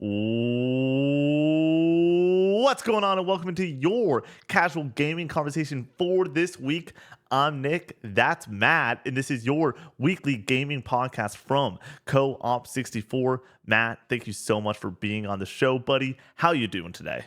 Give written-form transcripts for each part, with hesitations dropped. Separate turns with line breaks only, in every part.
What's going on, and welcome into your casual gaming conversation for this week. I'm Nick, that's Matt, and this is your weekly gaming podcast from Co-op 64. Matt, thank you so much for being on the show, buddy. How you doing today?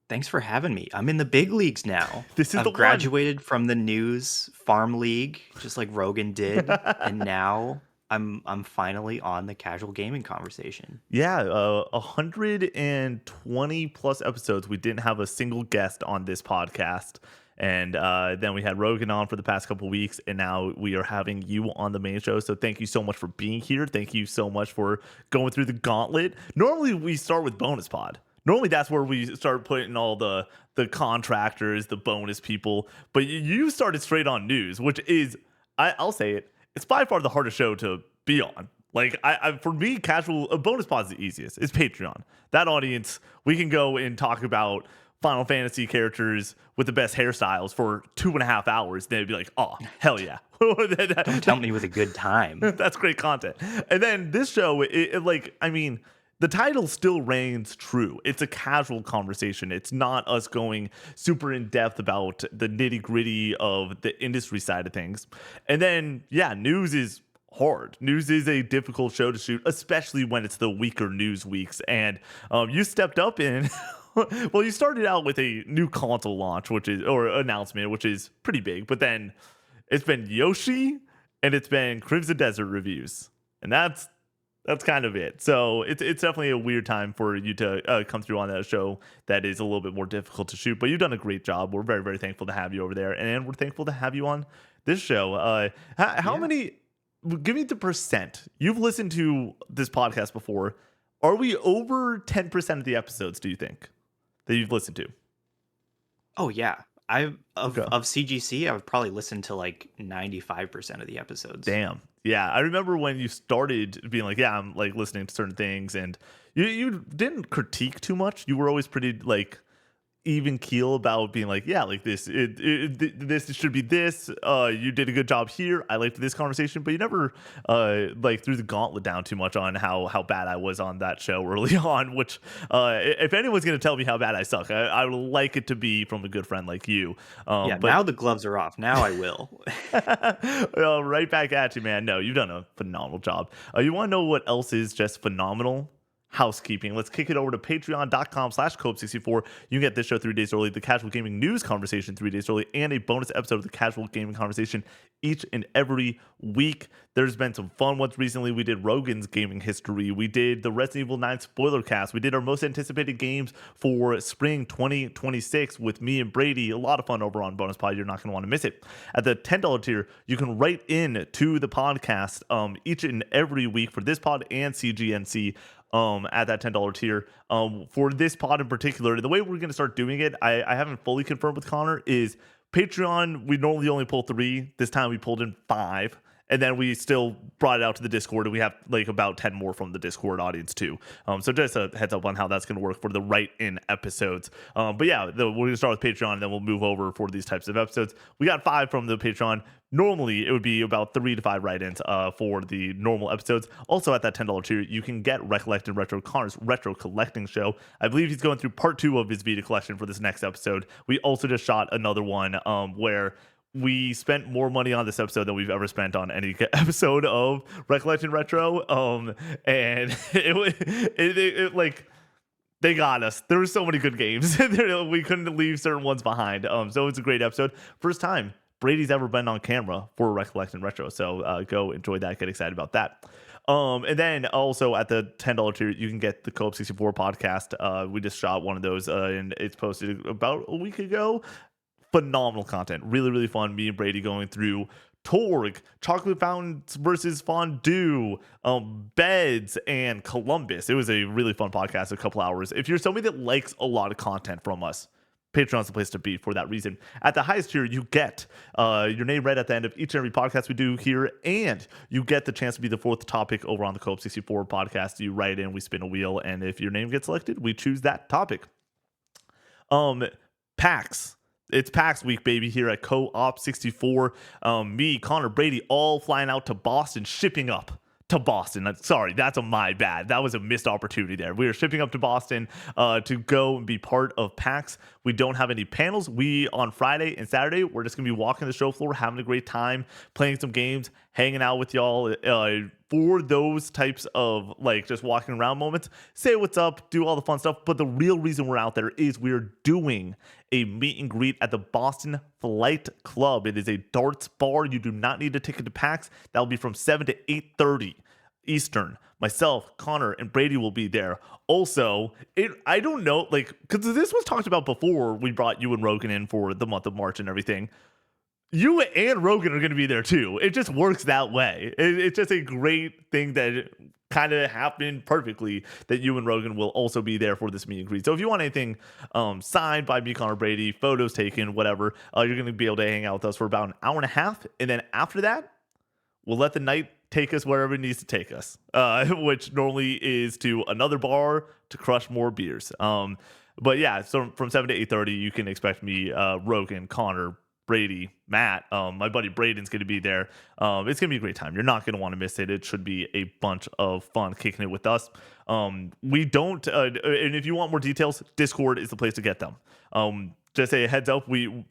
Thanks for having me. I'm in the big leagues now.
This is the
I've
one.
graduated from the news farm league, just like Rogan did, and now I'm finally on the casual gaming conversation.
Yeah, 120 plus episodes. We didn't have a single guest on this podcast. And then we had Rogan on for the past couple weeks, and now we are having you on the main show. So thank you so much for being here. Thank you so much for going through the gauntlet. Normally we start with bonus pod. Normally that's where we start putting all the contractors, the bonus people. But you started straight on news, which is, I'll say it, it's by far the hardest show to be on. Like, I for me, casual a bonus pod is the easiest. It's Patreon. That audience, we can go and talk about Final Fantasy characters with the best hairstyles for 2.5 hours. They'd be like, oh, hell yeah.
Don't tell me with a good time.
That's great content. And then this show, the title still reigns true. It's a casual conversation. It's not us going super in depth about the nitty gritty of the industry side of things. And then, yeah, news is hard. News is a difficult show to shoot, especially when it's the weaker news weeks. And you stepped up in. Well, you started out with a new console launch, or announcement, which is pretty big. But then it's been Yoshi and it's been Crimson Desert reviews, and that's kind of it. So it's definitely a weird time for you to come through on that show that is a little bit more difficult to shoot. But you've done a great job. We're very, very thankful to have you over there, and we're thankful to have you on this show. How many? Give me the percent. You've listened to this podcast before. Are we over 10% of the episodes, do you think, that you've listened to?
Oh yeah. Of CGC, I've probably listened to like 95% of the episodes.
Damn. Yeah, I remember when you started being like, yeah, I'm like listening to certain things, and you didn't critique too much. You were always pretty like even keel about being like, yeah, like this should be this. You did a good job here. I liked this conversation, but you never like threw the gauntlet down too much on how bad I was on that show early on. Which if anyone's gonna tell me how bad I suck, I would like it to be from a good friend like you.
Yeah,
but
now the gloves are off. Now I will.
well, right back at you, man. No, you've done a phenomenal job. You want to know what else is just phenomenal? Housekeeping. Let's kick it over to patreon.com/cope64. You can get this show 3 days early, the casual gaming news conversation 3 days early, and a bonus episode of the casual gaming conversation each and every week. There's been some fun ones recently. We did Rogan's gaming history. We did the Resident Evil 9 spoiler cast. We did our most anticipated games for spring 2026 with me and Brady. A lot of fun over on Bonus Pod. You're not going to want to miss it. At the $10 tier, you can write in to the podcast each and every week for this pod and CGNC. At that $10 tier. For this pod in particular, the way we're going to start doing it, I haven't fully confirmed with Connor, is Patreon, we normally only pull 3. This time we pulled in 5. And then we still brought it out to the Discord, and we have like about 10 more from the Discord audience too. So just a heads up on how that's going to work for the write-in episodes. But yeah, we're going to start with Patreon, and then we'll move over for these types of episodes. We got 5 from the Patreon. Normally, it would be about 3 to 5 write-ins for the normal episodes. Also, at that $10 tier, you can get Recollect and Retro, Connor's retro collecting show. I believe he's going through part 2 of his Vita collection for this next episode. We also just shot another one where we spent more money on this episode than we've ever spent on any episode of Recollection Retro. And it like they got us. There were so many good games. We couldn't leave certain ones behind. So it's a great episode. First time Brady's ever been on camera for Recollection Retro. So go enjoy that. Get excited about that. And then also at the $10 tier, you can get the Co-op 64 podcast. We just shot one of those and it's posted about a week ago. Phenomenal content, really, really fun. Me and Brady going through Torg, chocolate fountains versus fondue, beds, and Columbus. It was a really fun podcast, a couple hours. If you're somebody that likes a lot of content from us, Patreon's the place to be for that reason. At the highest tier, you get your name read at the end of each and every podcast we do here, and you get the chance to be the 4th topic over on the Co-op 64 podcast. You write in, we spin a wheel, and if your name gets selected, we choose that topic. PAX. It's PAX week, baby, here at Co-op 64. Me, Connor, Brady, all flying out to Boston, shipping up to Boston. Sorry, that's my bad. That was a missed opportunity there. We are shipping up to Boston to go and be part of PAX. We don't have any panels. We, on Friday and Saturday, we're just going to be walking the show floor, having a great time, playing some games, hanging out with y'all. For those types of like just walking around moments, say what's up, do all the fun stuff. But the real reason we're out there is we're doing a meet and greet at the Boston Flight Club. It is a darts bar. You do not need a ticket to PAX. That will be from 7 to 8:30 Eastern. Myself, Connor, and Brady will be there. Also, I don't know, like, because this was talked about before we brought you and Rogan in for the month of March and everything. You and Rogan are going to be there too. It just works that way. It's just a great thing that kind of happened perfectly that you and Rogan will also be there for this meet and greet. So if you want anything signed by me, Connor, Brady, photos taken, whatever, you're going to be able to hang out with us for about an hour and a half. And then after that, we'll let the night take us wherever it needs to take us, which normally is to another bar to crush more beers. But yeah, so from 7 to 8:30, you can expect me, Rogan, Connor, Brady, Matt, my buddy Braden's going to be there. It's going to be a great time. You're not going to want to miss it. It should be a bunch of fun kicking it with us. We don't, and if you want more details, Discord is the place to get them. Just a heads up, we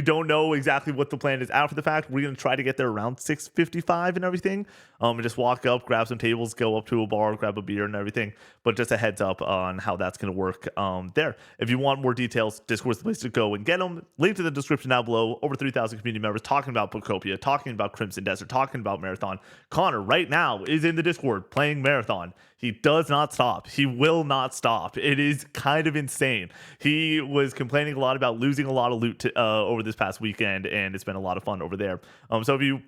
don't know exactly what the plan is after the fact. We're going to try to get there around 6:55 and everything. And just walk up, grab some tables, go up to a bar, grab a beer and everything. But just a heads up on how that's going to work there. If you want more details, Discord's the place to go and get them. Link to the description down below. Over 3,000 community members talking about Bookopia, talking about Crimson Desert, talking about Marathon. Connor right now is in the Discord playing Marathon. He does not stop. He will not stop. It is kind of insane. He was complaining a lot about losing a lot of loot over this past weekend, and it's been a lot of fun over there. So if you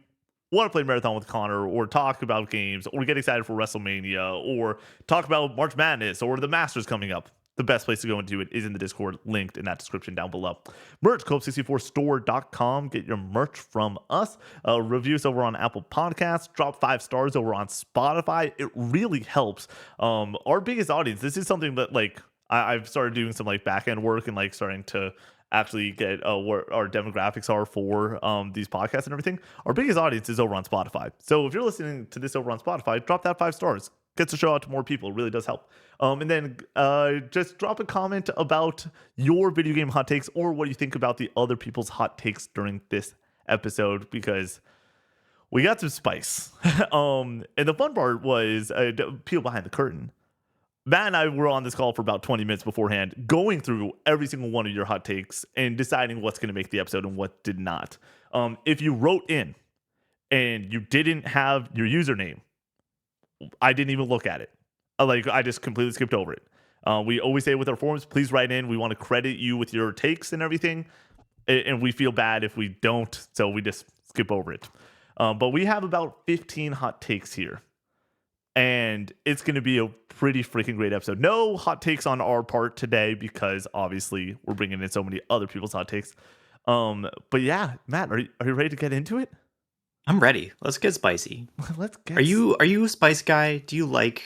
want to play Marathon with Connor, or talk about games, or get excited for WrestleMania, or talk about March Madness, or the Masters coming up, the best place to go and do it is in the Discord, linked in that description down below. Merch, Cope64store.com. Get your merch from us. Reviews over on Apple Podcasts. Drop 5 stars over on Spotify. It really helps. Our biggest audience, this is something that like I've started doing some like back end work and like starting to actually get what our demographics are for these podcasts and everything. Our biggest audience is over on Spotify. So if you're listening to this over on Spotify, drop that 5 stars. Gets the show out to more people. It really does help. And then just drop a comment about your video game hot takes, or what you think about the other people's hot takes during this episode, because we got some spice. And the fun part was peel behind the curtain. Matt and I were on this call for about 20 minutes beforehand, going through every single one of your hot takes and deciding what's going to make the episode and what did not. If you wrote in and you didn't have your username, I didn't even look at it. I just completely skipped over it. We always say with our forums, please write in. We want to credit you with your takes and everything. And we feel bad if we don't, so we just skip over it. But we have about 15 hot takes here. And it's going to be a pretty freaking great episode. No hot takes on our part today, because obviously we're bringing in so many other people's hot takes. But yeah, Matt, are you ready to get into it?
I'm ready. Let's get spicy.
Let's get.
Are you a spice guy? Do you like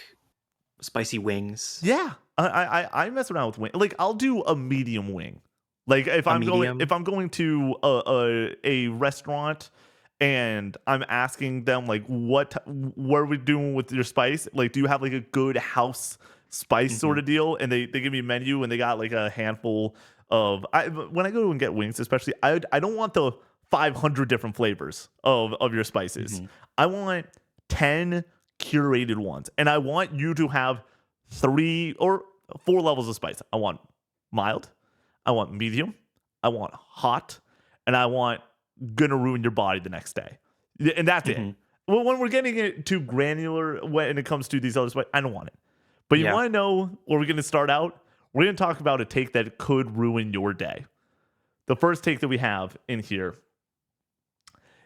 spicy wings?
Yeah, I mess around with wing. Like I'll do a medium wing. Like if I'm going to a restaurant and I'm asking them like what are we doing with your spice? Like, do you have like a good house spice sort of deal? And they give me a menu and they got like a handful of. When I go and get wings, especially, I don't want the 500 different flavors of your spices. I want 10 curated ones, and I want you to have 3 or 4 levels of spice. I want mild, I want medium, I want hot, and I want gonna ruin your body the next day. And that's it. Well, when we're getting it too granular when it comes to these other spices, I don't want it. But you want to know where we're going to start out? We're going to talk about a take that could ruin your day. The first take that we have in here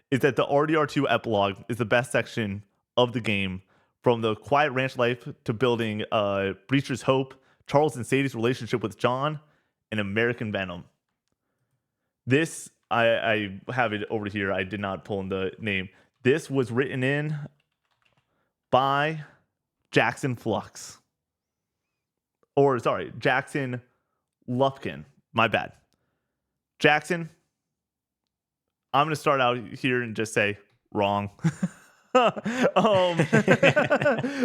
is that the RDR2 epilogue is the best section of the game, from the quiet ranch life to building Breacher's Hope, Charles and Sadie's relationship with John, and American Venom. This, I have it over here. I did not pull in the name. This was written in by Jackson Flux. Or, sorry, Jackson Lufkin. My bad. Jackson, I'm going to start out here and just say wrong.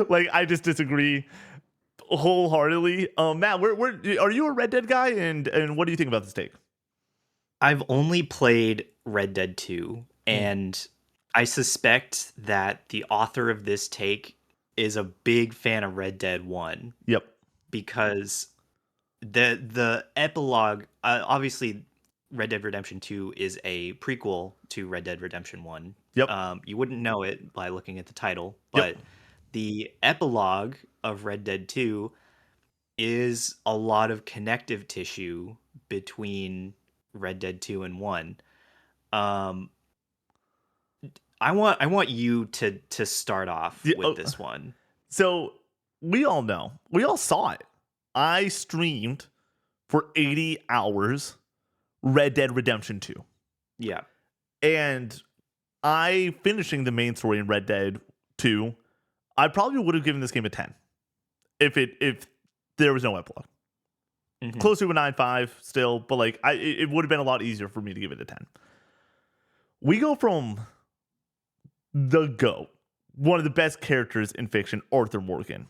Like I just disagree wholeheartedly. Matt, where are you a Red Dead guy, and what do you think about this take?
I've only played Red Dead 2,
Mm,
and I suspect that the author of this take is a big fan of Red Dead 1
yep,
because the epilogue, obviously Red Dead Redemption 2 is a prequel to Red Dead Redemption 1.
yep,
You wouldn't know it by looking at the title,
yep.
but the epilogue of Red Dead 2 is a lot of connective tissue between Red Dead 2 and 1. Um, I want you to start off
Yeah,
with this one.
so we all know, we all saw it. I streamed for 80 hours Red Dead Redemption 2.
Yeah.
And I finishing the main story in Red Dead 2, I probably would have given this game a 10 if there was no epilogue.
Hmm.
Close to a 9.5 still, but like it would have been a lot easier for me to give it a 10. We go from the GOAT, one of the best characters in fiction, Arthur Morgan,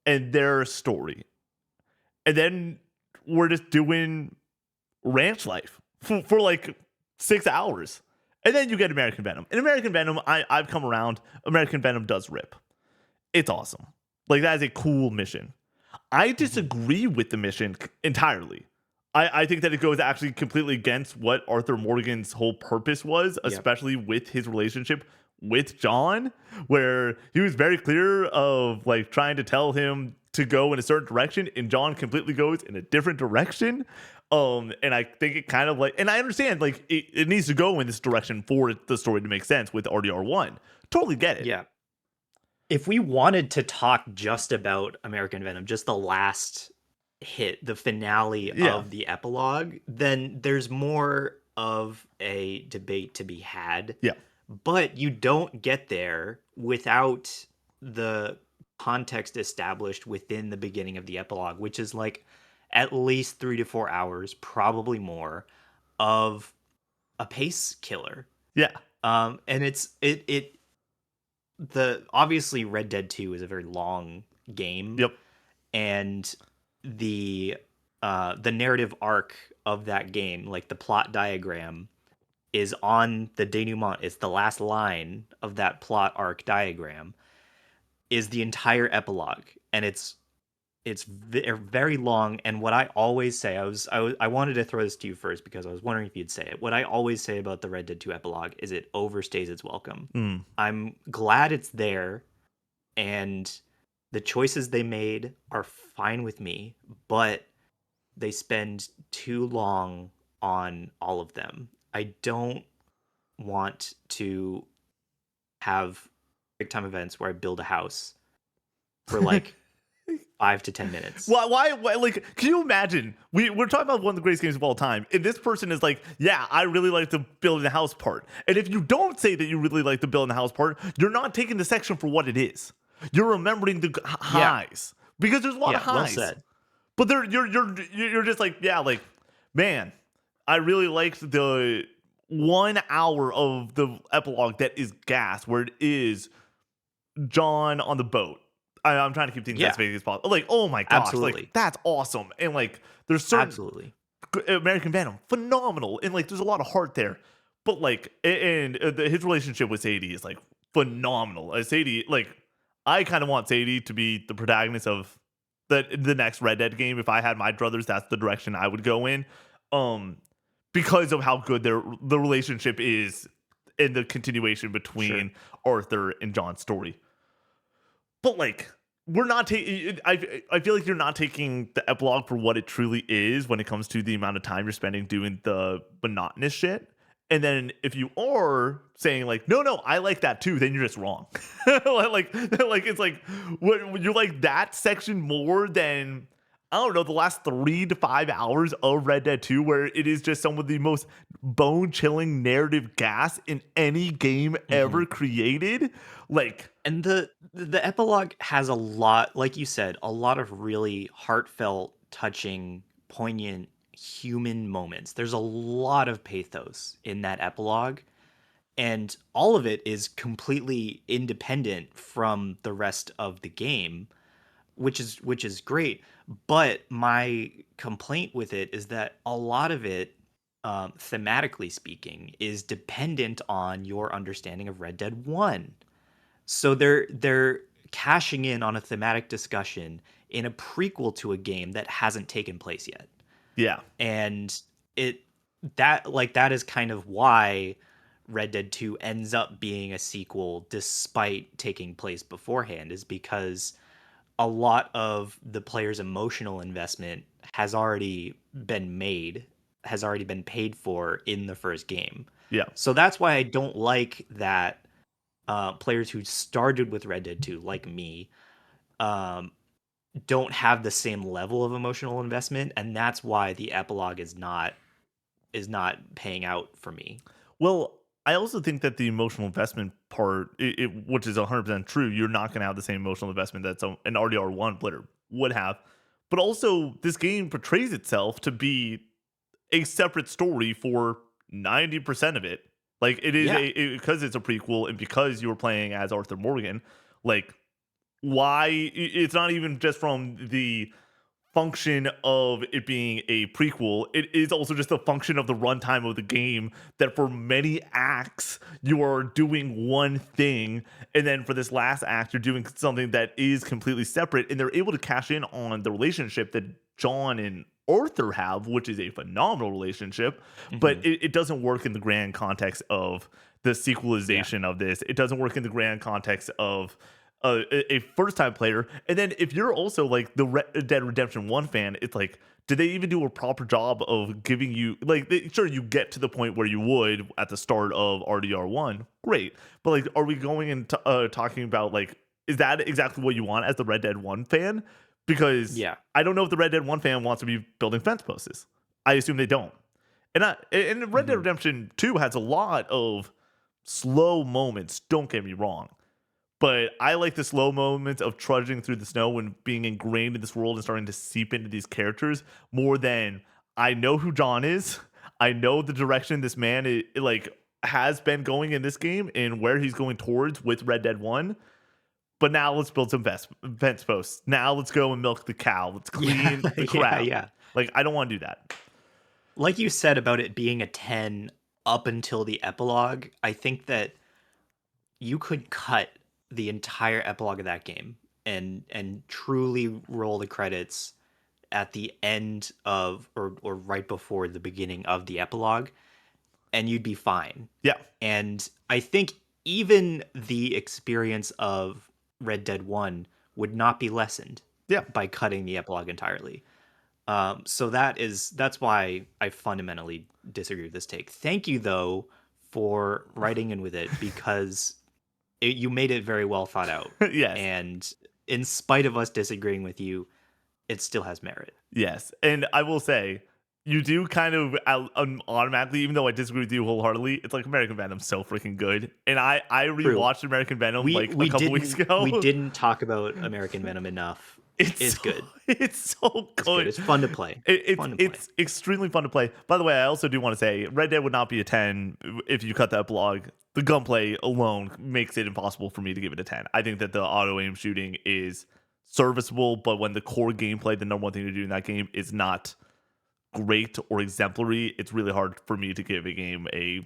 and their story. And then we're just doing ranch life for like 6 hours. And then you get American Venom. And American Venom, I've come around. American Venom does rip. It's awesome. Like, that is a cool mission. I
Hmm.
disagree with the mission entirely. I think that it goes actually completely against what Arthur Morgan's whole purpose was,
Yep.
especially with his relationship with John, where he was very clear of like trying to tell him to go in a certain direction, and John completely goes in a different direction. And I think it kind of like, and I understand like it needs to go in this direction for the story to make sense with RDR1. Totally get it.
Yeah. If we wanted to talk just about American Venom, just the last hit, the finale
Yeah.
of the epilogue, then there's more of a debate to be had.
Yeah.
But you don't get there without the context established within the beginning of the epilogue, which is like at least 3 to 4 hours, probably more, of a pace killer.
Yeah.
And it the obviously Red Dead 2 is a very long game,
Yep.
and the narrative arc of that game, like the plot diagram, is on the denouement. It's the last line of that plot arc diagram is the entire epilogue, and it's very long. And what I always say, I wanted to throw this to you first because I was wondering if you'd say it. What I always say about the Red Dead 2 epilogue is it overstays its welcome.
Mm.
I'm glad it's there, and the choices they made are fine with me, but they spend too long on all of them. I don't want to have quick time events where I build a house for like 5 to 10 minutes.
Why, like, can you imagine? We're talking about one of the greatest games of all time, and this person is like, yeah, I really like the building the house part. And if you don't say that you really like the building the house part, you're not taking the section for what it is. You're remembering the
Yeah,
highs because there's a lot of
yeah, well
highs,
said.
but you're just like, yeah, like, man, I really liked the 1 hour of the epilogue that is gas, where it is John on the boat. I'm trying to keep things as
Yeah,
vague as possible. Like, oh my gosh, like
absolutely,
that's awesome. And like, there's certain
absolutely.
American Venom, phenomenal, and like, there's a lot of heart there. But like, and his relationship with Sadie is like phenomenal. Sadie, like, I kind of want Sadie to be the protagonist of the next Red Dead game. If I had my druthers, that's the direction I would go in. Um, because of how good the relationship is in the continuation
Sure.
between Arthur and John's story. But like, we're not taking. I feel like you're not taking the epilogue for what it truly is when it comes to the amount of time you're spending doing the monotonous shit. And then if you are saying like, no, no, I like that too, then you're just wrong. like it's like what you like that section more than, I don't know, the last 3 to 5 hours of Red Dead 2, where it is just some of the most bone chilling narrative gas in any game
Hmm.
ever created. Like,
And the epilogue has a lot, like you said, a lot of really heartfelt, touching, poignant human moments. There's a lot of pathos in that epilogue, and all of it is completely independent from the rest of the game, which is great. But my complaint with it is that a lot of it, thematically speaking, is dependent on your understanding of Red Dead 1. So they're cashing in on a thematic discussion in a prequel to a game that hasn't taken place yet.
Yeah.
And it that is kind of why Red Dead 2 ends up being a sequel despite taking place beforehand, is because a lot of the player's emotional investment has already been made, has already been paid for in the first game.
Yeah.
So that's why I don't like that players who started with Red Dead 2, like me, um, don't have the same level of emotional investment, and that's why the epilogue is not paying out for me.
Well, I also think that the emotional investment part, which is 100% true, you're not going to have the same emotional investment that an RDR1 player would have. But also, this game portrays itself to be a separate story for 90% of it. Like, it is
Yeah.
because it's a prequel and because you were playing as Arthur Morgan, like, why? It's not even just from the function of it being a prequel, it is also just a function of the runtime of the game, that for many acts you are doing one thing, and then for this last act you're doing something that is completely separate, and they're able to cash in on the relationship that John and Arthur have, which is a phenomenal relationship, but
Hmm.
it doesn't work in the grand context of the
Yeah.
sequelization of this. It doesn't work in the grand context of a first time player. And then if you're also like the Red Dead Redemption 1 fan, it's like, did they even do a proper job of giving you like sure you get to the point where you would at the start of RDR1, great, but like are we going and talking about like, is that exactly what you want as the Red Dead 1 fan? Because
Yeah.
I don't know if the Red Dead 1 fan wants to be building fence posts. I assume they don't. And Red Dead
Hmm.
Redemption 2 has a lot of slow moments, don't get me wrong, but I like the slow moments of trudging through the snow and being ingrained in this world and starting to seep into these characters more than I know who John is. I know the direction this man like has been going in this game and where he's going towards with Red Dead 1. But now let's build some fence posts. Now let's go and milk the cow. Let's
Yeah.
clean the
Yeah.
corral.
Yeah.
Like, I don't want to do that.
Like you said about it being a 10 up until the epilogue, I think that you could cut the entire epilogue of that game and truly roll the credits at the end of, or right before the beginning of the epilogue, and you'd be fine.
Yeah.
And I think even the experience of Red Dead 1 would not be lessened
Yeah.
by cutting the epilogue entirely. So that's why I fundamentally disagree with this take. Thank you though for writing in with it, because you made it very well thought out,
Yes.
and in spite of us disagreeing with you, it still has merit.
Yes, and I will say, you do kind of automatically, even though I disagree with you wholeheartedly, it's like American Venom's so freaking good, and I
True.
rewatched American Venom
We
like a
we
couple weeks
didn't we
ago.
didn't talk about American Venom enough.
It's
It's
so,
good.
it's so
It's good.
good.
It's fun to play.
It's
Fun to play.
it's extremely fun to play. By the way, I also do want to say Red Dead would not be a 10 if you cut the epilogue. The gunplay alone makes it impossible for me to give it a 10. I think that the auto aim shooting is serviceable, but when the core gameplay, the number one thing to do in that game, is not great or exemplary, it's really hard for me to give a game a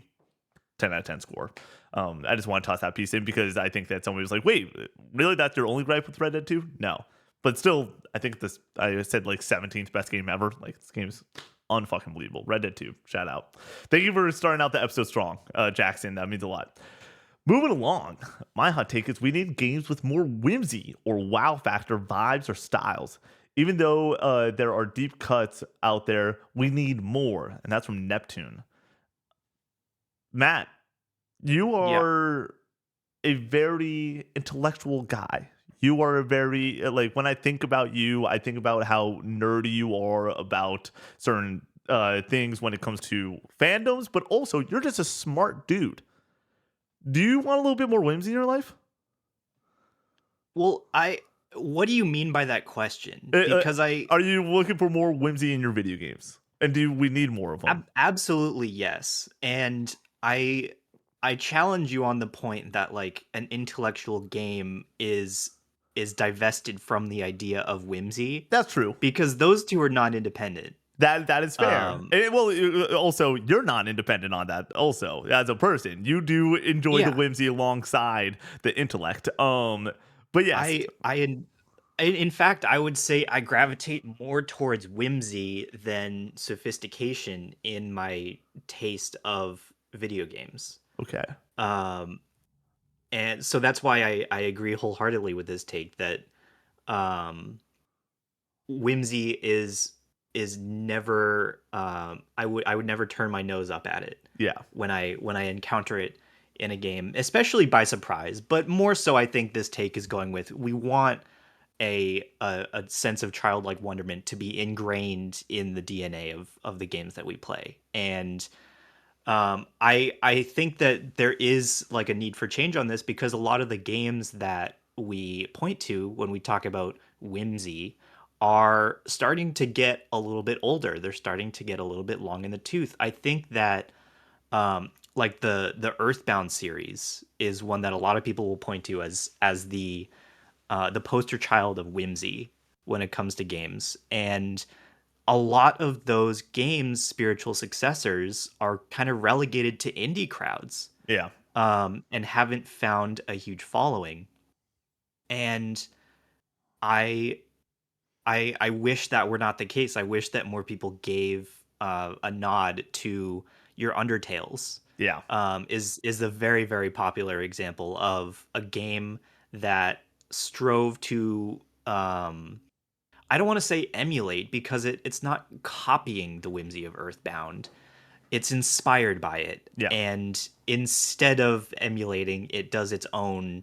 10 out of 10 score. I just want to toss that piece in because I think that somebody was like, wait, really? That's your only gripe with Red Dead 2? No. But still, I think this, I said like 17th best game ever. Like, this game's unfucking believable. Red Dead 2, shout out. Thank you for starting out the episode strong, Jackson. That means a lot. Moving along, my hot take is we need games with more whimsy or wow factor vibes or styles. Even though there are deep cuts out there, we need more. And that's from Neptune. Matt, you
Yeah.
are a very intellectual guy. You are a very, like, when I think about you, I think about how nerdy you are about certain things when it comes to fandoms, but also you're just a smart dude. Do you want a little bit more whimsy in your life?
Well, what do you mean by that question?
Uh, uh,
Because
are you looking for more whimsy in your video games? And do we need more of them?
absolutely yes. And I I challenge you on the point that like an intellectual game is divested from the idea of whimsy
That's true.
because those two are not independent.
That is fair.
Um,
Also, you're not independent on that. Also, as a person, you do enjoy the
yeah,
whimsy alongside the intellect. But yes,
in fact, I would say I gravitate more towards whimsy than sophistication in my taste of video games.
okay,
Um, and so that's why I agree wholeheartedly with this take that um, whimsy is never I would never turn my nose up at it
yeah,
when I encounter it in a game, especially by surprise. But more so, I think this take is going with we want a sense of childlike wonderment to be ingrained in the DNA of the games that we play. And I think that there is like a need for change on this because a lot of the games that we point to when we talk about whimsy are starting to get a little bit older. They're starting to get a little bit long in the tooth. I think that like the Earthbound series is one that a lot of people will point to as the poster child of whimsy when it comes to games. And a lot of those games' spiritual successors are kind of relegated to indie crowds,
yeah,
and haven't found a huge following. And I, I wish that were not the case. I wish that more people gave a nod to your Undertales.
yeah,
Is a very very popular example of a game that strove to I don't want to say emulate because it's not copying the whimsy of Earthbound. It's inspired by it.
yeah.
And instead of emulating, it does its own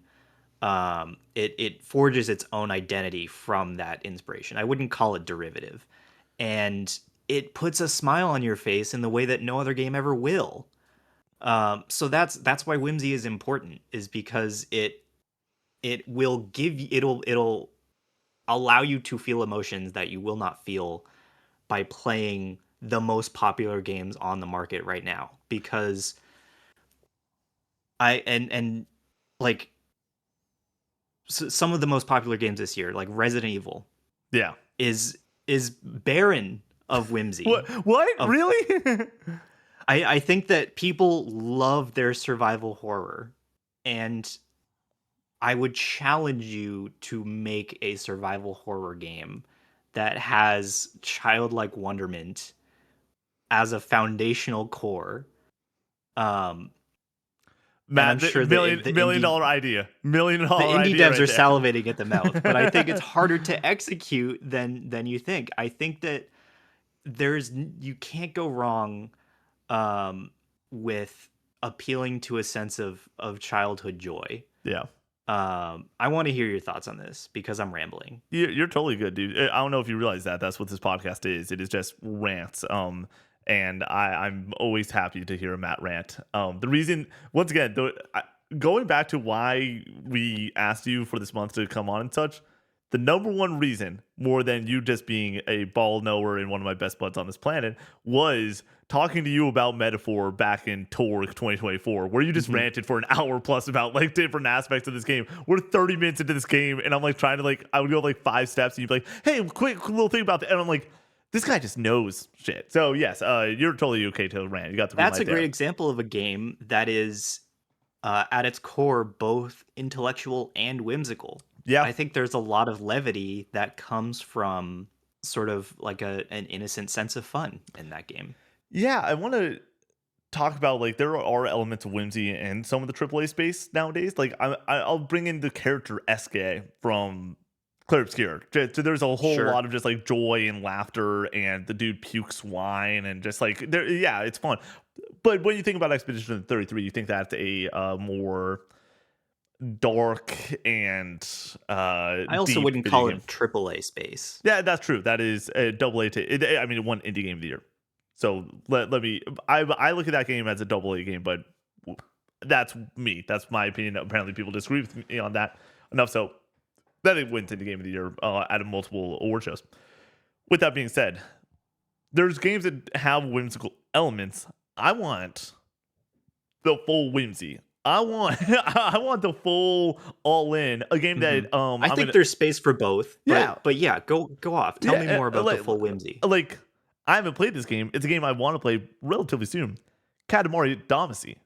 it forges its own identity from that inspiration. I wouldn't call it derivative. And it puts a smile on your face in the way that no other game ever will. So that's why whimsy is important, is because it will give you it'll allow you to feel emotions that you will not feel by playing the most popular games on the market right now. Because and like some of the most popular games this year, like Resident Evil,
Yeah.
is barren of
What?
whimsy.
What?
Of
Really?
I think that people love their survival horror, and I would challenge you to make a survival horror game that has childlike wonderment as a foundational core. Um, and I'm
Matt,
sure
million
the
million
indie
dollar idea. Million
the
dollar
indie
idea
devs
right
are
there.
salivating at the mouth, but I think it's harder to execute than you think. I think that you can't go wrong um, with appealing to a sense of childhood joy.
Yeah.
I want to hear your thoughts on this because I'm rambling.
You're totally good, dude. I don't know if you realize that that's what this podcast is. It is just rants. And I'm always happy to hear a Matt rant. The reason, once again, going back to why we asked you for this month to come on and such, the number one reason, more than you just being a ball knower and one of my best buds on this planet, was talking to you about Metaphor back in Torque 2024, where you just
Mhm.
ranted for an hour plus about like different aspects of this game. We're 30 minutes into this game, and I'm like trying to I would go like 5 steps, and you'd be like, "Hey, quick little thing about that," and I'm like, "This guy just knows shit." So yes, you're totally okay to rant. You got the green
That's
light
a great
there.
example of a game that is at its core both intellectual and whimsical.
Yeah,
I think there's a lot of levity that comes from sort of like an innocent sense of fun in that game.
yeah. I want to talk about like there are elements of whimsy in some of the AAA space nowadays. Like I'll bring in the character Eske from Clear Obscure. There's a whole
Sure.
lot of just like joy and laughter, and the dude pukes wine, and just like there, yeah, it's fun. But when you think about Expedition 33, you think that's a more dark and
I also
deep
wouldn't
video
call
game.
it AAA space.
Yeah, that's true. That is a double A. I mean, it won indie game of the year. So let me. I look at that game as a double A game, but that's me. That's my opinion. Apparently, people disagree with me on that. Enough so that it wins indie game of the year out of multiple award shows. With that being said, there's games that have whimsical elements. I want the full whimsy. I want I want the full all in, a game
Mhm.
that
I
I'm
think
gonna
there's space for both,
yeah.
but yeah, go off. Tell me
Yeah,
more about the full whimsy.
like I haven't played this game. It's a game I want to play relatively soon. Katamari Damacy.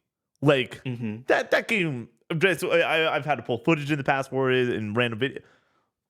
Like
Mhm.
that game. Just I've had to pull footage in the past for it and random video.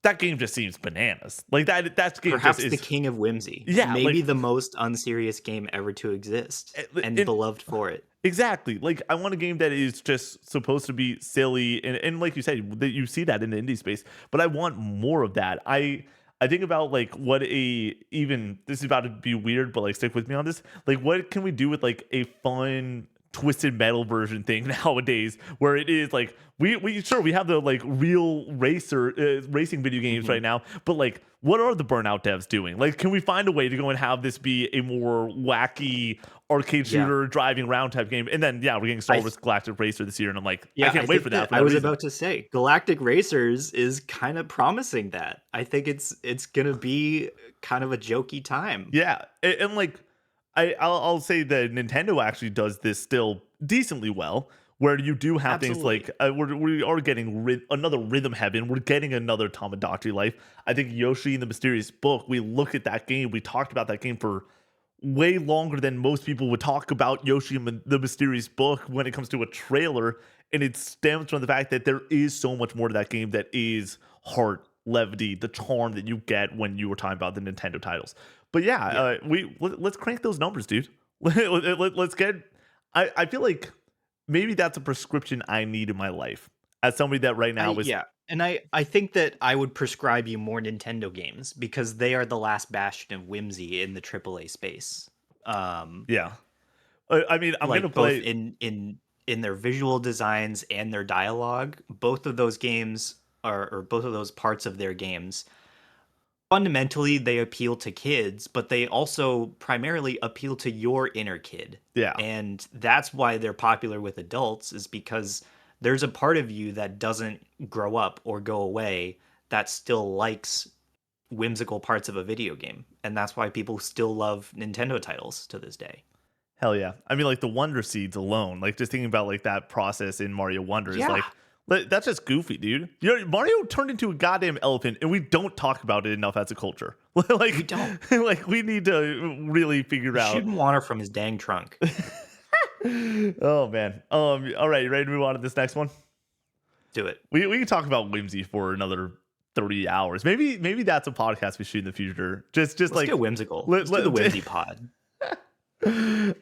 That game just seems bananas. Like that game just
Perhaps the
is
king of whimsy.
yeah.
Maybe
Like
the most unserious game ever to exist and
and
beloved for it.
exactly. Like I want a game that is just supposed to be silly and like you said, that you see that in the indie space, but I want more of that. I think about like what a even this is about to be weird, but like stick with me on this. Like what can we do with like a fun twisted metal version thing nowadays where it is like we sure we have the like real racing video games right
Mhm.
now, but like what are the Burnout devs doing? Like can we find a way to go and have this be a more wacky arcade
Yeah.
shooter driving around type game? And then yeah, we're getting Star
I
Wars Galactic Racer this year, and I'm like, I
Yeah, I
can't wait for
think
that
that
for
I
that
was
reason.
about to say Galactic Racers is kind of promising that. I think it's gonna be kind of a jokey time.
Yeah, and like I'll say that Nintendo actually does this still decently well, where you do have things like
Absolutely.
we are getting another Rhythm Heaven, we're getting another Tamagotchi Life. I think Yoshi and the Mysterious Book. We look at that game, we talked about that game for way longer than most people would talk about Yoshi and the Mysterious Book when it comes to a trailer. And it stems from the fact that there is so much more to that game that is heart, levity, the charm that you get when you were talking about the Nintendo titles. But yeah,
Yeah.
let's crank those numbers, dude. Let's get. I feel like maybe that's a prescription I need in my life as somebody that right now is
Yeah. And I think that I would prescribe you more Nintendo games because they are the last bastion of whimsy in the AAA space. Um
yeah. I mean, I'm gonna
like both
play.
in their visual designs and their dialogue, both of those games are or both of those parts of their games fundamentally they appeal to kids, but they also primarily appeal to your inner kid.
Yeah.
And that's why they're popular with adults is because there's a part of you that doesn't grow up or go away that still likes whimsical parts of a video game. And that's why people still love Nintendo titles to this day.
Hell yeah. I mean, like the Wonder Seeds alone, like just thinking about like that process in Mario Wonder is
Yeah.
like, that's just goofy, dude. You know, Mario turned into a goddamn elephant, and we don't talk about it enough as a culture.
We
like,
don't.
like we need to really figure out.
Shooting water from his dang trunk.
Oh man. All right, you ready to move on to this next one?
Do it.
We can talk about whimsy for another 3 hours. Maybe that's a podcast we shoot in the future. Just
Let's
like
go whimsical.
let,
Let's do the
let,
whimsy pod.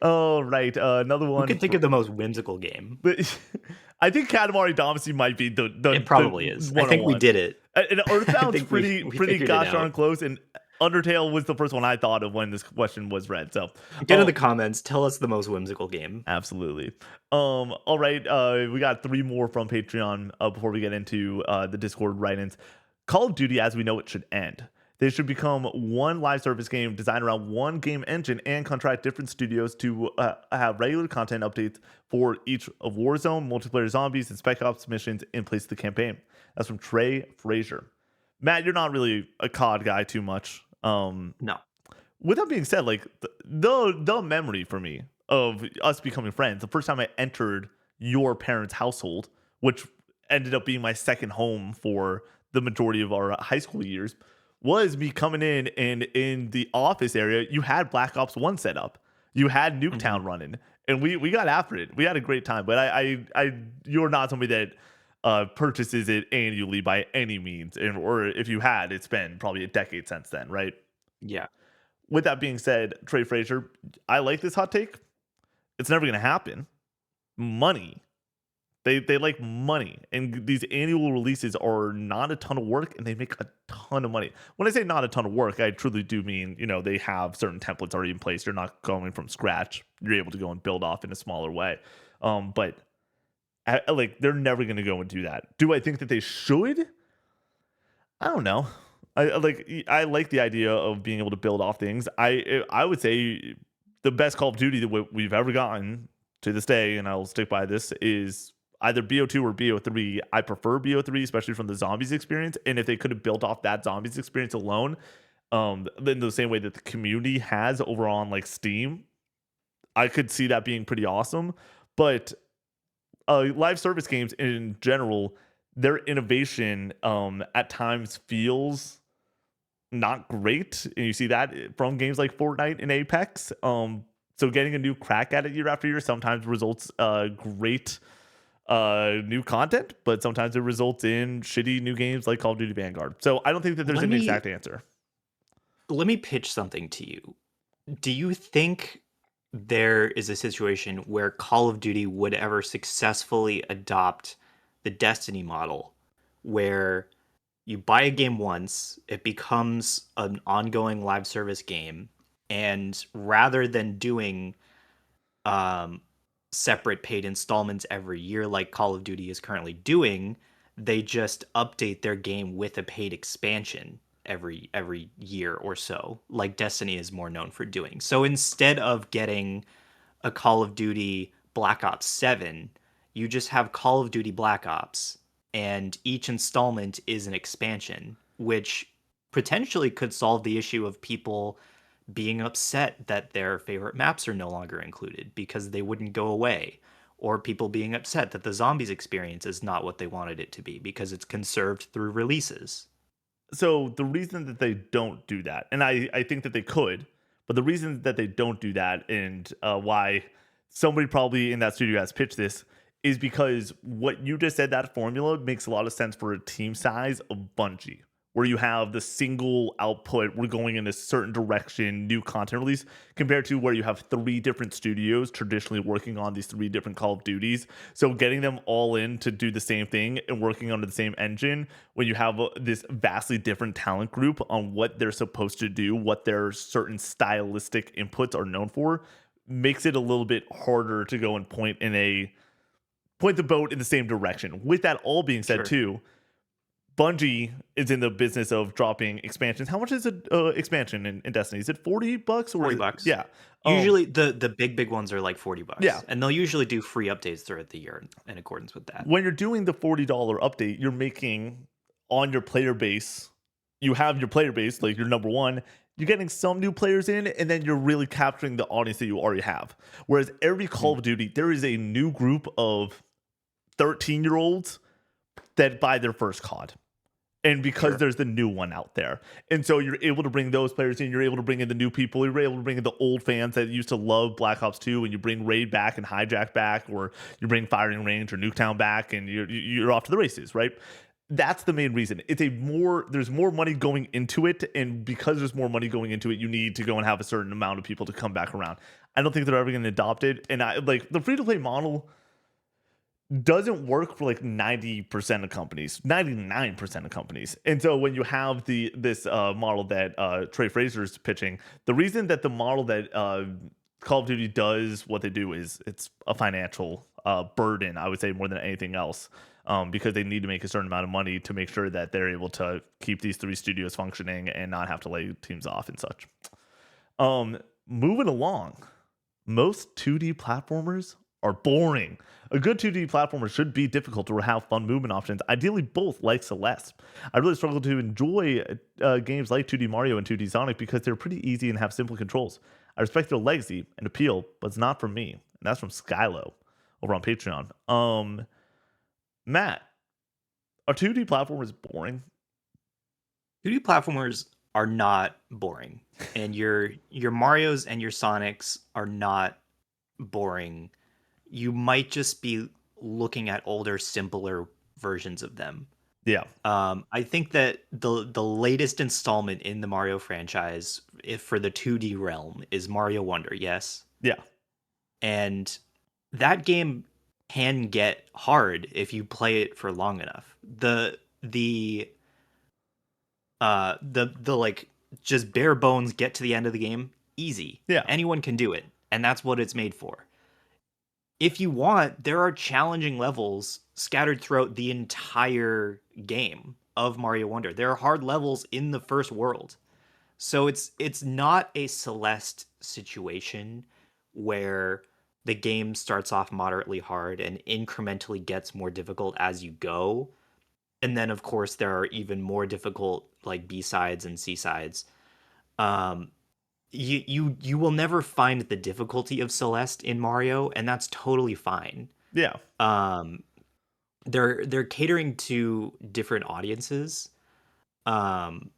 all right, another
Who
one.
can think of the most whimsical game?
But I think Katamari Damacy might be
It probably is. I think we
101.
did it.
And
I
Earthbound's
think we
pretty
figured it
gosh darn
out.
close. And Undertale was the first one I thought of when this question was read. So
Get in
oh,
the comments. Tell us the most whimsical game.
absolutely. All right. We got three more from Patreon before we get into the Discord write-ins. Call of Duty, as we know it, should end. They should become one live service game designed around one game engine and contract different studios to have regular content updates for each of Warzone, multiplayer zombies, and Spec Ops missions in place of the campaign. That's from Trey Frazier. Matt, you're not really a COD guy too much.
No.
With that being said, like the memory for me of us becoming friends, the first time I entered your parents' household, which ended up being my second home for the majority of our high school years, was me coming in, and in the office area, you had Black Ops 1 set up. You had
Mhm.
Nuketown running, and we got after it. We had a great time. But you're not somebody that purchases it annually by any means, and or if you had, it's been probably a decade since then, right?
Yeah.
With that being said, Trey Frazier, I like this hot take. It's never going to happen. Money. They like money, and these annual releases are not a ton of work, and they make a ton of money. When I say not a ton of work, I truly do mean, they have certain templates already in place. You're not going from scratch. You're able to go and build off in a smaller way. But like they're never going to go and do that. Do I think that they should? I don't know. I like the idea of being able to build off things. I would say the best Call of Duty that we've ever gotten to this day, and I'll stick by this, is either BO2 or BO3. I prefer BO3, especially from the zombies experience. And if they could have built off that zombies experience alone, in the same way that the community has over on like Steam, I could see that being pretty awesome. But live service games in general, their innovation at times feels not great, and you see that from games like Fortnite and Apex. So getting a new crack at it year after year sometimes results great new content, but sometimes it results in shitty new games like Call of Duty Vanguard. So I don't think that there's
Let
an
me
exact answer.
let me pitch something to you. Do you think there is a situation where Call of Duty would ever successfully adopt the Destiny model where you buy a game once, it becomes an ongoing live service game, and rather than doing um, separate paid installments every year like Call of Duty is currently doing, they just update their game with a paid expansion every year or so, like Destiny is more known for doing. So instead of getting a Call of Duty Black Ops 7, you just have Call of Duty Black Ops, and each installment is an expansion, which potentially could solve the issue of people being upset that their favorite maps are no longer included because they wouldn't go away, or people being upset that the zombies experience is not what they wanted it to be because it's conserved through releases.
So the reason that they don't do that, and I think that they could, but the reason that they don't do that, and why somebody probably in that studio has pitched this, is because what you just said, that formula makes a lot of sense for a team size of Bungie, where you have the single output, we're going in a certain direction, new content release, compared to where you have three different studios traditionally working on these three different Call of Duties. So getting them all in to do the same thing and working under the same engine, when you have this vastly different talent group on what they're supposed to do, what their certain stylistic inputs are known for, makes it a little bit harder to go and point the boat in the same direction. With that all being said,
Sure.
too, Bungie is in the business of dropping expansions. How much is an expansion in Destiny? Is it $40 or
40
is it,
bucks.
yeah?
Usually the big ones are like 40
Yeah.
bucks, and they'll usually do free updates throughout the year in accordance with that.
When you're doing the $40 update, you're making on your player base. You have your player base, like your number one. You're getting some new players in, and then you're really capturing the audience that you already have. Whereas every Call
Mhm.
of Duty, there is a new group of 13-year-olds that buy their first COD. And because
Sure.
there's the new one out there. And so you're able to bring those players in. You're able to bring in the new people. You're able to bring in the old fans that used to love Black Ops 2, and you bring Raid back and Hijack back, or you bring Firing Range or Nuketown back, and you're off to the races, right? That's the main reason. There's more money going into it, and because there's more money going into it, you need to go and have a certain amount of people to come back around. I don't think they're ever going to adopt it. And I like the free to play model doesn't work for like 90% of companies, 99% of companies. And so when you have this model that Trey Fraser's pitching, the reason that the model that Call of Duty does what they do is it's a financial burden, I would say, more than anything else, because they need to make a certain amount of money to make sure that they're able to keep these three studios functioning and not have to lay teams off and such. Moving along, most 2D platformers are boring. A good 2D platformer should be difficult to have fun movement options, ideally both like Celeste. I really struggle to enjoy games like 2D Mario and 2D Sonic because they're pretty easy and have simple controls. I respect their legacy and appeal, but it's not for me. And that's from Skylo over on Patreon. Matt, are 2D platformers boring?
2D platformers are not boring, and your Marios and your Sonics are not boring. You might just be looking at older, simpler versions of them.
Yeah.
I think that the latest installment in the Mario franchise, if for the 2D realm, is Mario Wonder. Yes,
Yeah.
and that game can get hard if you play it for long enough. The like just bare bones get to the end of the game easy.
Yeah.
Anyone can do it, and that's what it's made for. If you want, there are challenging levels scattered throughout the entire game of Mario Wonder. There are hard levels in the first world. So it's not a Celeste situation where the game starts off moderately hard and incrementally gets more difficult as you go. And then of course there are even more difficult like B-sides and C-sides. Um you will never find the difficulty of Celeste in Mario, and that's totally fine.
Yeah.
Um, they're catering to different audiences. Um,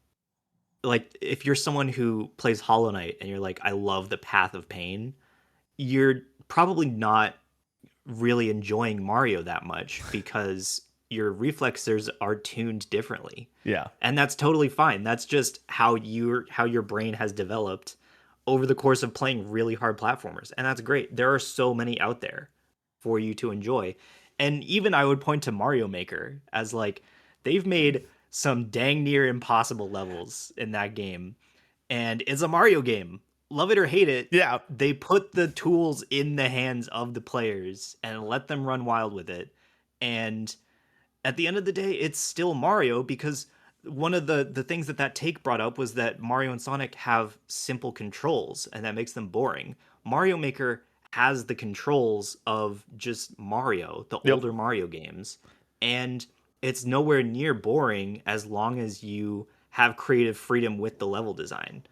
like if you're someone who plays Hollow Knight and you're like, I love the Path of Pain, you're probably not really enjoying Mario that much because your reflexes are tuned differently.
Yeah.
And that's totally fine. That's just how your brain has developed over the course of playing really hard platformers. And that's great. There are so many out there for you to enjoy. And even I would point to Mario Maker as like they've made some dang near impossible levels in that game. And it's a Mario game. Love it or hate it,
Yeah.
they put the tools in the hands of the players and let them run wild with it. And at the end of the day, it's still Mario because one of the things that take brought up was that Mario and Sonic have simple controls and that makes them boring. Mario Maker has the controls of just Mario, the
Yep.
older Mario games, and it's nowhere near boring as long as you have creative freedom with the level design.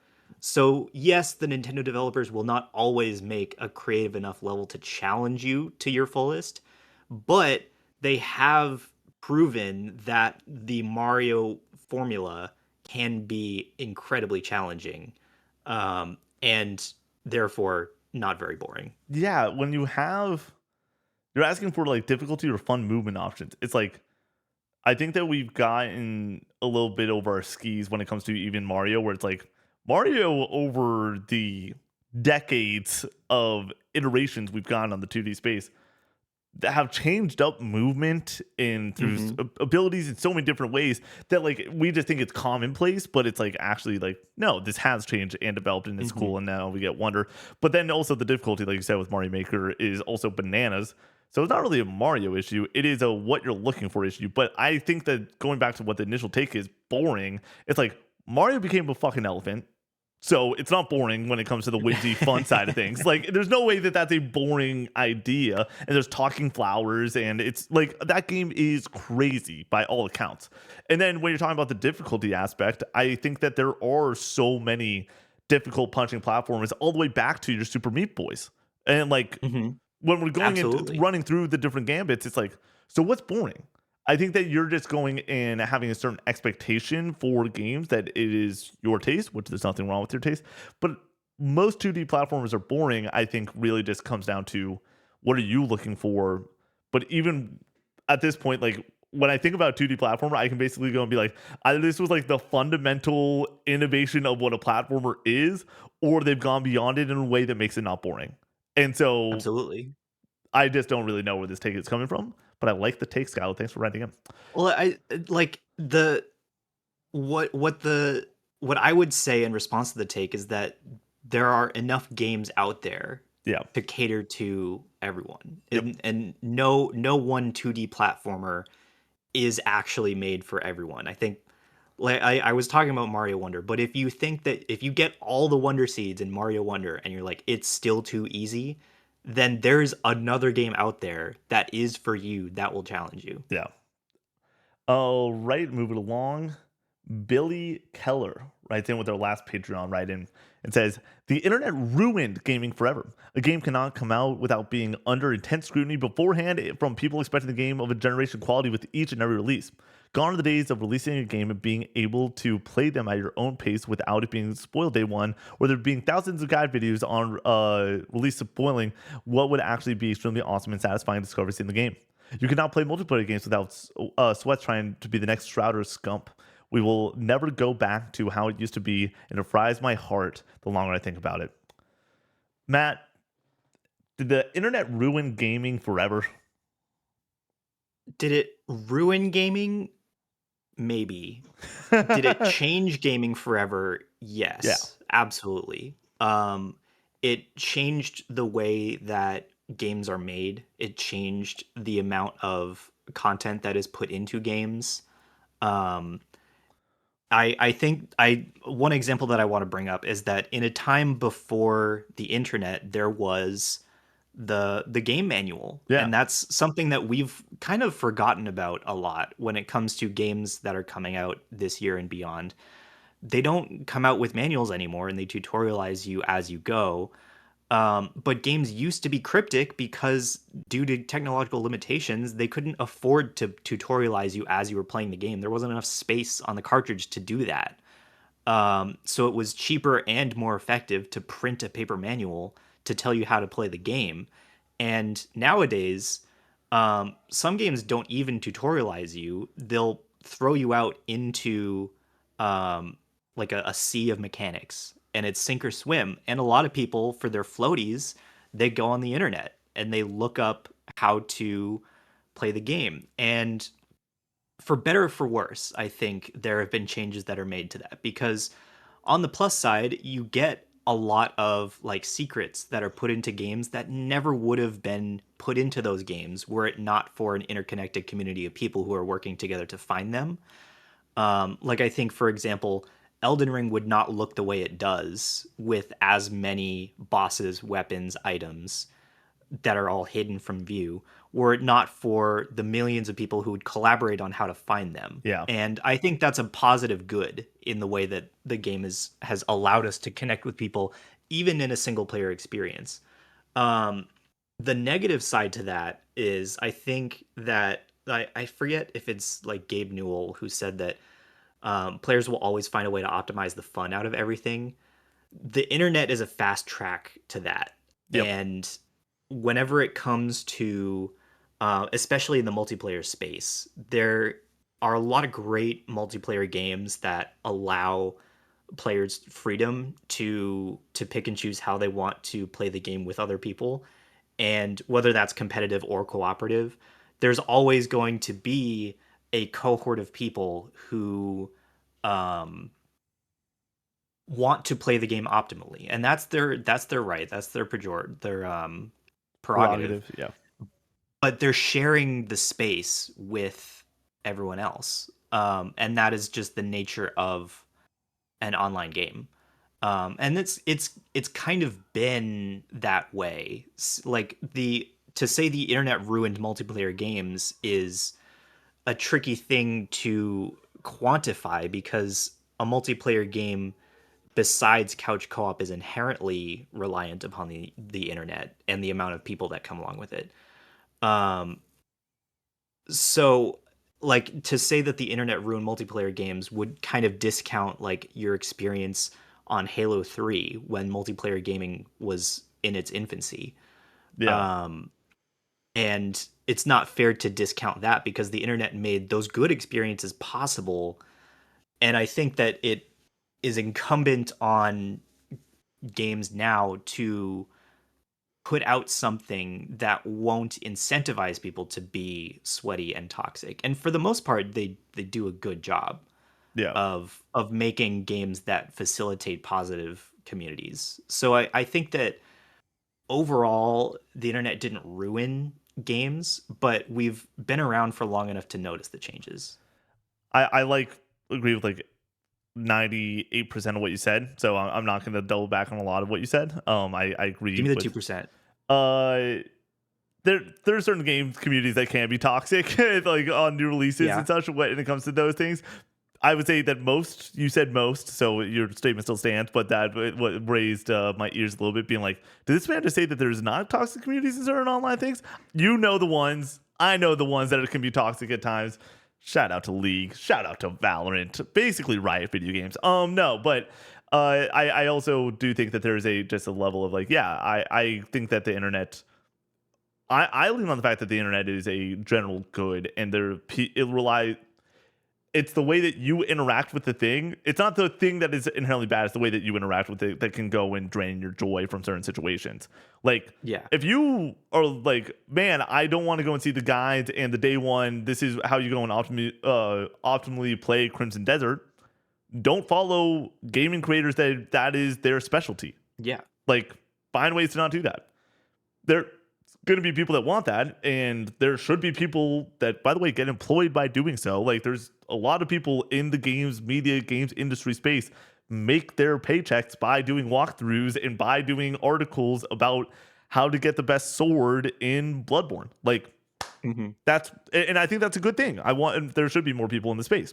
So, yes, the Nintendo developers will not always make a creative enough level to challenge you to your fullest, but they have proven that the Mario formula can be incredibly challenging, and therefore not very boring.
Yeah. When you're asking for like difficulty or fun movement options, it's like I think that we've gotten a little bit over our skis when it comes to even Mario, where it's like Mario over the decades of iterations we've gotten on the 2D space that have changed up movement in through
Hmm.
abilities in so many different ways that like we just think it's commonplace, but it's like actually like no, this has changed and developed and it's
Hmm.
cool, and now we get wonder. But then also the difficulty, like you said with Mario Maker, is also bananas. So it's not really a Mario issue; it is a what you're looking for issue. But I think that going back to what the initial take is boring. It's like Mario became a fucking elephant. So it's not boring when it comes to the whimsy fun side of things. Like there's no way that that's a boring idea. And there's talking flowers and it's like that game is crazy by all accounts. And then when you're talking about the difficulty aspect, I think that there are so many difficult punching platformers all the way back to your Super Meat Boys. And like
Hmm.
when we're going into
Absolutely.
running through the different gambits, it's like, so what's boring? I think that you're just going and having a certain expectation for games that it is your taste, which there's nothing wrong with your taste. But most 2D platformers are boring. I think really just comes down to what are you looking for. But even at this point, like when I think about 2D platformer, I can basically go and be like, either this was like the fundamental innovation of what a platformer is, or they've gone beyond it in a way that makes it not boring. And so
Absolutely.
I just don't really know where this take is coming from, but I like the take, Skylar. Thanks for writing in.
Well, I like the what the what I would say in response to the take is that there are enough games out there
Yeah.
to cater to everyone.
Yep.
And no one 2D platformer is actually made for everyone. I think like I was talking about Mario Wonder, but if you think that if you get all the Wonder Seeds in Mario Wonder and you're like it's still too easy, then there's another game out there that is for you that will challenge you.
Yeah. All right, moving along. Billy Keller writes in with our last Patreon write in and says, the internet ruined gaming forever. A game cannot come out without being under intense scrutiny beforehand from people expecting the game of a generation quality with each and every release. Gone are the days of releasing a game and being able to play them at your own pace without it being spoiled day one, or there being thousands of guide videos on release spoiling what would actually be extremely awesome and satisfying discoveries in the game. You cannot play multiplayer games without sweats trying to be the next Shroud or Scump. We will never go back to how it used to be, and it fries my heart the longer I think about it. Matt, did the internet ruin gaming forever?
Did it ruin gaming? Maybe. Did it change gaming forever?
Yeah,
Yes, absolutely. It changed the way that games are made. It changed the amount of content that is put into games. Um, I think I one example that I want to bring up is that in a time before the internet, there was the game manual,
yeah,
and that's something that we've kind of forgotten about a lot when it comes to games that are coming out this year and beyond. They don't come out with manuals anymore, and they tutorialize you as you go. But games used to be cryptic because due to technological limitations, they couldn't afford to tutorialize you as you were playing the game. There wasn't enough space on the cartridge to do that. So it was cheaper and more effective to print a paper manual to tell you how to play the game. And nowadays, some games don't even tutorialize you. They'll throw you out into um, like a sea of mechanics, and it's sink or swim. And a lot of people, for their floaties, they go on the internet and they look up how to play the game. And for better or for worse, I think there have been changes that are made to that because on the plus side, you get a lot of like secrets that are put into games that never would have been put into those games were it not for an interconnected community of people who are working together to find them. Like I think, for example, Elden Ring would not look the way it does with as many bosses, weapons, items that are all hidden from view were it not for the millions of people who would collaborate on how to find them.
Yeah.
And I think that's a positive good in the way that the game has allowed us to connect with people even in a single player experience. Um, the negative side to that is I think that I forget if it's like Gabe Newell who said that players will always find a way to optimize the fun out of everything. The internet is a fast track to that.
Yep.
And whenever it comes to, especially in the multiplayer space, there are a lot of great multiplayer games that allow players freedom to pick and choose how they want to play the game with other people, and whether that's competitive or cooperative, there's always going to be a cohort of people who um, want to play the game optimally, and that's their right, that's their prerogative.
Prerogative. Yeah.
But they're sharing the space with everyone else, and that is just the nature of an online game. And it's kind of been that way. Like the to say the internet ruined multiplayer games is a tricky thing to quantify because a multiplayer game besides couch co-op is inherently reliant upon the internet and the amount of people that come along with it. Um, so like to say that the internet ruined multiplayer games would kind of discount like your experience on Halo 3 when multiplayer gaming was in its infancy.
Yeah.
Um, and it's not fair to discount that because the internet made those good experiences possible. And I think that it is incumbent on games now to put out something that won't incentivize people to be sweaty and toxic. And for the most part, they do a good job
Yeah.
of making games that facilitate positive communities. So I think that overall the internet didn't ruin games, but we've been around for long enough to notice the changes.
I like agree with like 98% of what you said. So I'm not going to double back on a lot of what you said. I
Give
agree
me the
with
2%.
uh there are certain game communities that can be toxic like on new releases
Yeah.
and such when it comes to those things. I would say that most, you said most, so your statement still stands, but that what raised my ears a little bit, being like, did this man just say that there's not toxic communities in certain online things? You know the ones, I know the ones that can be toxic at times. Shout out to League, shout out to Valorant, basically Riot video games. No, but I also do think that there is just a level of like, yeah, I think that the internet, I lean on the fact that the internet is a general good, and it's the way that you interact with the thing. It's not the thing that is inherently bad. It's the way that you interact with it that can go and drain your joy from certain situations. Like,
Yeah.
if you are like, man, I don't want to go and see the guides and the day one, this is how you go and optimally play Crimson Desert. Don't follow gaming creators that is their specialty.
Yeah.
Like, find ways to not do that. There's going to be people that want that, and there should be people that, by the way, get employed by doing so. Like, there's a lot of people in the games industry space make their paychecks by doing walkthroughs and by doing articles about how to get the best sword in Bloodborne. Like,
Hmm.
and I think that's a good thing. There should be more people in the space.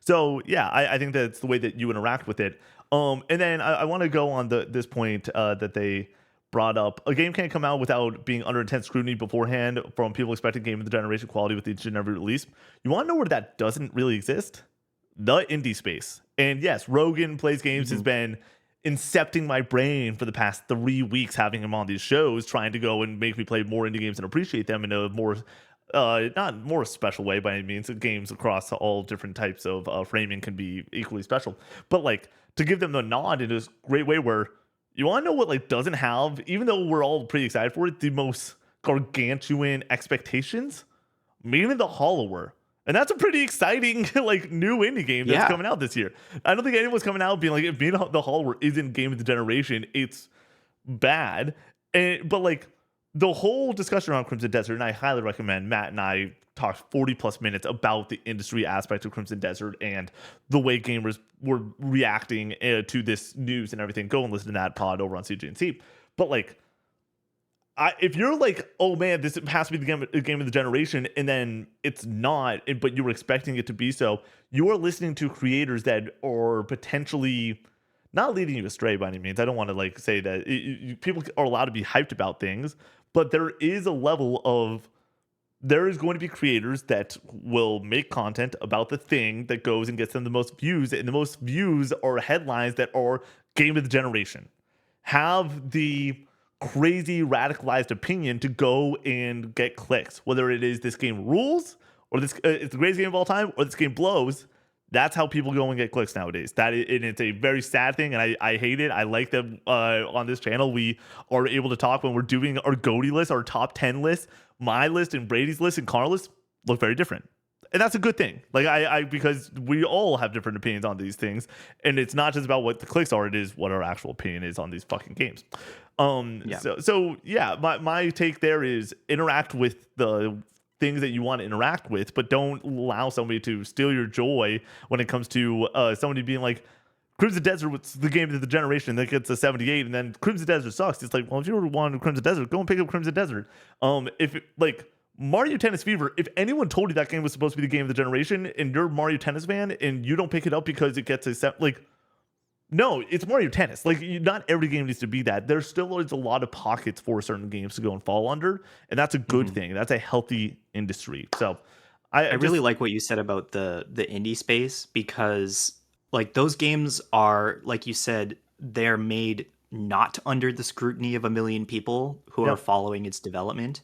So yeah, I think that's the way that you interact with it. And then I want to go on this point that they brought up. A game can't come out without being under intense scrutiny beforehand from people expecting game of the generation quality with each and every release. You want to know where that doesn't really exist? The indie space. And yes, Rogan Plays Games has been incepting my brain for the past 3 weeks, having him on these shows, trying to go and make me play more indie games and appreciate them in a more not more special way by any means. Games across all different types of framing can be equally special, but like to give them the nod in this great way where you want to know what like doesn't have, even though we're all pretty excited for it, the most gargantuan expectations, Made in the Hollower. And that's a pretty exciting like new indie game that's coming out this year. I don't think anyone's coming out being like, if Made in the Hollower isn't game of the generation, it's bad. But like the whole discussion around Crimson Desert, and I highly recommend Matt and I talked 40 plus minutes about the industry aspect of Crimson Desert and the way gamers were reacting to this news and everything. Go and listen to that pod over on CJNC. But like, if you're like, oh man, this has to be the game of the generation, and then it's not, but you were expecting it to be so, you are listening to creators that are potentially not leading you astray by any means. I don't want to like say that people are allowed to be hyped about things, but there is a level of, there is going to be creators that will make content about the thing that goes and gets them the most views, and the most views are headlines that are game of the generation. Have the crazy radicalized opinion to go and get clicks, whether it is this game rules or this it's the greatest game of all time or this game blows. That's how people go and get clicks nowadays. And it's a very sad thing, and I hate it. I like that on this channel we are able to talk when we're doing our GOTY list, our top 10 list. My list and Brady's list and Carl list look very different. And that's a good thing. Like I because we all have different opinions on these things. And it's not just about what the clicks are, it is what our actual opinion is on these fucking games. So yeah, my take there is interact with the things that you want to interact with, but don't allow somebody to steal your joy when it comes to somebody being like, Crimson Desert was the game of the generation that gets a 78, and then Crimson Desert sucks. It's like, well, if you ever wanted Crimson Desert, go and pick up Crimson Desert. Like Mario Tennis Fever, if anyone told you that game was supposed to be the game of the generation, and you're a Mario Tennis fan, and you don't pick it up because it gets a set, like, no, it's Mario Tennis. Like, not every game needs to be that. There still is a lot of pockets for certain games to go and fall under, and that's a good thing. That's a healthy industry. So, I
really like what you said about the indie space, because like those games are, like you said, they're made not under the scrutiny of a million people who are following its development,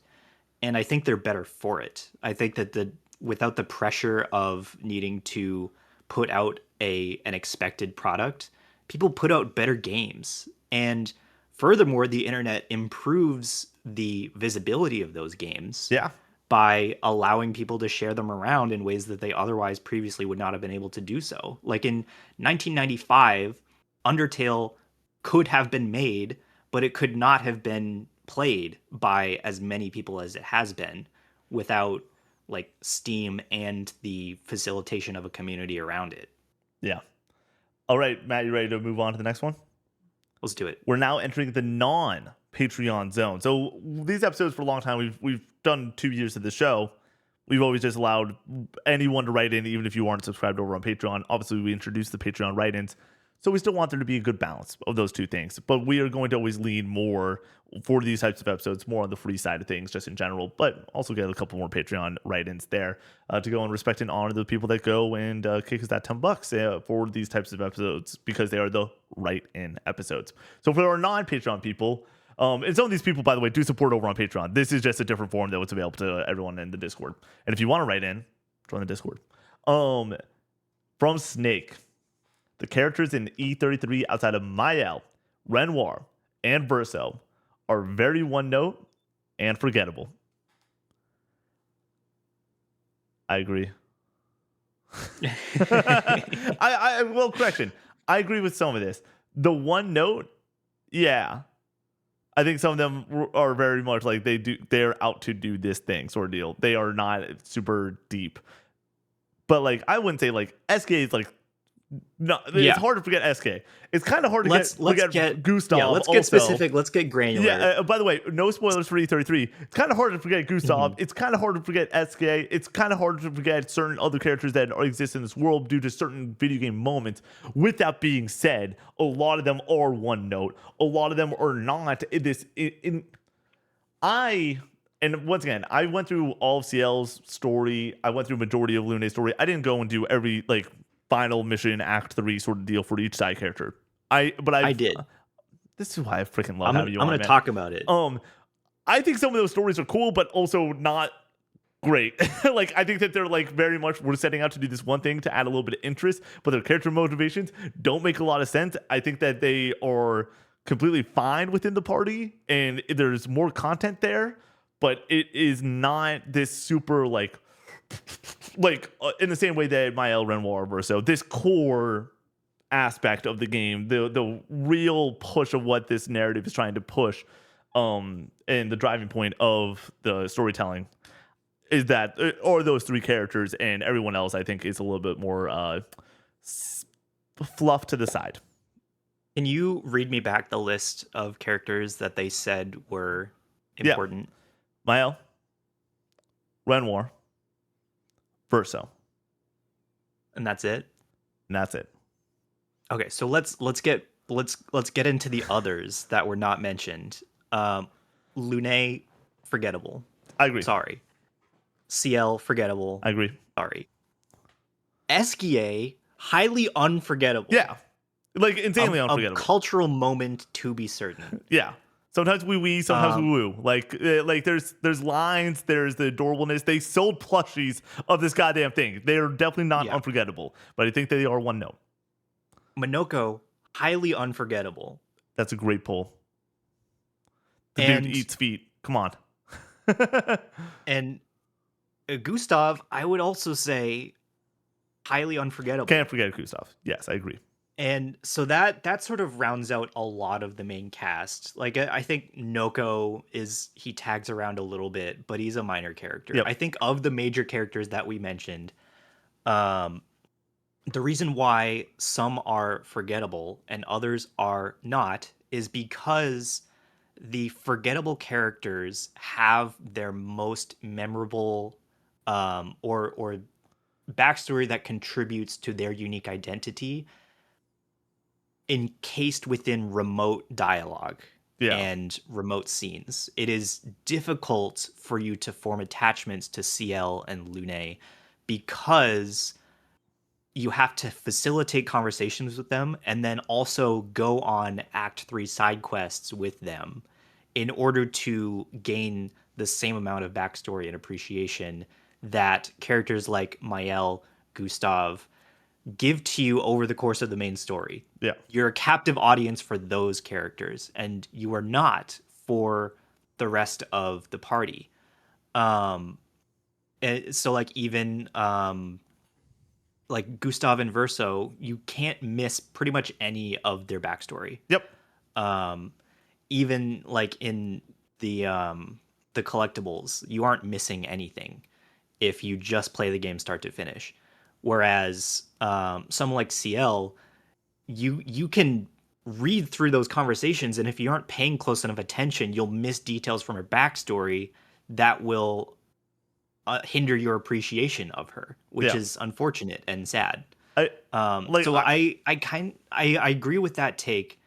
and I think they're better for it. I think that without the pressure of needing to put out an expected product, people put out better games. And furthermore, the internet improves the visibility of those games by allowing people to share them around in ways that they otherwise previously would not have been able to do so. Like in 1995, Undertale could have been made, but it could not have been played by as many people as it has been without like Steam and the facilitation of a community around it.
Yeah. All right, Matt, you ready to move on to the next one?
Let's do it.
We're now entering the non-Patreon zone. So these episodes for a long time, we've done 2 years of the show. We've always just allowed anyone to write in, even if you aren't subscribed over on Patreon. Obviously, we introduced the Patreon write-ins. So we still want there to be a good balance of those two things. But we are going to always lean more for these types of episodes, more on the free side of things, just in general, but also get a couple more Patreon write-ins there to go and respect and honor the people that go and kick us that $10 for these types of episodes, because they are the write-in episodes. So for our non-Patreon people, and some of these people, by the way, do support over on Patreon. This is just a different form that was available to everyone in the Discord. And if you want to write in, join the Discord. From Snake. The characters in E33 outside of Mael, Renoir, and Verso are very one-note and forgettable. I agree. Well, correction. I agree with some of this. The one note, yeah. I think some of them are very much like they're out to do this thing sort of deal. They are not super deep. But like I wouldn't say like SK is like No, it's
Yeah.
hard to forget SK. It's kind of hard to
Let's
forget
get
Gustav.
let's get
Also,
specific. Let's get
yeah.
granular.
By the way, no spoilers for E33. It's kind of hard to forget Gustav.
Mhm.
It's kind of hard to forget SK. It's kind of hard to forget certain other characters that exist in this world due to certain video game moments. With that being said, a lot of them are one note. A lot of them are not. And once again, I went through all of CL's story. I went through majority of Lune's story. I didn't go and do every like final mission, Act 3 sort of deal for each side character.
I did.
This is why I freaking love having you
I'm
on,
gonna
man.
talk about it.
I think some of those stories are cool, but also not great. Like I think that they're like very much we're setting out to do this one thing to add a little bit of interest, but their character motivations don't make a lot of sense. I think that they are completely fine within the party, and there's more content there, but it is not this super like in the same way that Mael, Renoir, Verso, this core aspect of the game, the real push of what this narrative is trying to push, and the driving point of the storytelling is that, or those three characters, and everyone else, I think, is a little bit more fluff to the side.
Can you read me back the list of characters that they said were important?
Yeah. Mael, Renoir, Verso,
And that's it.
and that's it.
Okay, so let's get into the others that were not mentioned. Lune, forgettable.
I agree.
Sorry. CL, forgettable.
I agree.
Sorry. Eskia, highly unforgettable.
Yeah, like insanely unforgettable.
A cultural moment to be certain.
Yeah. Sometimes we sometimes we woo. Like there's lines, there's the adorableness. They sold plushies of this goddamn thing. They are definitely not unforgettable, but I think they are one note.
Monoko, highly unforgettable.
That's a great pull. The dude eats feet. Come on.
And Gustav, I would also say highly unforgettable.
Can't forget Gustav. Yes, I agree.
And so that sort of rounds out a lot of the main cast. Like I think Noko he tags around a little bit, but he's a minor character.
Yep.
I think of the major characters that we mentioned, the reason why some are forgettable and others are not is because the forgettable characters have their most memorable or backstory that contributes to their unique identity encased within remote dialogue and remote scenes. It is difficult for you to form attachments to CL and Lune because you have to facilitate conversations with them and then also go on Act 3 side quests with them in order to gain the same amount of backstory and appreciation that characters like Mael, Gustav give to you over the course of the main story.
Yeah.
You're a captive audience for those characters, and you are not for the rest of the party. And so like even like Gustav and Verso, you can't miss pretty much any of their backstory.
Yep.
Even like in the collectibles, you aren't missing anything if you just play the game start to finish. Whereas someone like CL, you can read through those conversations, and if you aren't paying close enough attention, you'll miss details from her backstory that will hinder your appreciation of her, which is unfortunate and sad. I agree with that take,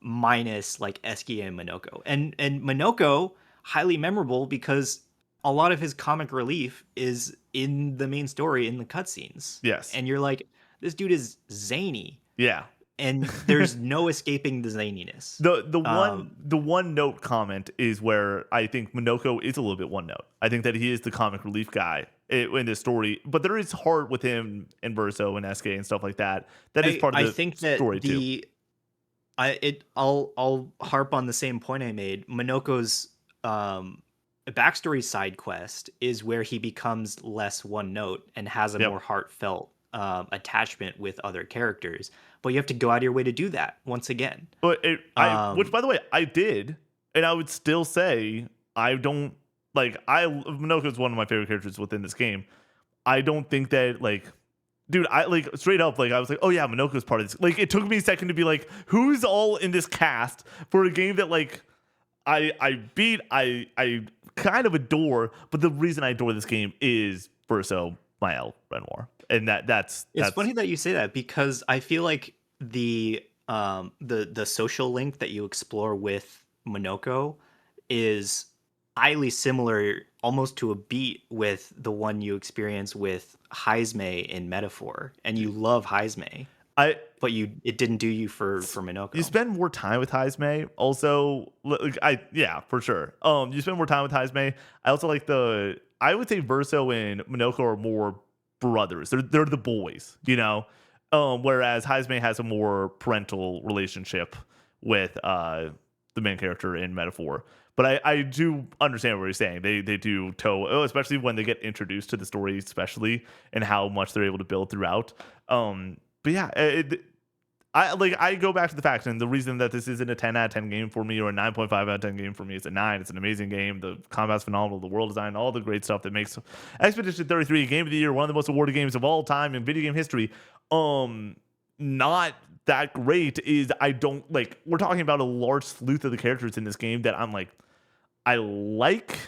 minus like Eskia and Monoko, and Monoko highly memorable because a lot of his comic relief is in the main story in the cutscenes.
Yes.
And you're like, this dude is zany.
Yeah.
And there's no escaping the zaniness.
The one note comment is where I think Monoko is a little bit one note. I think that he is the comic relief guy in this story, but there is heart with him and Verso and SK and stuff like that. That is part of the story too.
I'll harp on the same point I made. Monoko's backstory side quest is where he becomes less one note and has a more heartfelt attachment with other characters, but you have to go out of your way to do that once again.
But which, by the way, I did, and I would still say I don't like. Monoko is one of my favorite characters within this game. I don't think that like dude, I like straight up, like I was like, oh yeah, Minoko's part of this. Like it took me a second to be like, who's all in this cast for a game that like I kind of adore, but the reason I adore this game is Verso Mael Renoir. And
It's
that's
funny that you say that because I feel like the social link that you explore with Monoko is highly similar almost to a beat with the one you experience with Heisme in Metaphor, and you love Heisme,
I
but it didn't do you for
you
Monoko.
spend more time with Heisme. Also, like, yeah, for sure. You spend more time with Heisme. I also like I would say Verso and Minoko are more brothers. They're the boys, you know. Whereas Heisme has a more parental relationship with the main character in Metaphor. But I do understand what you're saying. They do especially when they get introduced to the story, especially and how much they're able to build throughout. But yeah, I go back to the fact, and the reason that this isn't a 10 out of 10 game for me or a 9.5 out of 10 game for me, it's a 9. It's an amazing game. The combat's phenomenal, the world design, all the great stuff that makes Expedition 33 Game of the Year, one of the most awarded games of all time in video game history. Not that great is I don't like. We're talking about a large sleuth of the characters in this game that I'm like, I like,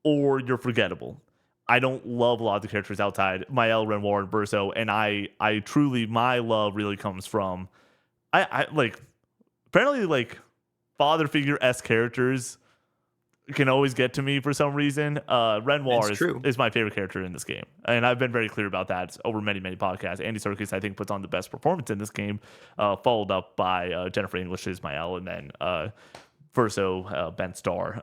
or you're forgettable. I don't love a lot of the characters outside Mael, Renoir, and Verso, and I truly my love really comes from I like apparently like father figure s characters can always get to me for some reason.
It's
Renoir
true.
is my favorite character in this game, and I've been very clear about that over many podcasts. Andy Serkis I think puts on the best performance in this game, followed up by Jennifer English's Mael, and then Verso Ben Starr.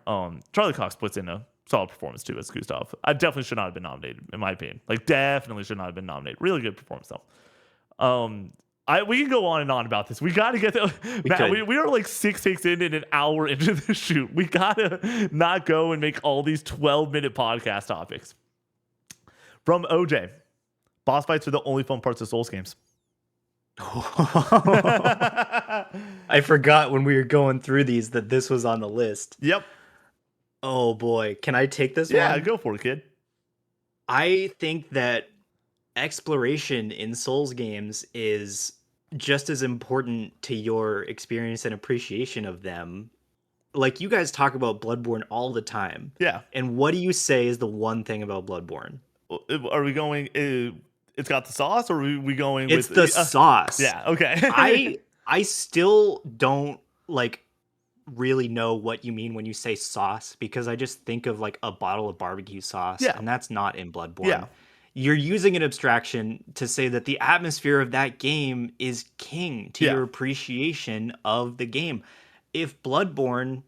Charlie Cox puts in a solid performance too as Gustav. I definitely should not have been nominated, in my opinion. Like definitely should not have been nominated. Really good performance though. We can go on and on about this. We got to get Matt. We are like 6 takes in and an hour into the shoot. We gotta not go and make all these 12-minute podcast topics. From OJ, boss fights are the only fun parts of Souls games.
I forgot when we were going through these that this was on the list.
Yep.
Oh boy, can I take this one?
Yeah, go for it, kid.
I think that exploration in Souls games is just as important to your experience and appreciation of them. Like you guys talk about Bloodborne all the time.
Yeah.
And what do you say is the one thing about Bloodborne?
Are we going it's got the sauce, or are we going
it's
with
the sauce?
Yeah, okay.
I still don't like really know what you mean when you say sauce, because I just think of like a bottle of barbecue sauce, and that's not in Bloodborne.
Yeah.
You're using an abstraction to say that the atmosphere of that game is king to your appreciation of the game. If Bloodborne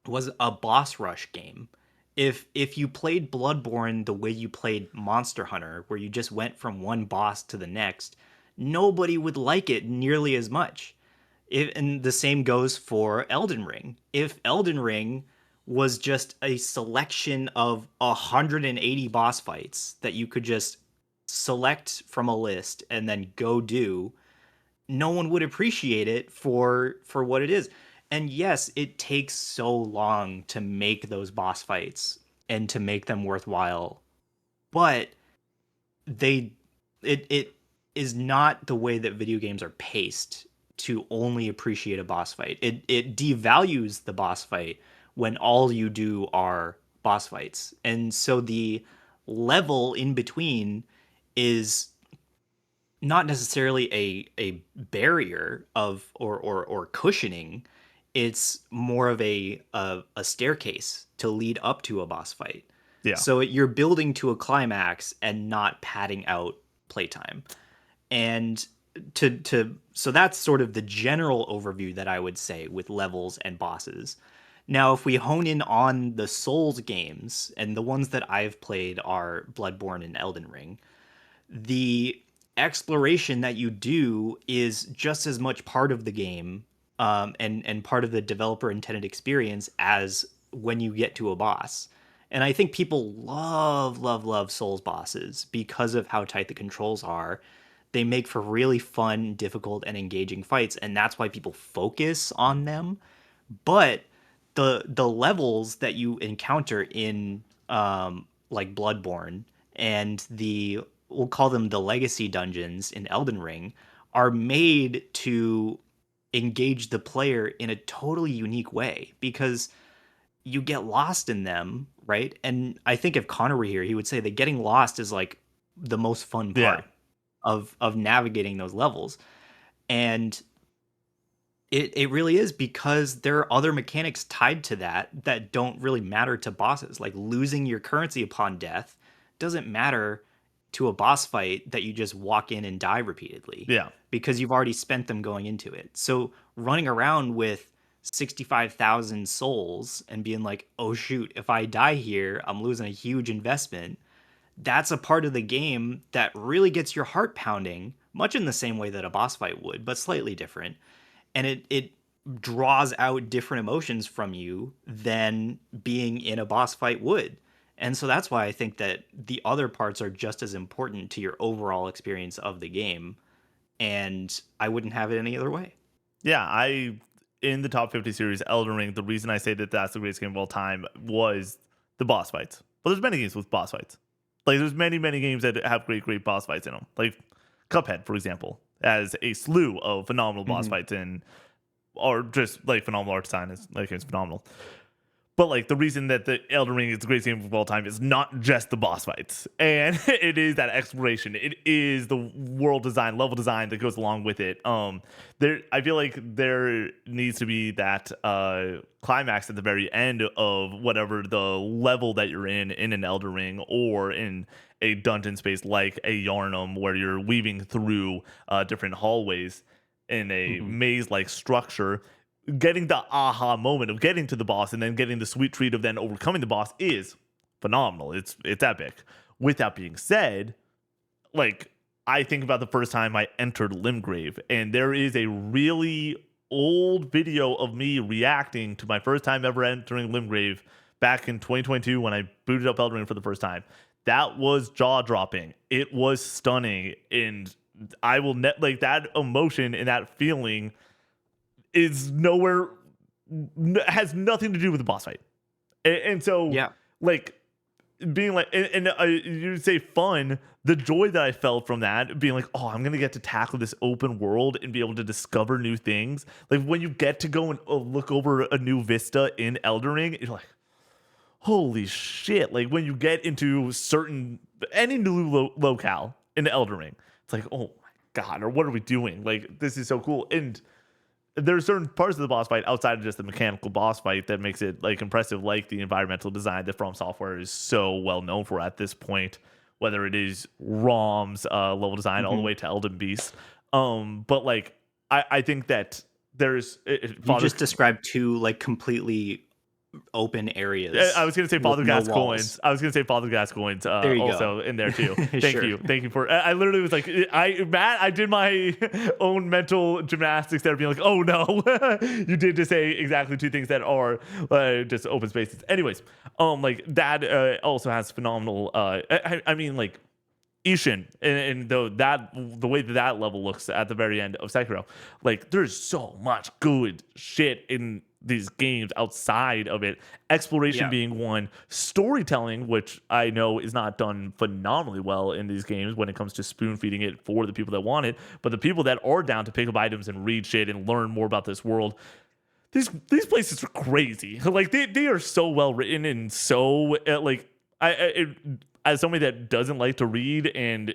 was a boss rush game, if you played Bloodborne the way you played Monster Hunter, where you just went from one boss to the next, nobody would like it nearly as much. And the same goes for Elden Ring. If Elden Ring was just a selection of 180 boss fights that you could just select from a list and then go do, no one would appreciate it for what it is. And yes, it takes so long to make those boss fights and to make them worthwhile, but it is not the way that video games are paced to only appreciate a boss fight. It devalues the boss fight when all you do are boss fights. And so the level in between is not necessarily a barrier of or cushioning. It's more of a staircase to lead up to a boss fight.
Yeah.
So you're building to a climax and not padding out playtime. And so that's sort of the general overview that I would say with levels and bosses. Now, if we hone in on the Souls games, and the ones that I've played are Bloodborne and Elden Ring, the exploration that you do is just as much part of the game, and part of the developer intended experience as when you get to a boss. And I think people love Souls bosses because of how tight the controls are. They make for really fun, difficult, and engaging fights, and that's why people focus on them. But the levels that you encounter in like Bloodborne and the we'll call them the legacy dungeons in Elden Ring, are made to engage the player in a totally unique way because you get lost in them, right? And I think if Connor were here, he would say that getting lost is like the most fun
Yeah.
part of navigating those levels. And it really is because there are other mechanics tied to that don't really matter to bosses. Like losing your currency upon death doesn't matter to a boss fight that you just walk in and die repeatedly
Yeah.
because you've already spent them going into it. So running around with 65,000 souls and being like, "Oh shoot, if I die here, I'm losing a huge investment." That's a part of the game that really gets your heart pounding, much in the same way that a boss fight would, but slightly different, and it draws out different emotions from you than being in a boss fight would. And so that's why I think that the other parts are just as important to your overall experience of the game, and I wouldn't have it any other way.
Yeah, in the top 50 series, Elden Ring, the reason I say that that's the greatest game of all time was the boss fights. But there's many games with boss fights. Like there's many games that have great boss fights in them. Like Cuphead, for example, has a slew of phenomenal boss
Mhm.
fights in, or just like phenomenal art design. Is like it's phenomenal. But like the reason that the Elden Ring is the greatest game of all time is not just the boss fights, and it is that exploration. It is the world design, level design that goes along with it. I feel like there needs to be that climax at the very end of whatever the level that you're in an Elden Ring or in a dungeon space like a Yarnum, where you're weaving through different hallways in a
Mhm.
maze-like structure. Getting the aha moment of getting to the boss and then getting the sweet treat of then overcoming the boss is phenomenal. It's epic. With that being said, like I think about the first time I entered Limgrave, and there is a really old video of me reacting to my first time ever entering Limgrave back in 2022 when I booted up Elden Ring for the first time. That was jaw dropping. It was stunning, and I will like that emotion and that feeling is nowhere has nothing to do with the boss fight. And so
Yeah.
like being like you say fun, the joy that I felt from that being like, oh, I'm gonna get to tackle this open world and be able to discover new things. Like when you get to go and look over a new vista in Elden Ring, you're like, holy shit. Like when you get into any new locale in Elden Ring, it's like, oh my god, or what are we doing? Like this is so cool. And there are certain parts of the boss fight outside of just the mechanical boss fight that makes it like impressive, like the environmental design that From Software is so well known for at this point, whether it is ROM's level design all the
Mhm.
way to Elden Beast. But like I think that there's
You
Father.
just described two like completely open
I
areas
was gonna say
with
Father
no
Gascoigne's.
walls.
I was gonna say Father Gascoigne's
There you go.
also in there too. Thank
Sure.
you, thank you for. I literally was like, Matt, I did my own mental gymnastics there, being like, oh no, you did just say exactly two things that are just open spaces. Anyways, like that also has phenomenal. I mean, like Ishin, and the way that that level looks at the very end of Sekiro, like there's so much good shit in these games outside of it. Exploration
Yeah.
being one, storytelling, which I know is not done phenomenally well in these games when it comes to spoon feeding it for the people that want it, but the people that are down to pick up items and read shit and learn more about this world, these places are crazy. Like they are so well written and so like as somebody that doesn't like to read and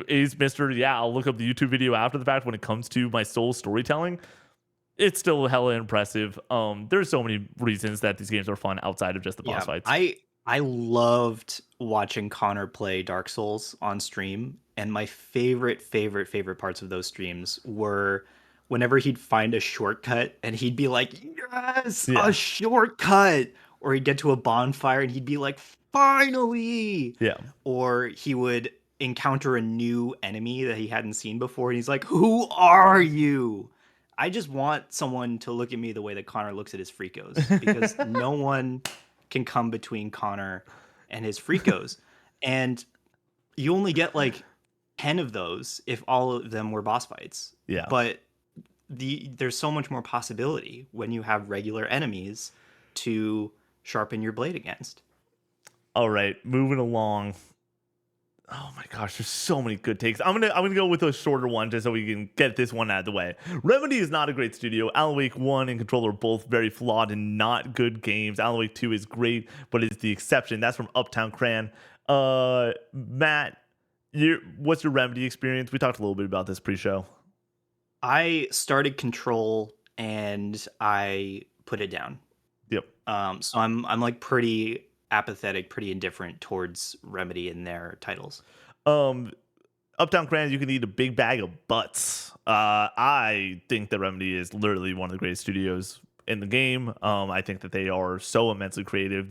is Mister, yeah, I'll look up the YouTube video after the fact when it comes to my soul storytelling. It's still hella impressive. There's so many reasons that these games are fun outside of just the boss
Yeah.
fights.
I loved watching Connor play Dark Souls on stream, and my favorite parts of those streams were whenever he'd find a shortcut and he'd be like, "Yes, a
Yeah,
shortcut!" Or he'd get to a bonfire and he'd be like, "Finally!"
yeah,
Or he would encounter a new enemy that he hadn't seen before, and he's like, "Who are you?" I just want someone to look at me the way that Connor looks at his freakos because no one can come between Connor and his freakos. And you only get like 10 of those if all of them were boss fights.
yeah.
But there's so much more possibility when you have regular enemies to sharpen your blade against.
All right, moving along. Oh my gosh, there's so many good takes. I'm gonna go with a shorter one just so we can get this one out of the way. Remedy is not a great studio. Alan Wake 1 and Control are both very flawed and not good games. Alan Wake 2 is great, but it's the exception. That's from Uptown Cran. Matt, what's your Remedy experience? We talked a little bit about this pre-show.
I started Control and I put it down.
Yep.
So I'm like pretty apathetic, pretty indifferent towards Remedy in their titles.
Uptown Cran, you can eat a big bag of butts. I think that Remedy is literally one of the greatest studios in the game. I think that they are so immensely creative.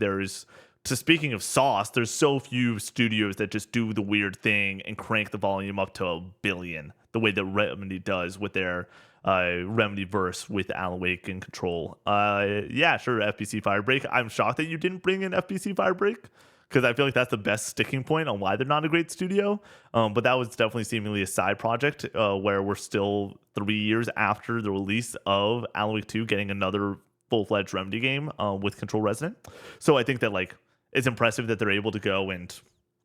Speaking of sauce, there's so few studios that just do the weird thing and crank the volume up to 1 billion the way that Remedy does with their Remedy verse with Alan Wake and Control. Yeah, sure, FBC Firebreak. I'm shocked that you didn't bring in FBC Firebreak because I feel like that's the best sticking point on why they're not a great studio. But that was definitely seemingly a side project where we're still 3 years after the release of Alan Wake 2 getting another full-fledged Remedy game with Control Resident. So I think that like it's impressive that they're able to go and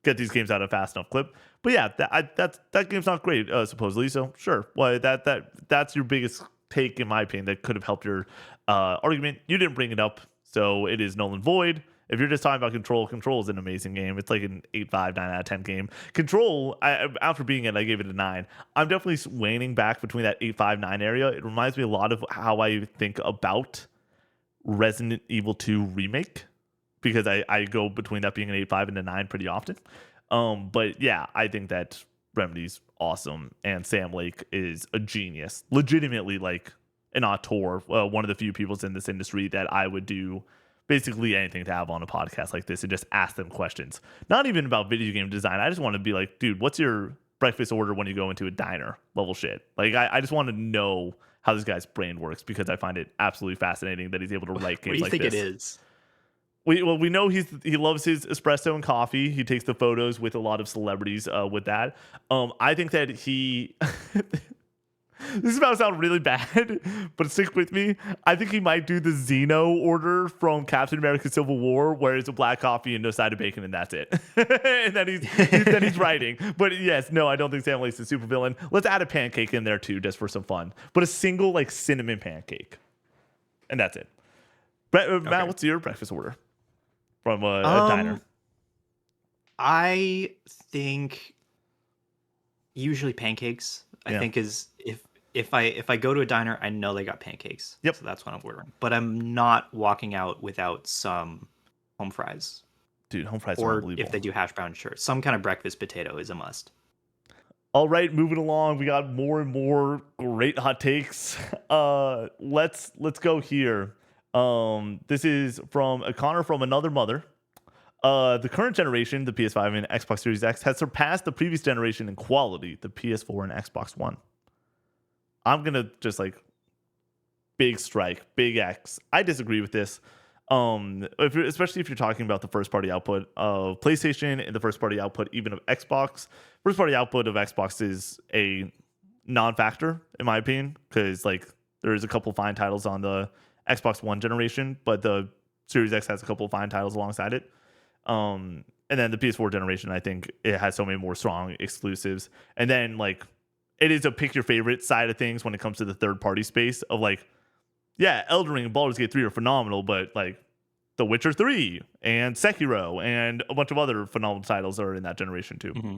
get these games out of a fast enough clip. But yeah, that game's not great supposedly. So sure, well that's your biggest take in my opinion that could have helped your argument. You didn't bring it up, so it is null and void. If you're just talking about Control is an amazing game. It's like an 8.5, 9 out of 10 game. Control, after being it, I gave it a 9. I'm definitely waning back between that 8.5, 9 area. It reminds me a lot of how I think about Resident Evil 2 Remake, because I go between that being an 8.5 and a 9 pretty often. But yeah, I think that Remedy's awesome, and Sam Lake is a genius. Legitimately, like an auteur, one of the few people in this industry that I would do basically anything to have on a podcast like this and just ask them questions. Not even about video game design. I just want to be like, dude, what's your breakfast order when you go into a diner level shit? Like, I just want to know how this guy's brain works because I find it absolutely fascinating that he's able to write games like this.
What do you think it is?
We know he loves his espresso and coffee. He takes the photos with a lot of celebrities with that. I think that he this is about to sound really bad, but stick with me. I think he might do the Xeno order from Captain America Civil War, where it's a black coffee and no side of bacon, and that's it. And then he's writing. But yes, no, I don't think Sam Lake's a supervillain. Let's add a pancake in there too, just for some fun. But a single like cinnamon pancake, and that's it. Matt, what's your breakfast order from a diner?
I think usually pancakes. I think is if I go to a diner, I know they got pancakes.
Yep.
So that's what I'm ordering. But I'm not walking out without some home fries.
Dude, home fries are unbelievable.
Or if they do hash brown, sure. Some kind of breakfast potato is a must.
All right, moving along. We got more and more great hot takes. Let's go here. This is from a Connor from another mother. The current generation, the PS5 and Xbox Series X, has surpassed the previous generation in quality, the PS4 and Xbox One. I'm gonna just like big strike, big X. I disagree with this. Especially if you're talking about the first party output of PlayStation and the first party output even of Xbox. First party output of Xbox is a non-factor in my opinion, because like there's a couple fine titles on the Xbox One generation, but the Series X has a couple of fine titles alongside it. And then the PS4 generation, I think it has so many more strong exclusives. And then like it is a pick your favorite side of things when it comes to the third party space of like, yeah, Elden Ring and Baldur's Gate 3 are phenomenal, but like The Witcher 3 and Sekiro and a bunch of other phenomenal titles are in that generation too.
Mm-hmm.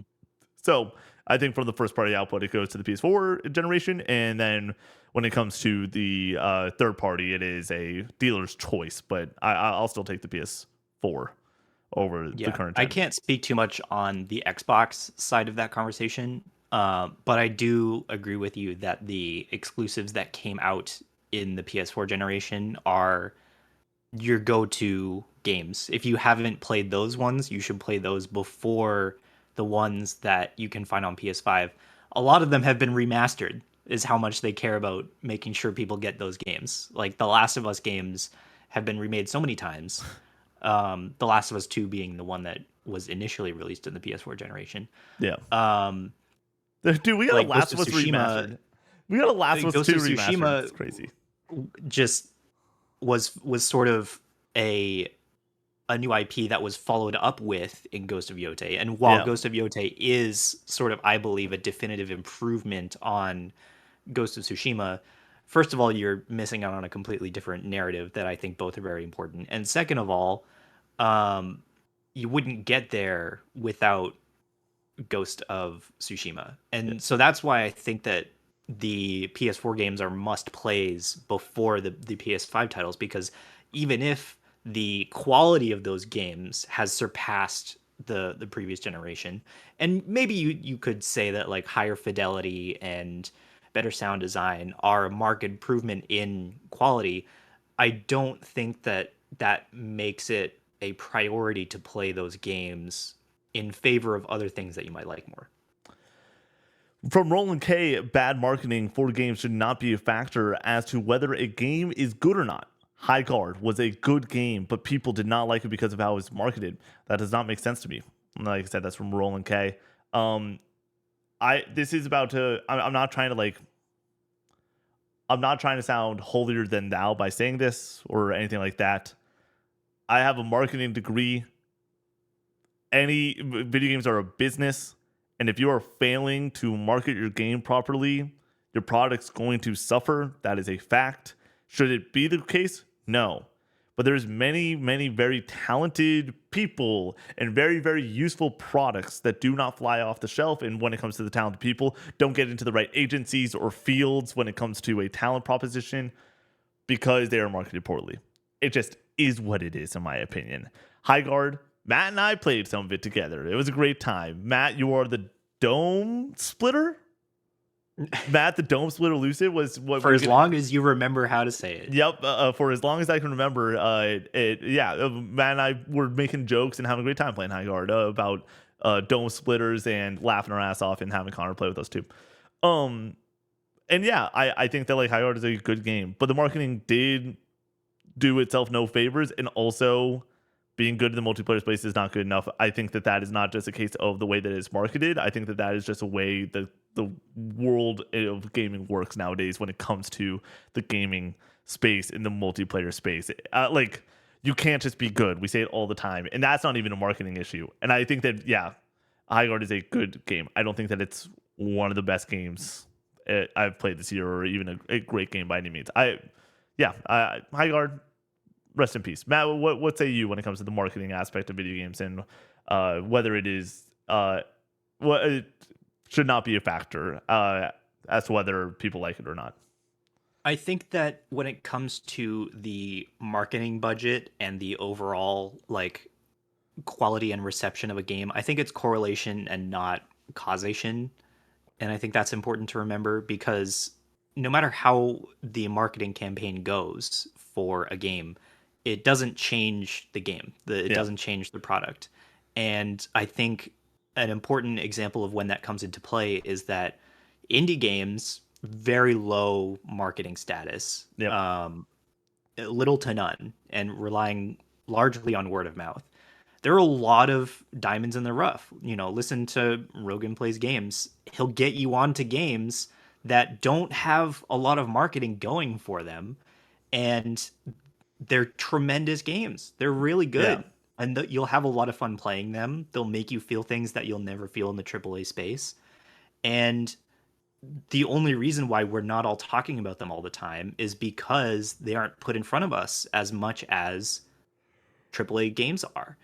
So I think from the first party output, it goes to the PS4 generation. And then when it comes to the third party, it is a dealer's choice, but I'll still take the PS4 over the current gen.
I can't speak too much on the Xbox side of that conversation, but I do agree with you that the exclusives that came out in the PS4 generation are your go-to games. If you haven't played those ones, you should play those before the ones that you can find on PS5. A lot of them have been remastered, is how much they care about making sure people get those games. Like the Last of Us games have been remade so many times. The Last of Us 2 being the one that was initially released in the PS4 generation.
Yeah. Dude, we got
like
a Last of Us remastered. We got a Last of Us 2 remastered. It's crazy.
Just was sort of a a new IP that was followed up with in Ghost of Yotei. And while
Yeah.
Ghost of Yotei is sort of, I believe, a definitive improvement on Ghost of Tsushima, first of all, you're missing out on a completely different narrative that I think both are very important. And second of all, um, you wouldn't get there without Ghost of Tsushima. And so that's why I think that the PS4 games are must plays before the PS5 titles, because even if the quality of those games has surpassed the previous generation, and maybe you could say that like higher fidelity and better sound design are a marked improvement in quality, I don't think that that makes it a priority to play those games in favor of other things that you might like more.
From Roland K, bad marketing for games should not be a factor as to whether a game is good or not. High Guard was a good game, but people did not like it because of how it was marketed. That does not make sense to me. Like I said, that's from Roland K. This is about to. I'm not trying to like. I'm not trying to sound holier than thou by saying this or anything like that. I have a marketing degree. Any video games are a business, and if you are failing to market your game properly, your product's going to suffer. That is a fact. Should it be the case? No. But there's many very talented people and very useful products that do not fly off the shelf. And when it comes to the talented people, don't get into the right agencies or fields when it comes to a talent proposition because they are marketed poorly. It just is what it is, in my opinion. High Guard, Matt and I played some of it together. It was a great time. Matt, you are the Dome Splitter? Matt, the Dome Splitter Lucid was what
For as long as you remember how to say it.
Yep, for as long as I can remember, Matt and I were making jokes and having a great time playing High Guard about Dome Splitters and laughing our ass off and having Connor play with us too. And yeah, I think that like High Guard is a good game, but the marketing did do itself no favors, and also being good in the multiplayer space is not good enough. I think that that is not just a case of the way that it's marketed. I think that that is just a way that the world of gaming works nowadays when it comes to the gaming space in the multiplayer space. Like, you can't just be good. We say it all the time, and that's not even a marketing issue. And I think that, yeah, High Guard is a good game. I don't think that it's one of the best games I've played this year, or even a great game by any means. High Guard, rest in peace. Matt, what say you when it comes to the marketing aspect of video games, and whether it is it should not be a factor as to whether people like it or not?
I think that when it comes to the marketing budget and the overall like quality and reception of a game, I think it's correlation and not causation. And I think that's important to remember, because no matter how the marketing campaign goes for a game, it doesn't change the game. It doesn't change the product. And I think an important example of when that comes into play is that indie games, very low marketing status,
Yep.
little to none, and relying largely on word of mouth. There are a lot of diamonds in the rough. You know, listen to Rogan Plays Games. He'll get you onto games that don't have a lot of marketing going for them, and they're tremendous games. They're really
Yeah.
good. And you'll have a lot of fun playing them. They'll make you feel things that you'll never feel in the AAA space. And the only reason why we're not all talking about them all the time is because they aren't put in front of us as much as AAA games are.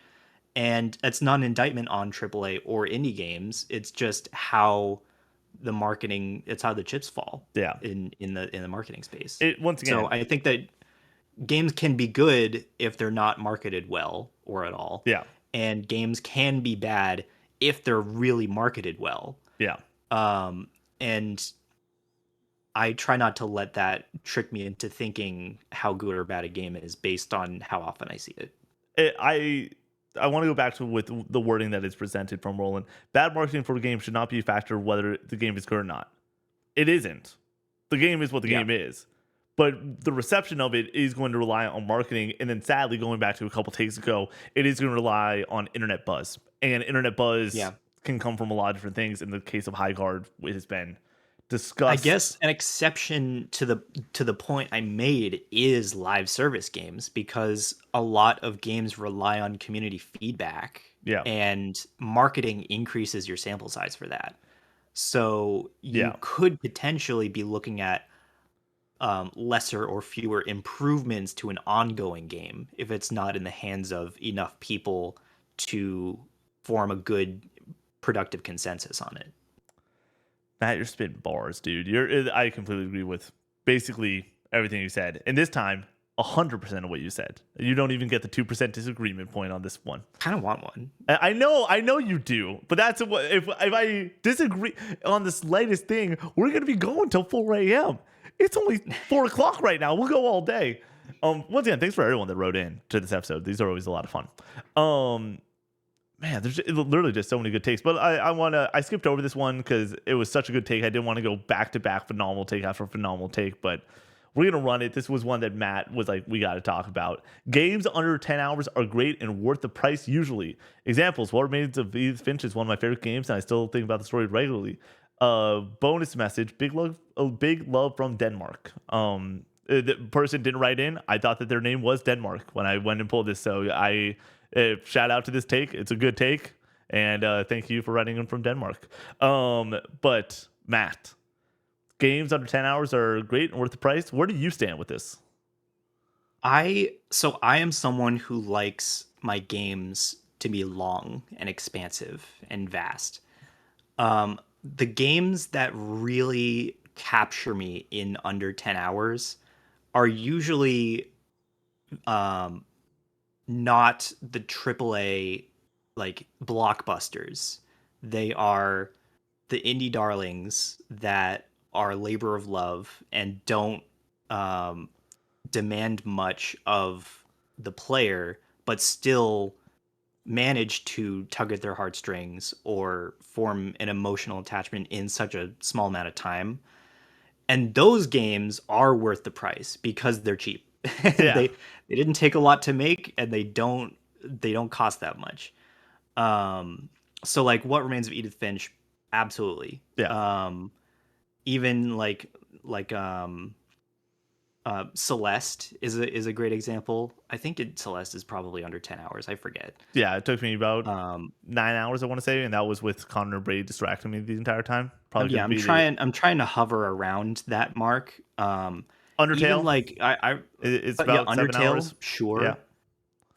And it's not an indictment on AAA or indie games. It's just how the marketing, it's how the chips fall
Yeah.
in the marketing space.
Once
So
again,
I think that games can be good if they're not marketed well or at all.
yeah.
And games can be bad if they're really marketed well.
Yeah.
And I try not to let that trick me into thinking how good or bad a game is based on how often I see it.
I want to go back to with the wording that is presented from Roland. Bad marketing for a game should not be a factor whether the game is good or not. It isn't. The game is what the game is. But the reception of it is going to rely on marketing. And then sadly, going back to a couple takes ago, it is going to rely on internet buzz. And internet buzz can come from a lot of different things. In the case of High Guard, it has been
I
discuss.
guess an exception to the point I made is live service games, because a lot of games rely on community feedback,
Yeah,
and marketing increases your sample size for that. So
yeah.
you could potentially be looking at lesser or fewer improvements to an ongoing game if it's not in the hands of enough people to form a good, productive consensus on it.
Matt, you're spitting bars, dude. I completely agree with basically everything you said. And this time, 100% of what you said. You don't even get the 2% disagreement point on this one.
Kind of want one.
I know you do, but that's what if I disagree on the slightest thing, we're gonna be going till 4 a.m. It's only 4 o'clock right now. We'll go all day. Once again, thanks for everyone that wrote in to this episode. These are always a lot of fun. Man, there's literally just so many good takes. But I skipped over this one because it was such a good take. I didn't want to go back to back phenomenal take after phenomenal take, but we're gonna run it. This was one that Matt was like, we got to talk about. Games under 10 hours are great and worth the price usually. Examples: What Remains of Edith Finch is one of my favorite games, and I still think about the story regularly. Bonus message: big love from Denmark. The person didn't write in. I thought that their name was Denmark when I went and pulled this. So shout out to this take. It's a good take, and thank you for writing in from Denmark. But Matt, games under 10 hours are great and worth the price. Where do you stand with this?
I am someone who likes my games to be long and expansive and vast. The games that really capture me in under 10 hours are usually um, not the AAA like blockbusters. They are the indie darlings that are labor of love and don't um, demand much of the player, but still manage to tug at their heartstrings or form an emotional attachment in such a small amount of time. And those games are worth the price because they're cheap.
Yeah,
They didn't take a lot to make, and they don't cost that much. Um, so like What Remains of Edith Finch, absolutely.
yeah,
Even like Celeste is a great example. I think Celeste is probably under 10 hours. I forget.
yeah. It took me about
Um,
9 hours, I want to say, and that was with Connor Brady distracting me the entire time. Probably
yeah,
could be the
I'm trying to hover around that mark. Even
Undertale.
like
It's
yeah,
about 7 hours.
Undertale, sure.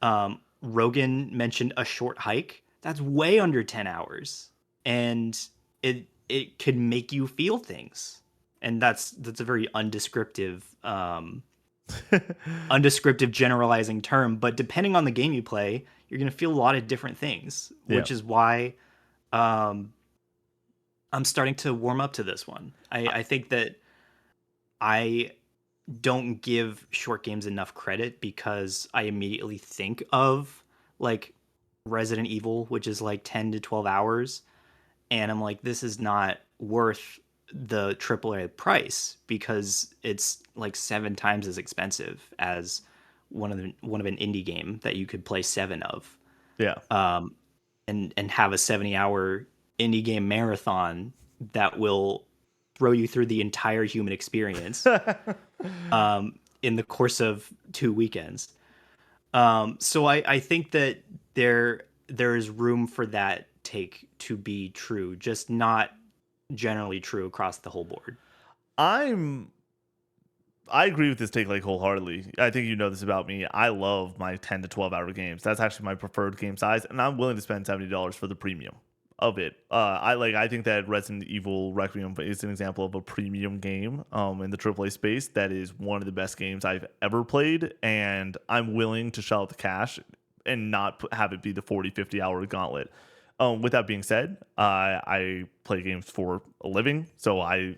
Yeah,
Rogan mentioned A Short Hike. That's way under 10 hours. And it can make you feel things. And that's a very undescriptive generalizing term, but depending on the game you play, you're going to feel a lot of different things,
yeah.
which is why um I'm starting to warm up to this one. I think that I don't give short games enough credit because I immediately think of like Resident Evil, which is like 10 to 12 hours. And I'm like, this is not worth the AAA price because it's like 7 times as expensive as one of an indie game that you could play 7 of.
Yeah.
Um, and have a 70-hour indie game marathon that will throw you through the entire human experience in the course of 2 weekends. So I think that there is room for that take to be true, just not generally true across the whole board.
I'm I agree with this take like wholeheartedly. I think you know this about me. I love my 10 to 12 hour games. That's actually my preferred game size, and I'm willing to spend $70 for the premium of it. I think that Resident Evil Requiem is an example of a premium game in the AAA space that is one of the best games I've ever played, and I'm willing to shell out the cash and not have it be the 40, 50 hour gauntlet. With that being said, I play games for a living, so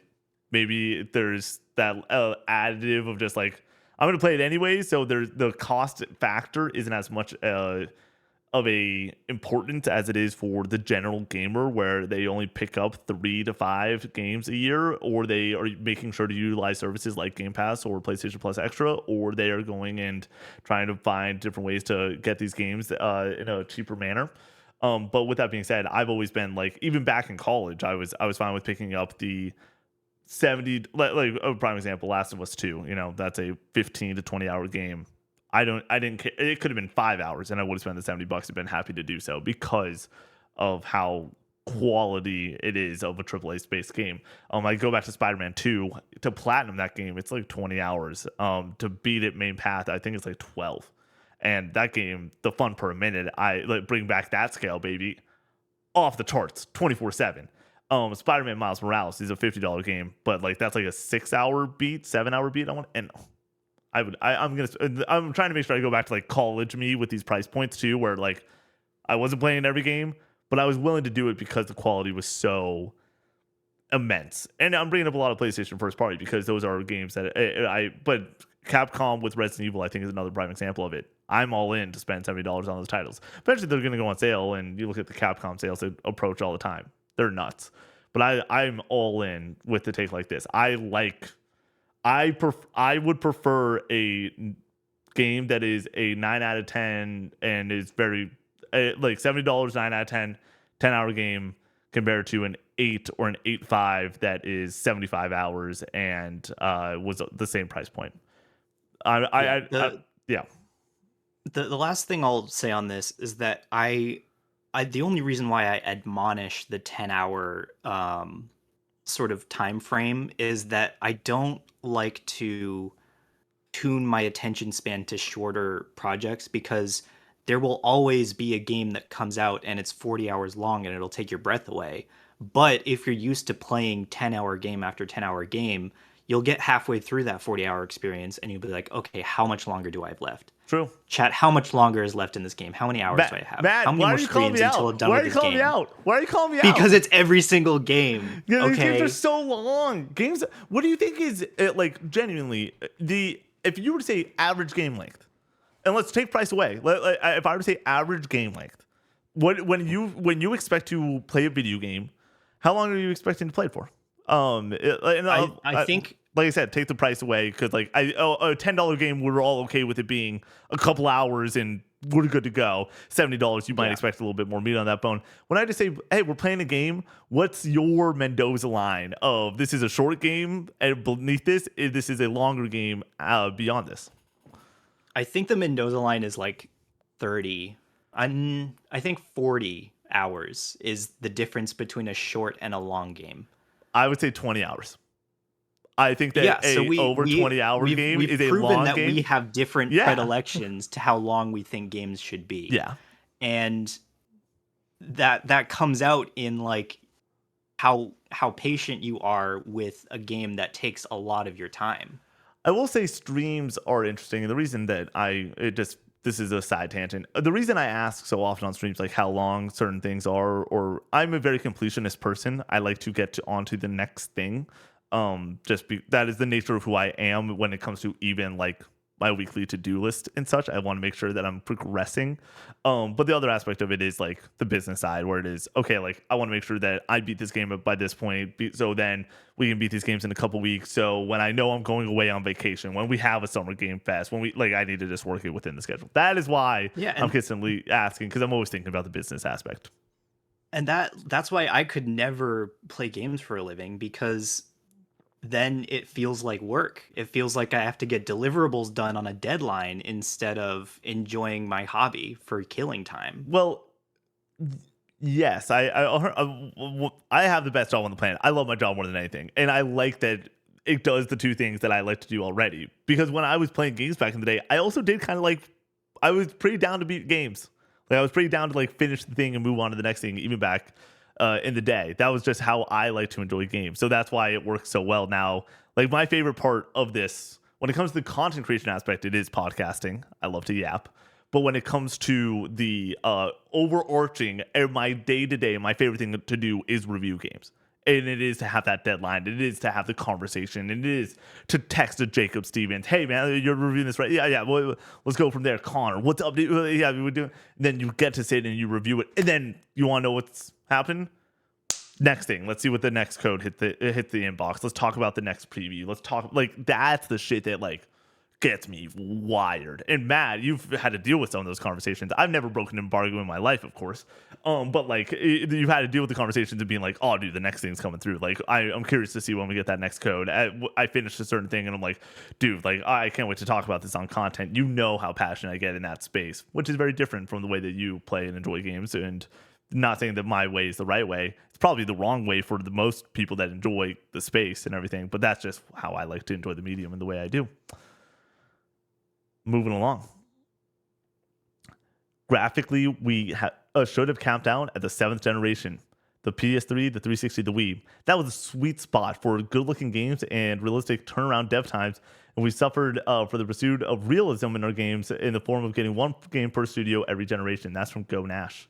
maybe there's that additive of just like I'm gonna play it anyway, so there's the cost factor isn't as much of a important as it is for the general gamer, where they only pick up 3 to 5 games a year, or they are making sure to utilize services like Game Pass or PlayStation Plus Extra, or they are going and trying to find different ways to get these games in a cheaper manner. But with that being said, I've always been like, even back in college, I was fine with picking up the like a prime example, Last of Us 2, that's a 15 to 20 hour game. I didn't care. It could have been 5 hours and I would have spent the $70 and been happy to do so because of how quality it is of a AAA space game. I go back to Spider-Man 2 to platinum that game. It's like 20 hours. To beat it main path, I think it's like 12. And that game, the fun per minute, I like bring back that scale, baby, off the charts, 24/7. Spider-Man Miles Morales is a $50 game, but like that's like a 6 hour beat, 7 hour beat. I'm trying to make sure I go back to like college me with these price points too, where like I wasn't playing every game, but I was willing to do it because the quality was so immense. And I'm bringing up a lot of PlayStation first party because those are games that but Capcom with Resident Evil, I think, is another prime example of it. I'm all in to spend $70 on those titles. Eventually, they're going to go on sale, and you look at the Capcom sales that approach all the time. They're nuts. But I'm all in with the take like this. I would prefer a game that is a 9 out of 10 and is very like $70, 9 out of 10, 10-hour game compared to an 8 or an 8.5 that is 75 hours and was the same price point. Yeah.
The last thing I'll say on this is that I the only reason why I admonish the 10-hour sort of time frame is that I don't like to tune my attention span to shorter projects because there will always be a game that comes out and it's 40 hours long and it'll take your breath away. But if you're used to playing 10-hour game after 10-hour game, you'll get halfway through that 40-hour experience and you'll be like, okay, how much longer do I have left?
True.
Chat, how much longer is left in this game? How many hours do I have?
Matt,
how many more screens until I'm done with this game?
Why are you calling me out? Why are you calling me out?
Because it's every single game.
Yeah, these
okay?
games are so long. Games. What do you think is like genuinely if you were to say average game length, and let's take price away. If I were to say average game length, when you expect to play a video game, how long are you expecting to play it for?
I think,
like I said, take the price away because like a $10 game, we're all okay with it being a couple hours and we're good to go. $70, you might expect a little bit more meat on that bone. When I just say, hey, we're playing a game, what's your Mendoza line of this is a short game and beneath this is a longer game beyond this?
I think the Mendoza line is like 30. I think 40 hours is the difference between a short and a long game.
I would say 20 hours. I think that over 20-hour game is a long game. We've proven that
we have different predilections to how long we think games should be.
Yeah.
And that comes out in like how patient you are with a game that takes a lot of your time.
I will say streams are interesting, and the reason that this is a side tangent. The reason I ask so often on streams like how long certain things are, or I'm a very completionist person. I like to get onto the next thing. That is the nature of who I am when it comes to even like my weekly to-do list and such. I want to make sure that I'm progressing. But the other aspect of it is like the business side where it is, okay, like I want to make sure that I beat this game by this point. So then we can beat these games in a couple weeks. So when I know I'm going away on vacation, when we have a summer game fest, when I need to just work it within the schedule. That is why I'm consistently asking, because I'm always thinking about the business aspect.
And that's why I could never play games for a living, because then it feels like work. It feels like I have to get deliverables done on a deadline instead of enjoying my hobby for killing time.
Well, yes, I have the best job on the planet. I love my job more than anything, and I like that it does the two things that I like to do already. Because when I was playing games back in the day, I also did kind of like, I was pretty down to beat games. Like I was pretty down to like finish the thing and move on to the next thing, even back in the day. That was just how I like to enjoy games. So that's why it works so well now. Like my favorite part of this, when it comes to the content creation aspect, it is podcasting. I love to yap. But when it comes to the overarching, my day-to-day, my favorite thing to do is review games. And it is to have that deadline. It is to have the conversation. And it is to text to Jacob Stevens. Hey, man, you're reviewing this, right? Yeah. Well, let's go from there. Connor, what's up? Yeah, we do. Then you get to sit and you review it. And then you want to know what's happened? Next thing. Let's see what the next code hit the inbox. Let's talk about the next preview. Let's talk. Like, that's the shit that, like, gets me wired. And Matt, you've had to deal with some of those conversations. I've never broken an embargo in my life, of course. But like you've had to deal with the conversations and being like, oh, dude, the next thing's coming through. Like I'm curious to see when we get that next code. I finished a certain thing and I'm like, dude, like I can't wait to talk about this on content. You know how passionate I get in that space, which is very different from the way that you play and enjoy games. And not saying that my way is the right way. It's probably the wrong way for the most people that enjoy the space and everything. But that's just how I like to enjoy the medium and the way I do. Moving along. Graphically, we should have capped out at the 7th generation. The PS3, the 360, the Wii. That was a sweet spot for good-looking games and realistic turnaround dev times. And we suffered for the pursuit of realism in our games in the form of getting one game per studio every generation. That's from Go Nash.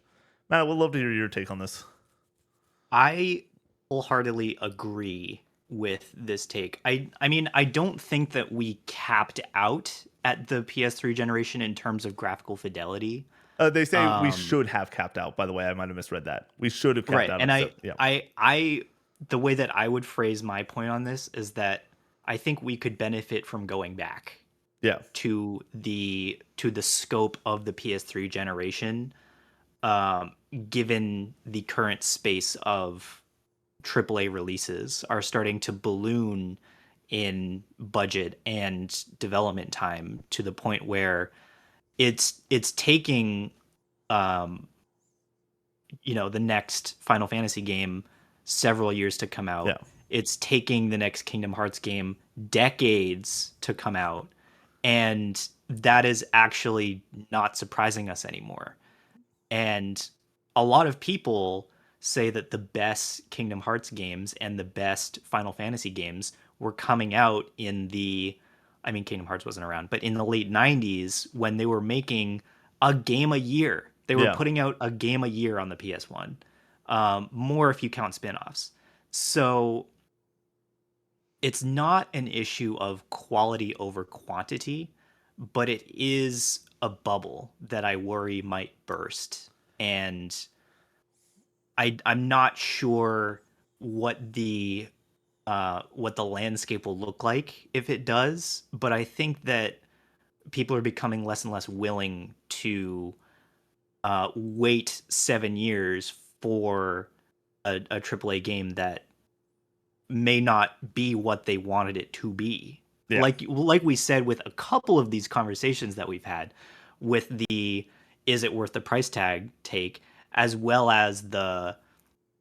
Matt, I would love to hear your take on this.
I wholeheartedly agree with this take. I mean, I don't think that we capped out at the PS3 generation in terms of graphical fidelity.
They say we should have capped out. By the way, I might have misread that. We should have capped out.
And the way that I would phrase my point on this is that I think we could benefit from going back, to the scope of the PS3 generation, given the current space of AAA releases are starting to balloon in budget and development time to the point where it's taking the next Final Fantasy game several years to come out. It's taking the next Kingdom Hearts game decades to come out, and that is actually not surprising us anymore. And a lot of people say that the best Kingdom Hearts games and the best Final Fantasy games were coming out Kingdom Hearts wasn't around, but in the late 90s when they were making a game a year. They were putting out a game a year on the PS1. More if you count spin-offs. So it's not an issue of quality over quantity, but it is a bubble that I worry might burst. And I'm not sure what the landscape will look like if it does, but I think that people are becoming less and less willing to wait 7 years for a AAA game that may not be what they wanted it to be. Yeah. Like we said with a couple of these conversations that we've had with the is it worth the price tag take, as well as the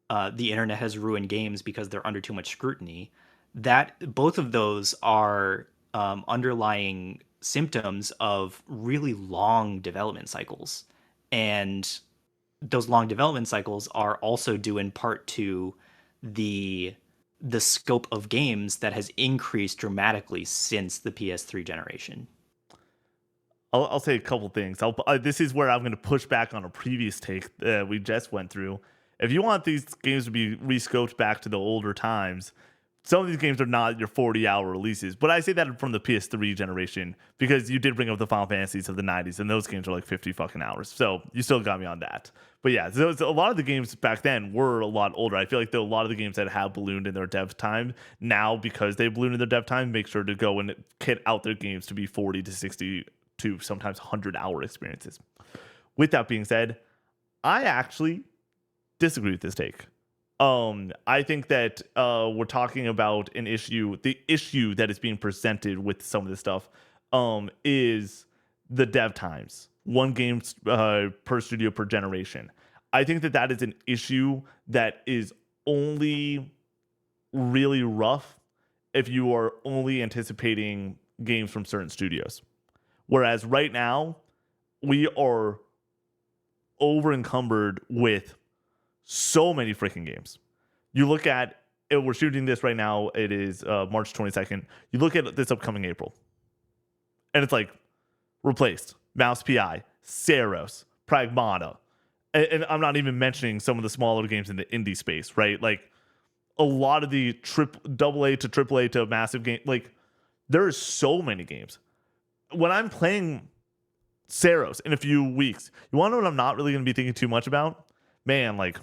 internet has ruined games because they're under too much scrutiny, that both of those are underlying symptoms of really long development cycles. And those long development cycles are also due in part to the scope of games that has increased dramatically since the PS3 generation.
I'll say a couple things. This is where I'm going to push back on a previous take we just went through. If you want these games to be rescoped back to the older times, some of these games are not your 40-hour releases. But I say that from the PS3 generation because you did bring up the Final Fantasies of the 90s, and those games are like 50 fucking hours. So you still got me on that. But yeah, so a lot of the games back then were a lot older. I feel like a lot of the games that have ballooned in their dev time now, because they ballooned in their dev time, make sure to go and kit out their games to be 40 to 60 to sometimes 100-hour experiences. With that being said, I actually disagree with this take. I think that we're talking about an issue. The issue that is being presented with some of this stuff is the dev times. One game per studio per generation. I think that is an issue that is only really rough if you are only anticipating games from certain studios. Whereas right now, we are over encumbered with so many freaking games. You look at it, we're shooting this right now. It is March 22nd. You look at this upcoming April, and it's like Replaced, Mouse PI, Saros, Pragmata, and I'm not even mentioning some of the smaller games in the indie space, right? Like a lot of the AA to AAA to massive game. Like there are so many games. When I'm playing Saros in a few weeks, you want to know what I'm not really going to be thinking too much about? Man, like,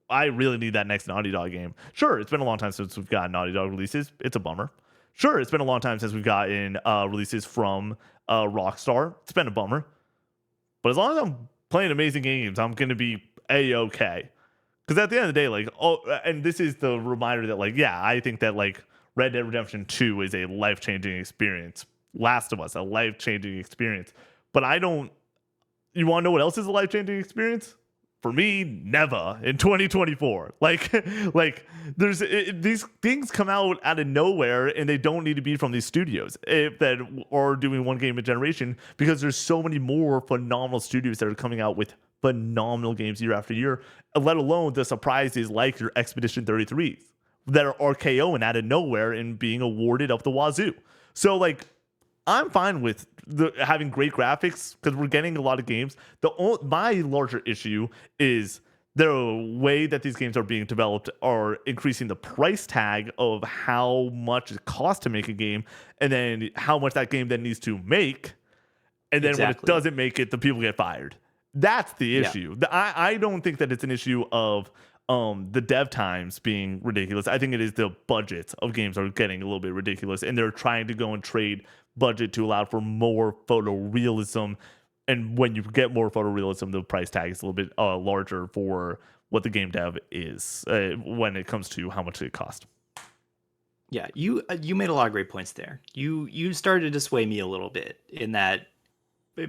I really need that next Naughty Dog game. Sure, it's been a long time since we've got Naughty Dog releases. It's a bummer. Sure, it's been a long time since we've gotten releases from Rockstar. It's been a bummer. But as long as I'm playing amazing games, I'm going to be A-okay. Because at the end of the day, like, oh, and this is the reminder that, like, yeah, I think that, like, Red Dead Redemption 2 is a life-changing experience. Last of Us, a life-changing experience. But I don't, you want to know what else is a life-changing experience? For me, never in 2024. Like these things come out of nowhere, and they don't need to be from these studios that are doing one game a generation, because there's so many more phenomenal studios that are coming out with phenomenal games year after year. Let alone the surprises like your Expedition 33s that are RKOing out of nowhere and being awarded up the wazoo. So like, I'm fine with having great graphics because we're getting a lot of games. My larger issue is the way that these games are being developed are increasing the price tag of how much it costs to make a game, and then how much that game then needs to make. And then when it doesn't make it, the people get fired. That's the issue. I don't think that it's an issue of the dev times being ridiculous. I think it is the budgets of games are getting a little bit ridiculous, and they're trying to go and trade budget to allow for more photorealism. And when you get more photorealism, the price tag is a little bit larger for what the game dev is when it comes to how much it costs.
Yeah, you made a lot of great points there. You started to sway me a little bit in that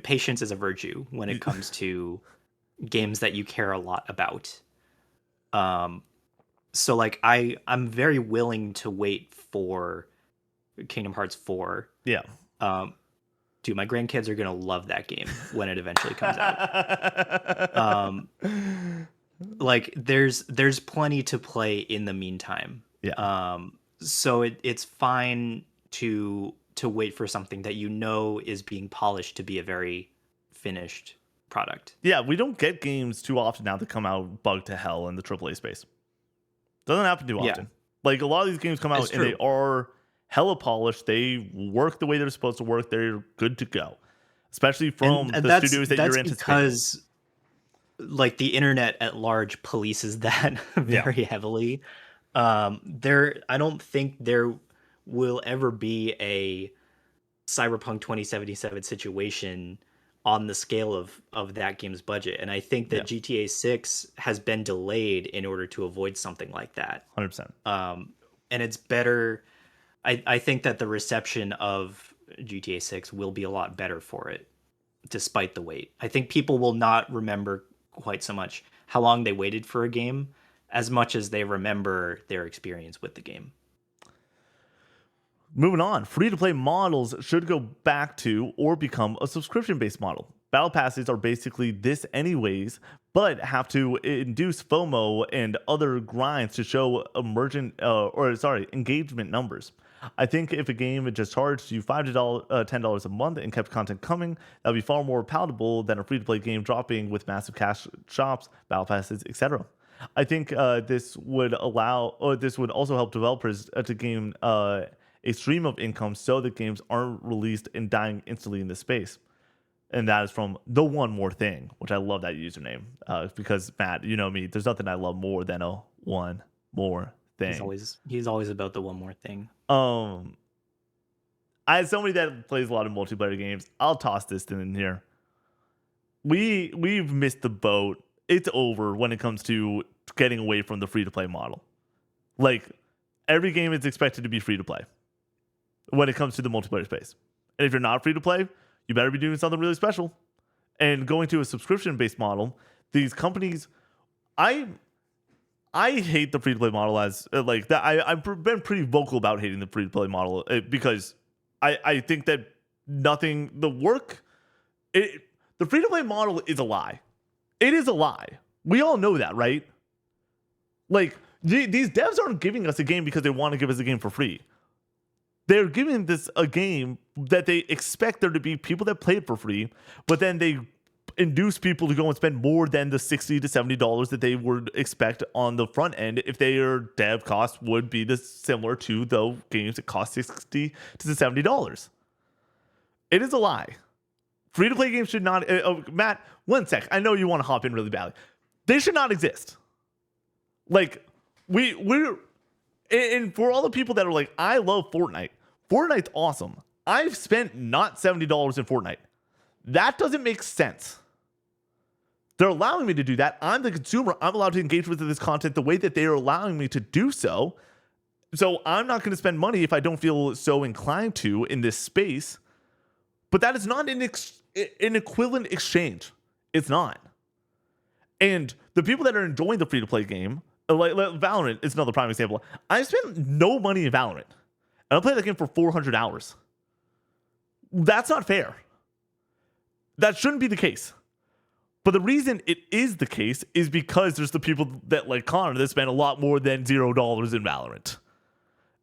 patience is a virtue when it comes to games that you care a lot about. So like I'm very willing to wait for Kingdom Hearts 4.
Yeah.
Dude, my grandkids are gonna love that game when it eventually comes out. Like there's plenty to play in the meantime.
Yeah.
So it's fine to wait for something that you know is being polished to be a very finished product.
Yeah, we don't get games too often now that come out bugged to hell in the AAA space. Doesn't happen too often. Like a lot of these games come out and they are hella polished. They work the way they're supposed to work. They're good to go, especially from the studios that you're anticipating.
Because like the internet at large polices that very heavily. I don't think there will ever be a Cyberpunk 2077 situation on the scale of that game's budget, and I think that GTA 6 has been delayed in order to avoid something like that.
100%.
And it's better. I think that the reception of GTA 6 will be a lot better for it, despite the wait. I think people will not remember quite so much how long they waited for a game as much as they remember their experience with the game.
Moving on, free-to-play models should go back to or become a subscription-based model. Battle passes are basically this anyways, but have to induce FOMO and other grinds to show engagement numbers. I think if a game just charged you $10 a month and kept content coming, that would be far more palatable than a free-to-play game dropping with massive cash shops, battle passes, etc. I think this would also help developers to gain a stream of income so that games aren't released and dying instantly in this space. And that is from The One More Thing, which I love that username because, Matt, you know me, there's nothing I love more than a one more thing.
He's always about the one more thing.
As somebody that plays a lot of multiplayer games, I'll toss this in here. We've missed the boat. It's over when it comes to getting away from the free-to-play model. Like, every game is expected to be free-to-play when it comes to the multiplayer space. And if you're not free-to-play, you better be doing something really special. And going to a subscription-based model, these companies, I hate the free-to-play model as like that. I've been pretty vocal about hating the free-to-play model because I think that the free-to-play model is a lie. It is a lie. We all know that, right? Like, these devs aren't giving us a game because they want to give us a game for free. They're giving this a game that they expect there to be people that play it for free, but then they induce people to go and spend more than the $60 to $70 that they would expect on the front end if their dev cost would be similar to the games that cost $60 to $70. It is a lie. Free-to-play games should not... Matt, one sec. I know you want to hop in really badly. They should not exist. Like, we're... And for all the people that are like, I love Fortnite, Fortnite's awesome. I've spent not $70 in Fortnite. That doesn't make sense. They're allowing me to do that. I'm the consumer. I'm allowed to engage with this content the way that they are allowing me to do so. So I'm not going to spend money if I don't feel so inclined to in this space. But that is not an equivalent exchange. It's not. And the people that are enjoying the free-to-play game, like Valorant is another prime example. I spent no money in Valorant. And I played that game for 400 hours. That's not fair. That shouldn't be the case. But the reason it is the case is because there's the people that, like Connor, that spend a lot more than $0 in Valorant.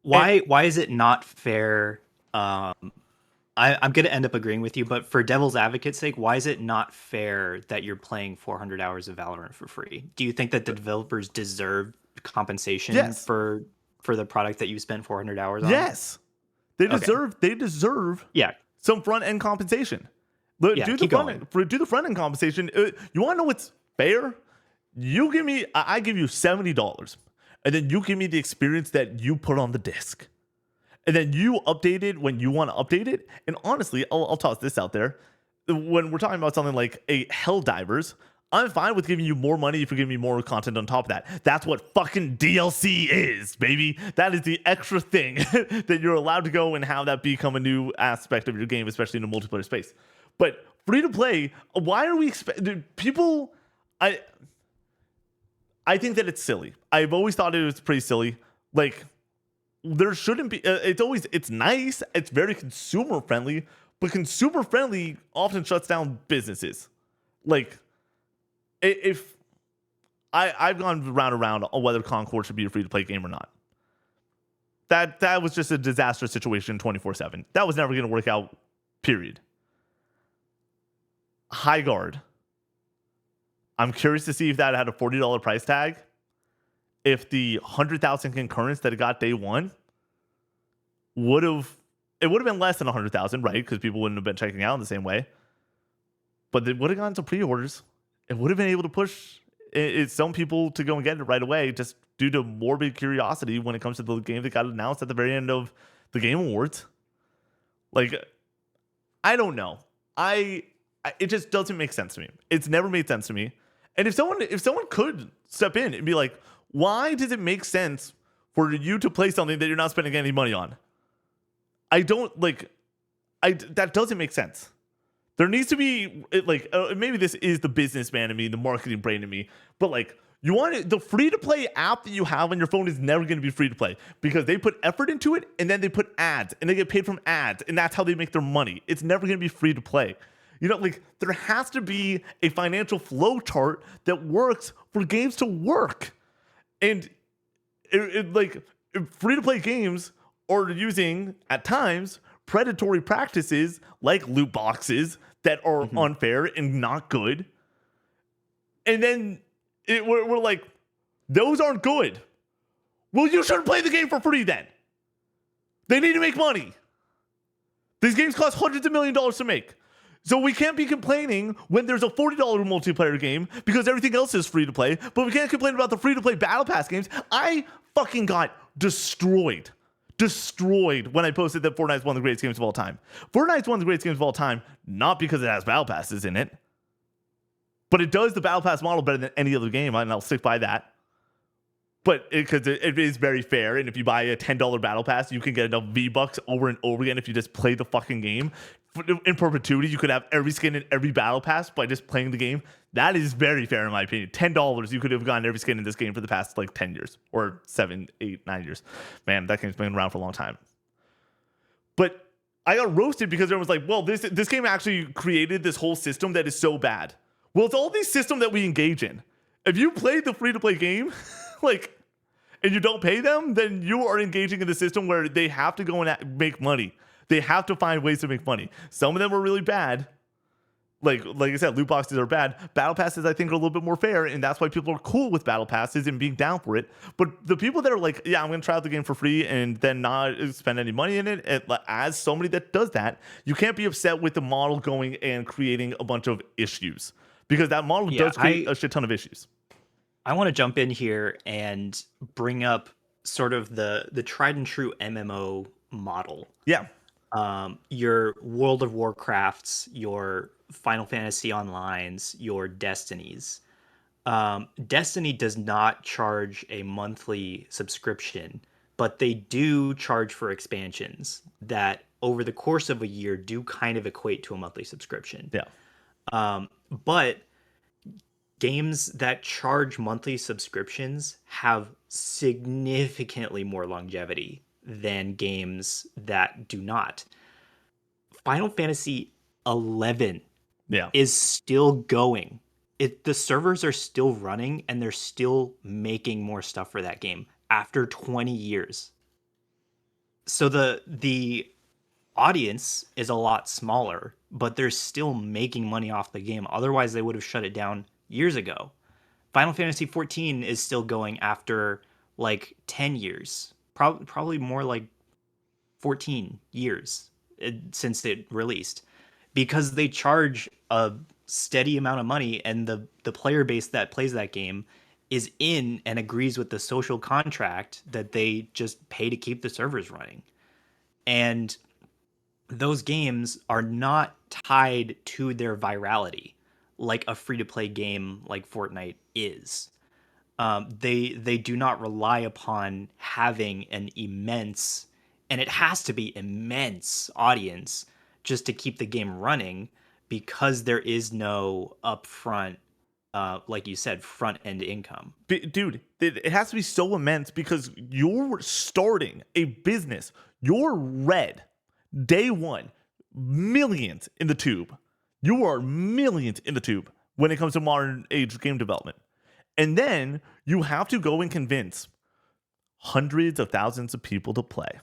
Why is it not fair? I'm going to end up agreeing with you, but for devil's advocate's sake, why is it not fair that you're playing 400 hours of Valorant for free? Do you think that the developers deserve compensation for the product that you spent 400 hours on?
Yes. They deserve some front end compensation. Do the front end compensation. You want to know what's fair? I give you $70, and then you give me the experience that you put on the disc. And then you update it when you want to update it. And honestly, I'll toss this out there. When we're talking about something like a Helldivers, I'm fine with giving you more money if you give me more content on top of that. That's what fucking DLC is, baby. That is the extra thing that you're allowed to go and have that become a new aspect of your game, especially in a multiplayer space. But free to play, why are we people? I think that it's silly. I've always thought it was pretty silly. Like, there shouldn't be. It's nice. It's very consumer friendly, but consumer friendly often shuts down businesses. Like, if I've gone round and round on whether Concord should be a free to play game or not. That was just a disastrous situation 24/7. That was never going to work out. Period. High Guard. I'm curious to see if that had a $40 price tag. If the 100,000 concurrents that it got day one it would have been less than 100,000, right? Because people wouldn't have been checking out in the same way. But they would have gotten some pre-orders. It would have been able to push some people to go and get it right away, just due to morbid curiosity when it comes to the game that got announced at the very end of the Game Awards. Like, I don't know. It just doesn't make sense to me. It's never made sense to me. And if someone could step in and be like, why does it make sense for you to play something that you're not spending any money on? That doesn't make sense. There needs to be maybe this is the businessman in me, the marketing brain in me, but like, you want it, the free to play app that you have on your phone is never going to be free to play because they put effort into it and then they put ads and they get paid from ads and that's how they make their money. It's never going to be free to play. You know, like, there has to be a financial flow chart that works for games to work. And free to play games are using at times predatory practices like loot boxes that are unfair and not good. And then we're like, those aren't good. Well, you shouldn't play the game for free then. They need to make money. These games cost hundreds of $millions to make. So we can't be complaining when there's a $40 multiplayer game because everything else is free to play, but we can't complain about the free to play Battle Pass games. I fucking got destroyed when I posted that Fortnite's one of the greatest games of all time. Fortnite's one of the greatest games of all time, not because it has Battle Passes in it, but it does the Battle Pass model better than any other game, and I'll stick by that. But because it is very fair, and if you buy a $10 Battle Pass, you can get enough V-Bucks over and over again if you just play the fucking game. In perpetuity, you could have every skin in every Battle Pass by just playing the game. That is very fair in my opinion. $10, you could have gotten every skin in this game for the past like 10 years or 7, 8, 9 years. Man, that game's been around for a long time. But I got roasted because everyone was like, well, this game actually created this whole system that is so bad. Well, it's all these systems that we engage in. If you played the free-to-play game, and you don't pay them, then you are engaging in the system where they have to go and make money. They have to find ways to make money. Some of them are really bad. Like I said, loot boxes are bad. Battle passes, I think, are a little bit more fair, and that's why people are cool with battle passes and being down for it. But the people that are like, yeah, I'm going to try out the game for free and then not spend any money in it, as somebody that does that, you can't be upset with the model going and creating a bunch of issues because that model does create a shit ton of issues.
I want to jump in here and bring up sort of the tried and true MMO model.
Yeah.
Your World of Warcrafts, your Final Fantasy Onlines, your Destinies. Destiny does not charge a monthly subscription, but they do charge for expansions that over the course of a year do kind of equate to a monthly subscription.
Yeah.
But games that charge monthly subscriptions have significantly more longevity than games that do not. Final Fantasy 11
Yeah.
is still going. The servers are still running and they're still making more stuff for that game after 20 years. So the audience is a lot smaller, but they're still making money off the game. Otherwise, they would have shut it down years ago. Final Fantasy 14 is still going after like 10 years. Probably more like 14 years since it released, because they charge a steady amount of money, and the player base that plays that game is in and agrees with the social contract that they just pay to keep the servers running. And those games are not tied to their virality like a free to play game like Fortnite is. They do not rely upon having an immense, and it has to be immense, audience just to keep the game running, because there is no upfront, like you said, front end income.
Dude, it has to be so immense because you're starting a business. You're red. Day one, millions in the tube. You are millions in the tube when it comes to modern age game development. And then you have to go and convince hundreds of thousands of people to play.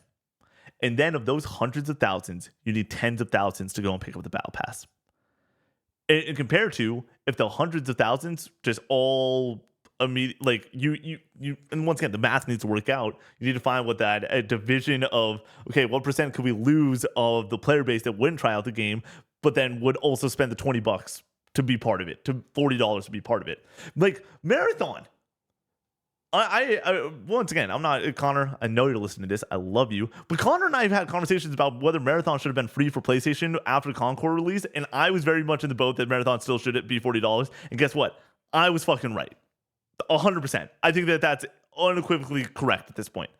And then of those hundreds of thousands, you need tens of thousands to go and pick up the battle pass. And compared to if the hundreds of thousands just all immediate, like you, and once again, the math needs to work out. You need to find what that a division of, okay, what percent could we lose of the player base that wouldn't try out the game, but then would also spend the $20 to be part of it, to $40 to be part of it. Like Marathon. I once again, I'm not Connor. I know you're listening to this. I love you, but Connor and I have had conversations about whether Marathon should have been free for PlayStation after Concord release, and I was very much in the boat that Marathon still should be $40. And guess what? I was fucking right, 100%. I think that that's unequivocally correct at this point.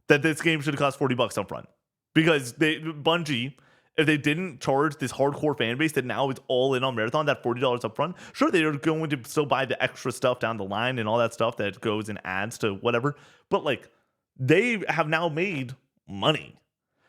That this game should have cost $40 up front, because Bungie, if they didn't charge this hardcore fan base that now is all in on Marathon, that $40 up front, sure, they're going to still buy the extra stuff down the line and all that stuff that goes and adds to whatever. But like, they have now made money.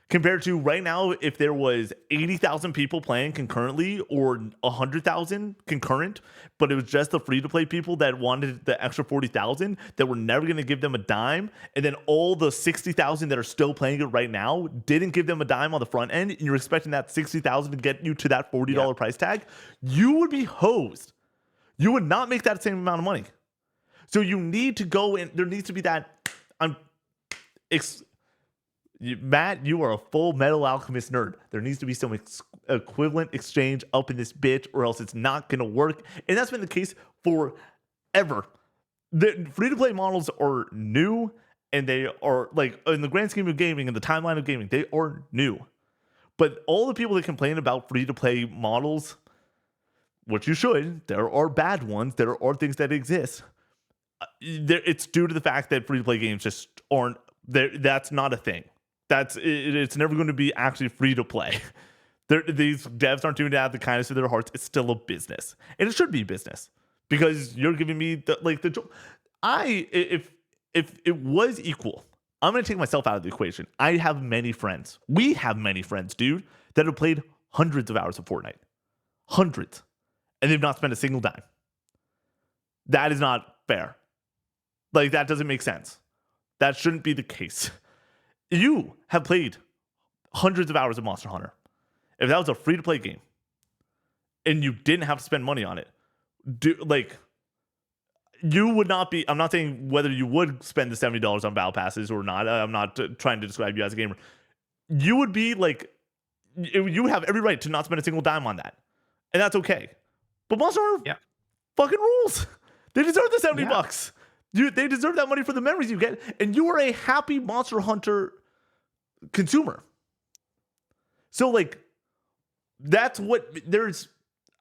Compared to right now, if there was 80,000 people playing concurrently or 100,000 concurrent, but it was just the free-to-play people that wanted the extra 40,000 that were never going to give them a dime, and then all the 60,000 that are still playing it right now didn't give them a dime on the front end, and you're expecting that 60,000 to get you to that $40 price tag, you would be hosed. You would not make that same amount of money. So you need to go and there needs to be that... Matt, you are a Full Metal Alchemist nerd. There needs to be some equivalent exchange up in this bitch, or else it's not going to work. And that's been the case forever. The free-to-play models are new, and they are, like, in the grand scheme of gaming, in the timeline of gaming, they are new. But all the people that complain about free-to-play models, which you should, there are bad ones, there are things that exist. It's due to the fact that free-to-play games just aren't, that's not a thing. It's never going to be actually free to play. These devs aren't doing it out of the kindness of their hearts. It's still a business, and it should be business, because you're giving me if it was equal, I'm going to take myself out of the equation. I have many friends. We have many friends, dude, that have played hundreds of hours of Fortnite, hundreds, and they've not spent a single dime. That is not fair. Like, that doesn't make sense. That shouldn't be the case. You have played hundreds of hours of Monster Hunter. If that was a free-to-play game and you didn't have to spend money on it, you would not be... I'm not saying whether you would spend the $70 on battle passes or not. I'm not trying to describe you as a gamer. You would be like... You have every right to not spend a single dime on that. And that's okay. But Monster Hunter fucking rules. They deserve the $70. They deserve that money for the memories you get. And you are a happy Monster Hunter consumer. So like that's what there's.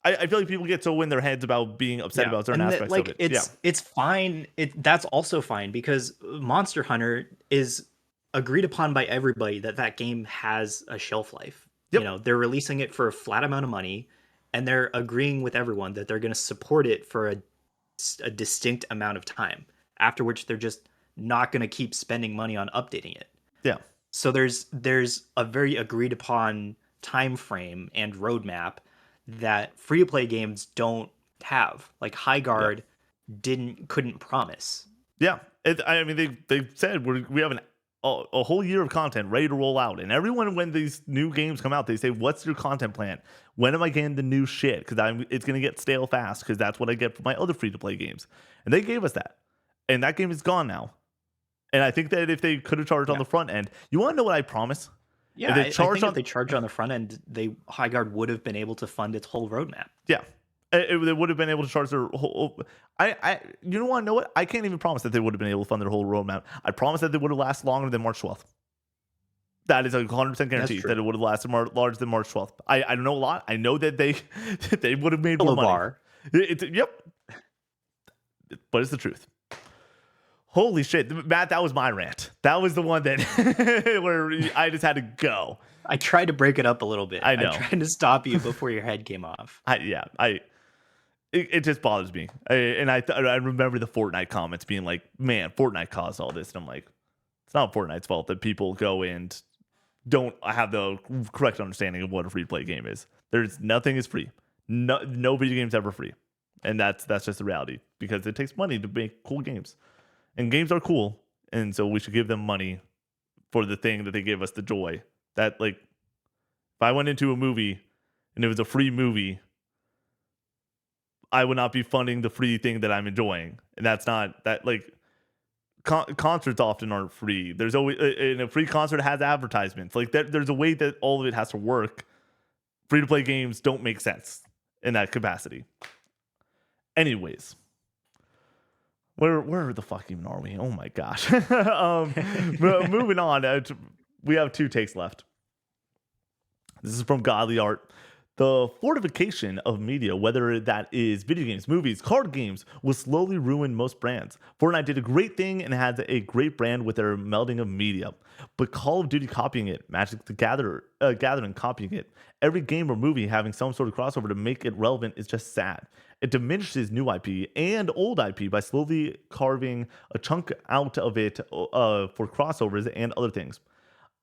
I feel like people get so in their heads about being upset
Yeah,
about certain
and that,
aspects of
like,
it. Yeah.
it's fine. That's also fine because Monster Hunter is agreed upon by everybody that that game has a shelf life. You
Yep.
know, they're releasing it for a flat amount of money, and they're agreeing with everyone that they're going to support it for a distinct amount of time. After which, they're just not going to keep spending money on updating it.
Yeah.
So there's a very agreed upon time frame and roadmap that free to play games don't have. Like High
Yeah.
Guard couldn't promise.
Yeah. I mean, they said we have a whole year of content ready to roll out, and everyone when these new games come out, they say, "What's your content plan? When am I getting the new shit? Because it's gonna get stale fast. Because that's what I get from my other free to play games." And they gave us that, and that game is gone now. And I think that if they could have charged on
Yeah.
the front end, you want to know what I promise?
Yeah,
If they
I
charged
think if
on,
they charged on the front end, High Guard would have been able to fund its whole roadmap.
yeah, they would have been able to charge their whole. You don't want to know what? I can't even promise that they would have been able to fund their whole roadmap. I promise that they would have lasted longer than March 12th. That is a 100% guarantee that it would have lasted larger than March 12th. I don't know a lot. I know that they they would have made more
Low
money.
bar.
Yep, but it's the truth. Holy shit, Matt! That was my rant. That was the one that where I just had to go.
I tried to break it up a little bit.
I know.
I tried to stop you before your head came off.
It just bothers me. I remember the Fortnite comments being like, "Man, Fortnite caused all this," and I'm like, it's not Fortnite's fault that people go and don't have the correct understanding of what a free to play game is. There's nothing is free. No video game's ever free, and that's just the reality because it takes money to make cool games, and games are cool, and so we should give them money for the thing that they give us the joy. That like, if I went into a movie and it was a free movie, I would not be funding the free thing that I'm enjoying, and that's not that like. Concerts often aren't free. There's always in a free concert has advertisements. Like there's a way that all of it has to work. Free to play games don't make sense in that capacity. Anyways, where the fuck even are we? Oh my gosh. Moving on. We have 2 takes left. This is from Godly Art. The fortification of media, whether that is video games, movies, card games, will slowly ruin most brands. Fortnite did a great thing and has a great brand with their melding of media. But Call of Duty copying it, Magic the Gathering copying it, every game or movie having some sort of crossover to make it relevant is just sad. It diminishes new IP and old IP by slowly carving a chunk out of it for crossovers and other things.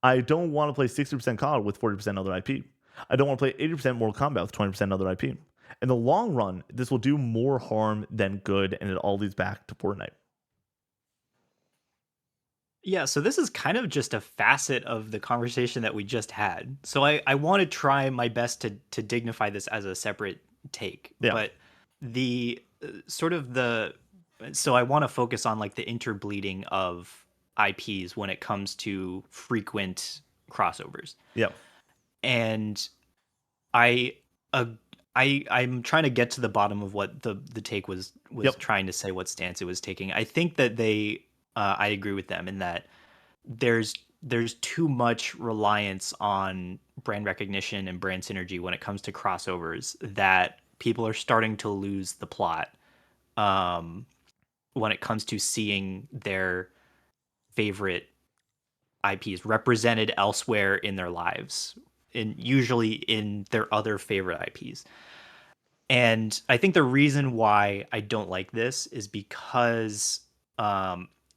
I don't want to play 60% COD with 40% other IP. I don't want to play 80% Mortal Kombat with 20% other IP. In the long run, this will do more harm than good, and it all leads back to Fortnite.
Yeah, so this is kind of just a facet of the conversation that we just had. So I want to try my best to dignify this as a separate take.
Yeah.
But the so I want to focus on like the interbleeding of IPs when it comes to frequent crossovers.
Yeah.
And I I'm trying to get to the bottom of what the take was trying to say, what stance it was taking. I think that I agree with them in that there's too much reliance on brand recognition and brand synergy when it comes to crossovers that people are starting to lose the plot when it comes to seeing their favorite IPs represented elsewhere in their lives, and usually in their other favorite IPs. And I think the reason why I don't like this is because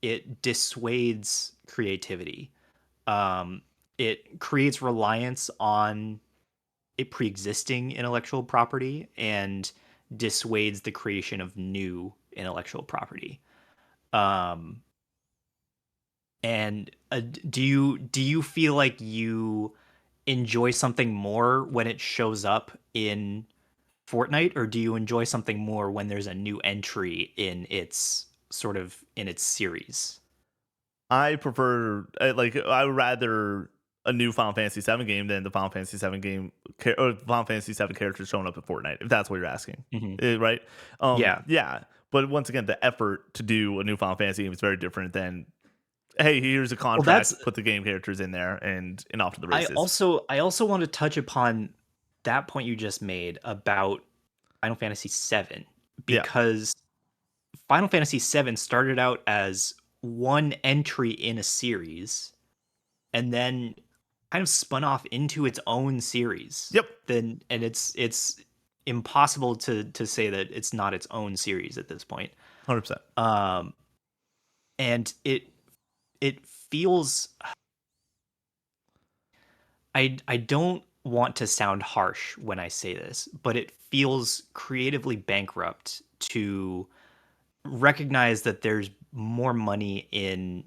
it dissuades creativity. It creates reliance on a pre-existing intellectual property and dissuades the creation of new intellectual property. And do you feel like you enjoy something more when it shows up in Fortnite, or do you enjoy something more when there's a new entry in its series?
I prefer I would rather a new Final Fantasy 7 game than the Final Fantasy 7 game or Final Fantasy 7 characters showing up in Fortnite, if that's what you're asking. Right?
Yeah.
Yeah. But once again, the effort to do a new Final Fantasy game is very different than hey, here's a
Well, that's
contract, put the game characters in there, and off to the
I
races.
also want to touch upon that point you just made about Final Fantasy VII,
Yeah.
because Final Fantasy VII started out as one entry in a series and then kind of spun off into its own series.
Yep.
Then and it's impossible to say that it's not its own series at this point.
100%.
Um and it feels, I don't want to sound harsh when I say this, but it feels creatively bankrupt to recognize that there's more money in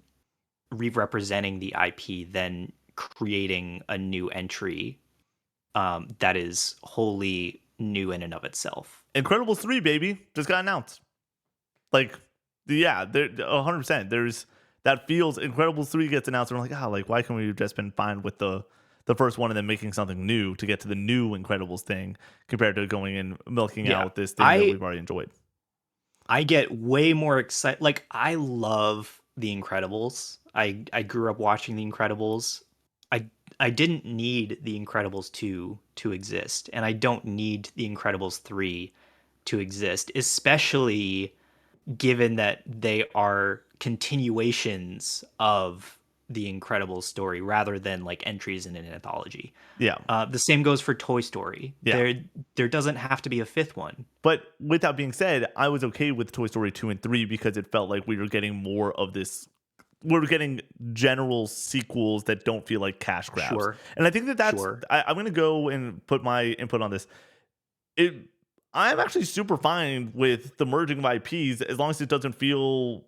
re-representing the IP than creating a new entry that is wholly new in and of itself.
Incredibles 3, baby, just got announced. Like, yeah, 100%. There's that feels Incredibles 3 gets announced, and we're like, like, why can't we have just been fine with the first one and then making something new to get to the new Incredibles thing compared to going and milking
Yeah.
out this thing that we've already enjoyed.
I get way more excited. Like, I love The Incredibles. I grew up watching The Incredibles. I didn't need The Incredibles 2 to exist, and I don't need The Incredibles 3 to exist, especially given that they are continuations of the Incredibles story rather than like entries in an anthology.
Yeah.
The same goes for Toy Story.
Yeah.
There doesn't have to be a fifth one.
But with that being said, I was okay with Toy Story 2 and 3 because it felt like we were getting more of this. We're getting general sequels that don't feel like cash grabs.
Sure.
And I think that's,
Sure.
I'm going to go and put my input on this. I'm actually super fine with the merging of IPs as long as it doesn't feel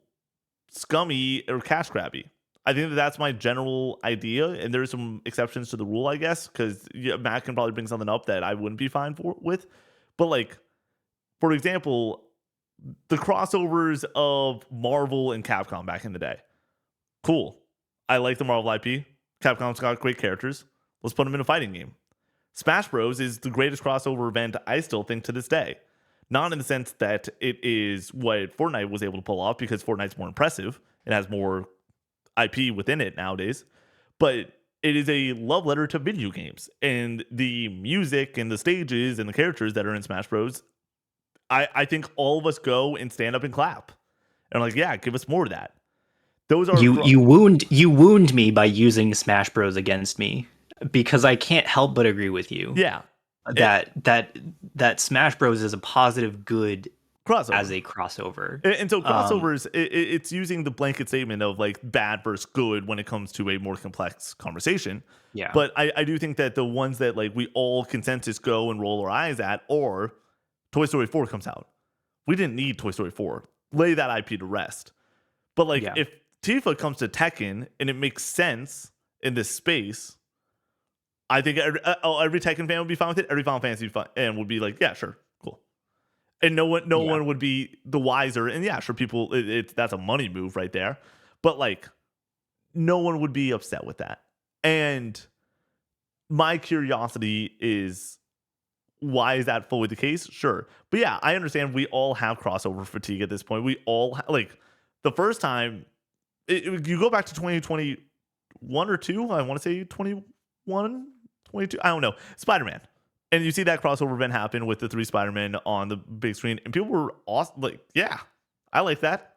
scummy or cash grabby. I think that's my general idea, and there's some exceptions to the rule, I guess, because Matt can probably bring something up that I wouldn't be fine with. But like, for example, the crossovers of Marvel and Capcom back in the day. Cool. I like the Marvel IP. Capcom's got great characters. Let's put them in a fighting game. Smash Bros. Is the greatest crossover event, I still think, to this day. Not in the sense that it is what Fortnite was able to pull off, because Fortnite's more impressive. It has more IP within it nowadays. But it is a love letter to video games. And the music and the stages and the characters that are in Smash Bros., I think all of us go and stand up and clap. And like, yeah, give us more of that. Those are
You wound me by using Smash Bros against me, because I can't help but agree with you.
Yeah.
That Smash Bros is a positive good
crossover.
As a crossover.
And so crossovers, it's using the blanket statement of like bad versus good when it comes to a more complex conversation.
Yeah.
But I do think that the ones that like we all consensus go and roll our eyes at, or Toy Story 4 comes out. We didn't need Toy Story 4. Lay that IP to rest. But like, if Tifa comes to Tekken and it makes sense in this space, I think every Tekken fan would be fine with it. Every Final Fantasy fan would be like, yeah, sure, cool. And no one would be the wiser. And yeah, sure, people, that's a money move right there. But like, no one would be upset with that. And my curiosity is, why is that fully the case? Sure. But yeah, I understand we all have crossover fatigue at this point. We all, like, the first time, you go back to 2021 or 2, I want to say 21, 22, I don't know, Spider-Man. And you see that crossover event happen with the 3 Spider-Men on the big screen, and people were awesome. Like, yeah, I like that.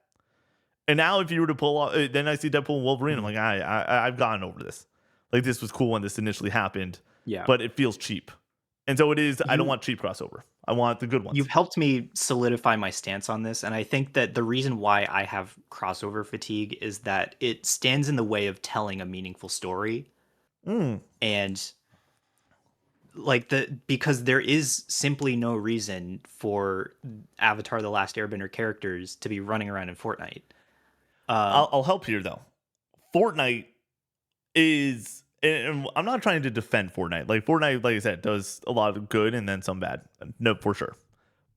And now if you were to pull off, then I see Deadpool and Wolverine, I'm like, I've gotten over this. Like, this was cool when this initially happened, but it feels cheap. And so it is, I don't want cheap crossover. I want the good ones.
You've helped me solidify my stance on this, and I think that the reason why I have crossover fatigue is that it stands in the way of telling a meaningful story. And like, because there is simply no reason for Avatar: The Last Airbender characters to be running around in Fortnite.
I'll help here though. Fortnite is, and I'm not trying to defend Fortnite. Like, Fortnite, like I said, does a lot of good and then some bad. No, for sure.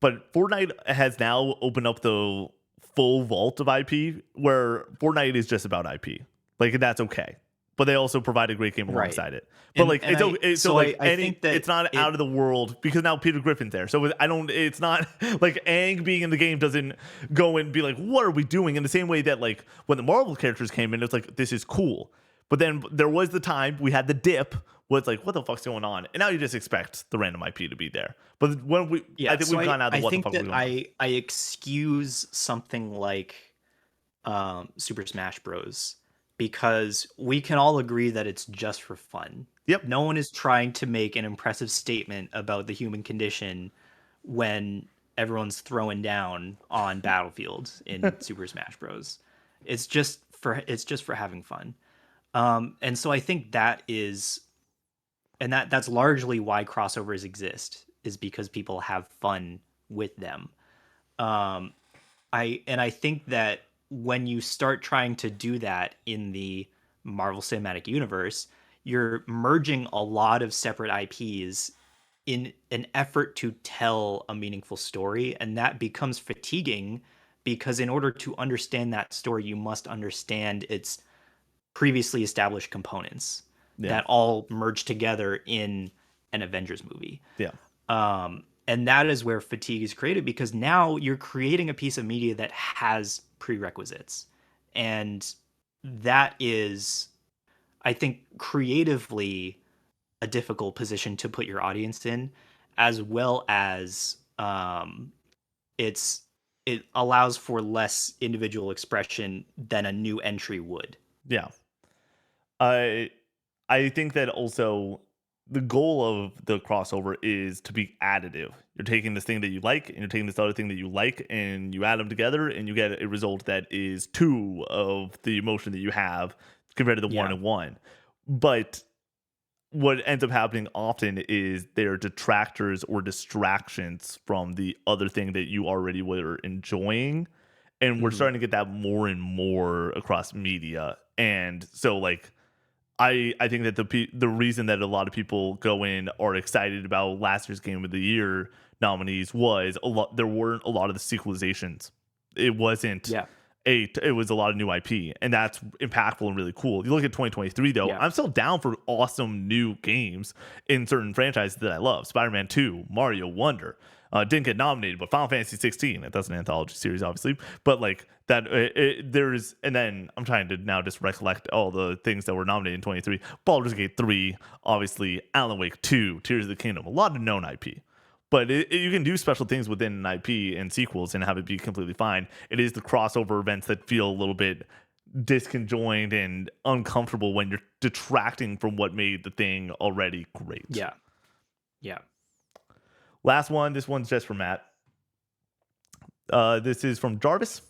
But Fortnite has now opened up the full vault of IP, where Fortnite is just about IP. Like, that's okay. but they also provide a great game
Right.
alongside it. But like
And
so like
I think that
it's not out
it
of the world because now Peter Griffin's there. So I don't. It's not like Aang being in the game doesn't go and be like, what are we doing? In the same way that like when the Marvel characters came in, it's like this is cool. But then there was the time we had the dip where it's like, what the fuck's going on? And now you just expect the random IP to be there. But when I
yeah,
think
so
we've gone out
I
of what the
think
fuck was
that
going on.
I excuse something like Super Smash Bros. Because we can all agree that it's just for fun.
Yep.
No one is trying to make an impressive statement about the human condition when everyone's throwing down on battlefields in Super Smash Bros. It's just for having fun. And so I think that is, and that's largely why crossovers exist, is because people have fun with them. Um, I think that when you start trying to do that in the Marvel Cinematic Universe, you're merging a lot of separate IPs in an effort to tell a meaningful story, and that becomes fatiguing because in order to understand that story, you must understand its previously established components
Yeah.
that all merge together in an Avengers movie.
Yeah.
And that is where fatigue is created because now you're creating a piece of media that has prerequisites. And that is, I think, creatively a difficult position to put your audience in, as well as it's it allows for less individual expression than a new entry would.
Yeah. I I think that also the goal of the crossover is to be additive. You're taking this thing that you like and you're taking this other thing that you like and you add them together and you get a result that is two of the emotion that you have compared to the one
Yeah.
and one. But what ends up happening often is they're detractors or distractions from the other thing that you already were enjoying. And we're
Hmm.
starting to get that more and more across media. And so like I think that the reason that a lot of people go in are excited about last year's Game of the Year nominees was a lot. There weren't a lot of the sequelizations. It wasn't
Yeah.
it was a lot of new IP, and that's impactful and really cool. You look at 2023 though,
Yeah.
I'm still down for awesome new games in certain franchises that I love. Spider-Man 2, Mario Wonder. Didn't get nominated, but Final Fantasy 16. That's an anthology series, obviously. But like that, there's, and then I'm trying to now just recollect all the things that were nominated in 23. Baldur's Gate 3, obviously. Alan Wake 2, Tears of the Kingdom, a lot of known IP. But you can do special things within an IP and sequels and have it be completely fine. It is the crossover events that feel a little bit disconjoined and uncomfortable when you're detracting from what made the thing already great.
Yeah. Yeah.
Last one. This one's just for Matt. This is from Jarvis.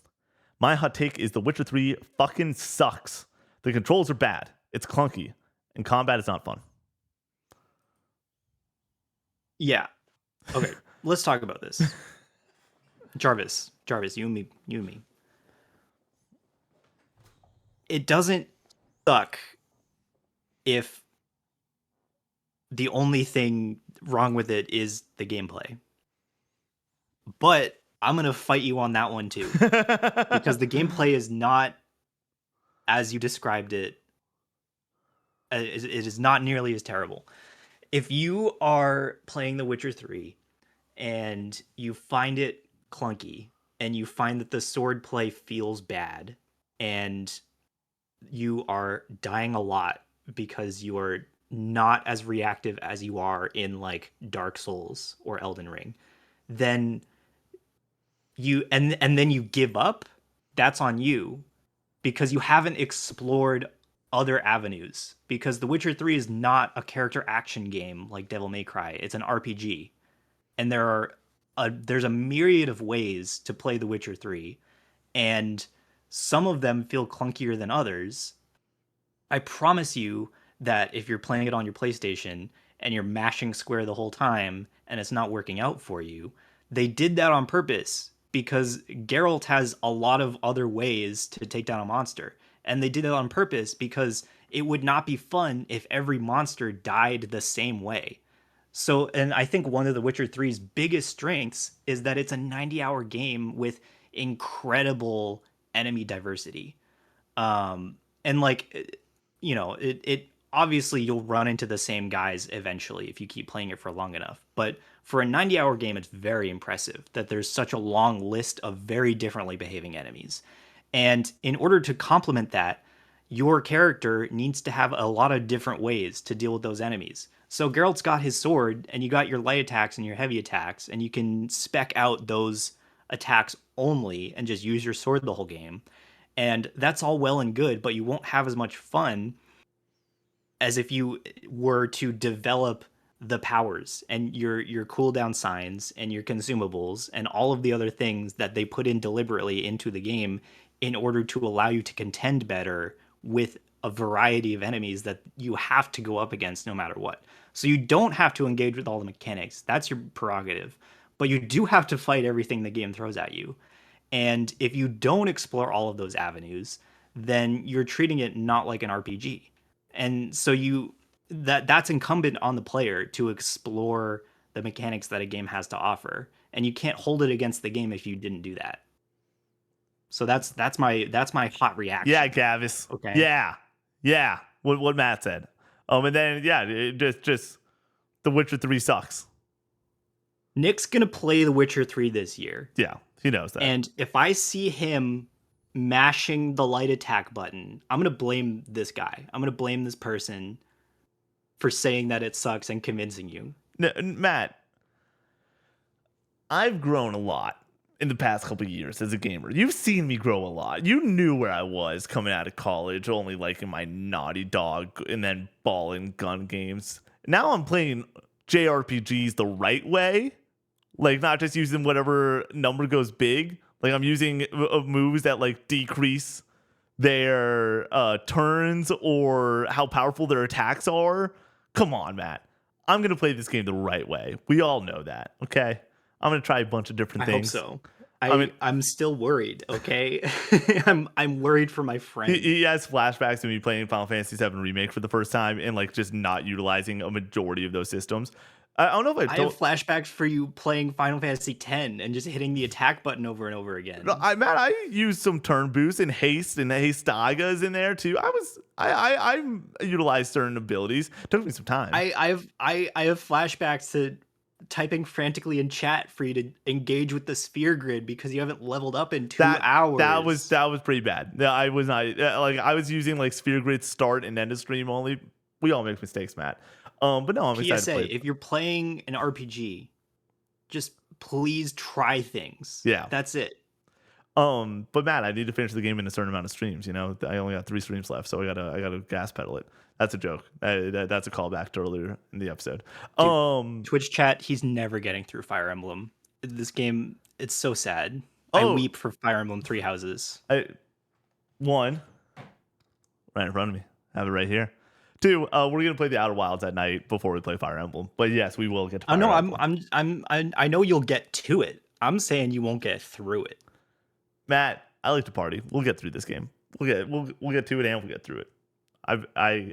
My hot take is The Witcher 3 fucking sucks. The controls are bad. It's clunky. And combat is not fun.
Yeah. Okay. Let's talk about this. Jarvis, you and me, you and me. It doesn't suck if the only thing wrong with it is the gameplay. But I'm going to fight you on that one too. Because the gameplay is not as you described it. It is not nearly as terrible. If you are playing The Witcher 3 and you find it clunky and you find that the sword play feels bad and you are dying a lot because you are not as reactive as you are in like Dark Souls or Elden Ring, then and then you give up, that's on you because you haven't explored other avenues because The Witcher 3 is not a character action game like Devil May Cry. It's an RPG. And there's a myriad of ways to play The Witcher 3 and some of them feel clunkier than others. I promise you that if you're playing it on your PlayStation and you're mashing square the whole time and it's not working out for you, they did that on purpose because Geralt has a lot of other ways to take down a monster. And they did it on purpose because it would not be fun if every monster died the same way. So, and I think one of The Witcher 3's biggest strengths is that it's a 90-hour game with incredible enemy diversity. And like it obviously you'll run into the same guys eventually if you keep playing it for long enough. But for a 90-hour game, it's very impressive that there's such a long list of very differently behaving enemies. And in order to complement that, your character needs to have a lot of different ways to deal with those enemies. So Geralt's got his sword, and you got your light attacks and your heavy attacks, and you can spec out those attacks only and just use your sword the whole game. And that's all well and good, but you won't have as much fun as if you were to develop the powers and your cooldown signs and your consumables and all of the other things that they put in deliberately into the game in order to allow you to contend better with a variety of enemies that you have to go up against no matter what. So you don't have to engage with all the mechanics. That's your prerogative. But you do have to fight everything the game throws at you. And if you don't explore all of those avenues, then you're treating it not like an RPG. And so that's incumbent on the player to explore the mechanics that a game has to offer. And you can't hold it against the game if you didn't do that. So that's my hot reaction.
Yeah, Gavis.
Okay.
Yeah. What Matt said. And then just The Witcher 3 sucks.
Nick's gonna play The Witcher 3 this year.
Yeah, he knows that.
And if I see him mashing the light attack button, I'm gonna blame this guy. I'm gonna blame this person for saying that it sucks and convincing you.
No, Matt, I've grown a lot in the past couple of years as a gamer. You've seen me grow a lot. You knew where I was coming out of college, only liking my Naughty Dog and then ball and gun games. Now I'm playing JRPGs the right way. Like, not just using whatever number goes big. Like, I'm using moves that, like, decrease their turns or how powerful their attacks are. Come on, Matt. I'm going to play this game the right way. We all know that, okay? I'm going to try a bunch of different things.
I hope so. I'm still worried, okay? I'm worried for my friend.
He has flashbacks to me playing Final Fantasy VII Remake for the first time and, like, just not utilizing a majority of those systems. I don't know if
I have flashbacks for you playing Final Fantasy X and just hitting the attack button over and over again.
No, Matt, I used some turn boost and haste Daga is in there too. I utilized certain abilities. Took me some time.
I have flashbacks to typing frantically in chat for you to engage with the sphere grid because you haven't leveled up in 2 hours.
That was pretty bad. I was not like I was using like sphere grid start and end of stream only. We all make mistakes, Matt. But no, I'm excited to play.
If you're playing an RPG, just please try things.
Yeah.
That's it.
But Matt, I need to finish the game in a certain amount of streams. You know, I only got 3 streams left, so I gotta gas pedal it. That's a joke. That's a callback to earlier in the episode.
Dude, Twitch chat, he's never getting through Fire Emblem. This game, it's so sad. I weep for Fire Emblem 3 Houses.
One, right in front of me. Have it right here. 2, we're gonna play the Outer Wilds at night before we play Fire Emblem. But yes, we will get to Fire Emblem.
I know you'll get to it. I'm saying you won't get through it.
Matt, I like to party. We'll get through this game. We'll get to it and we'll get through it. I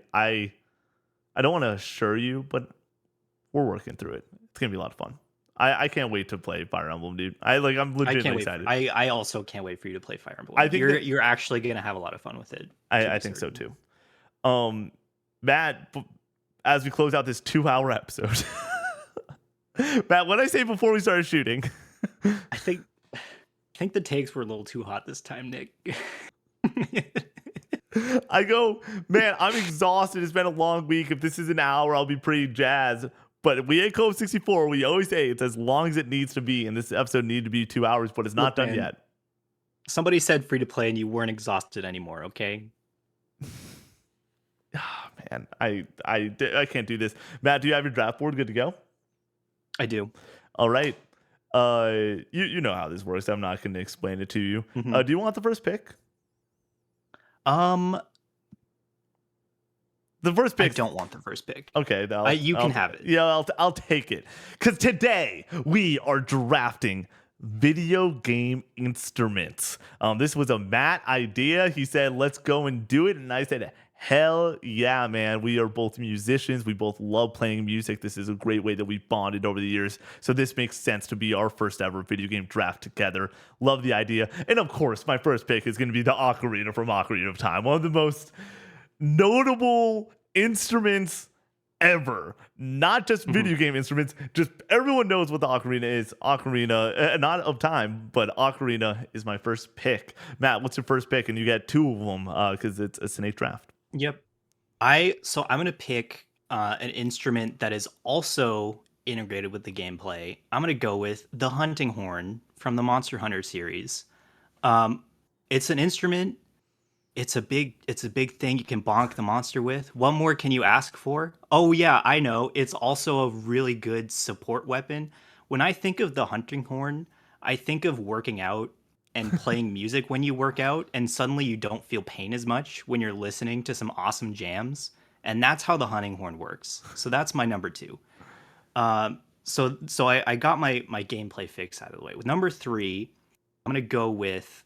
don't want to assure you, but we're working through it. It's gonna be a lot of fun. I can't wait to play Fire Emblem, dude. I'm legitimately excited.
I also can't wait for you to play Fire Emblem. I think you're actually gonna have a lot of fun with it.
I think so too. Matt, as we close out this 2-hour episode, Matt, what did I say before we started shooting?
I think the takes were a little too hot this time, Nick.
I go, man, I'm exhausted. It's been a long week. If this is an hour, I'll be pretty jazzed. But we at Cove 64, we always say it's as long as it needs to be, and this episode needed to be 2 hours, but it's not done yet.
Somebody said free to play, and you weren't exhausted anymore. Okay.
Man, I can't do this. Matt, do you have your draft board good to go?
I do.
All right. You know how this works. I'm not going to explain it to you.
Mm-hmm.
Do you want the first pick?
The
first pick.
I don't want the first pick.
Okay,
you can have it.
Yeah, I'll take it. Because today we are drafting video game instruments. This was a Matt idea. He said, "Let's go and do it," and I said, hell yeah, man. We are both musicians. We both love playing music. This is a great way that we've bonded over the years. So this makes sense to be our first ever video game draft together. Love the idea. And of course, my first pick is going to be the Ocarina from Ocarina of Time. One of the most notable instruments ever. Not just
Mhm.
video game instruments, just everyone knows what the ocarina is. Ocarina, not of time, but ocarina is my first pick. Matt, what's your first pick? And you get two of them because it's a snake draft.
Yep. I'm gonna pick an instrument that is also integrated with the gameplay. I'm gonna go with the hunting horn from the Monster Hunter series. Um, it's an instrument. It's a big thing you can bonk the monster with. What more can you ask for? Oh yeah, I know. It's also a really good support weapon. When I think of the hunting horn, I think of working out and playing music when you work out, and suddenly you don't feel pain as much when you're listening to some awesome jams. And that's how the hunting horn works. So that's my number two. So I got my gameplay fix out of the way. With number three, I'm gonna go with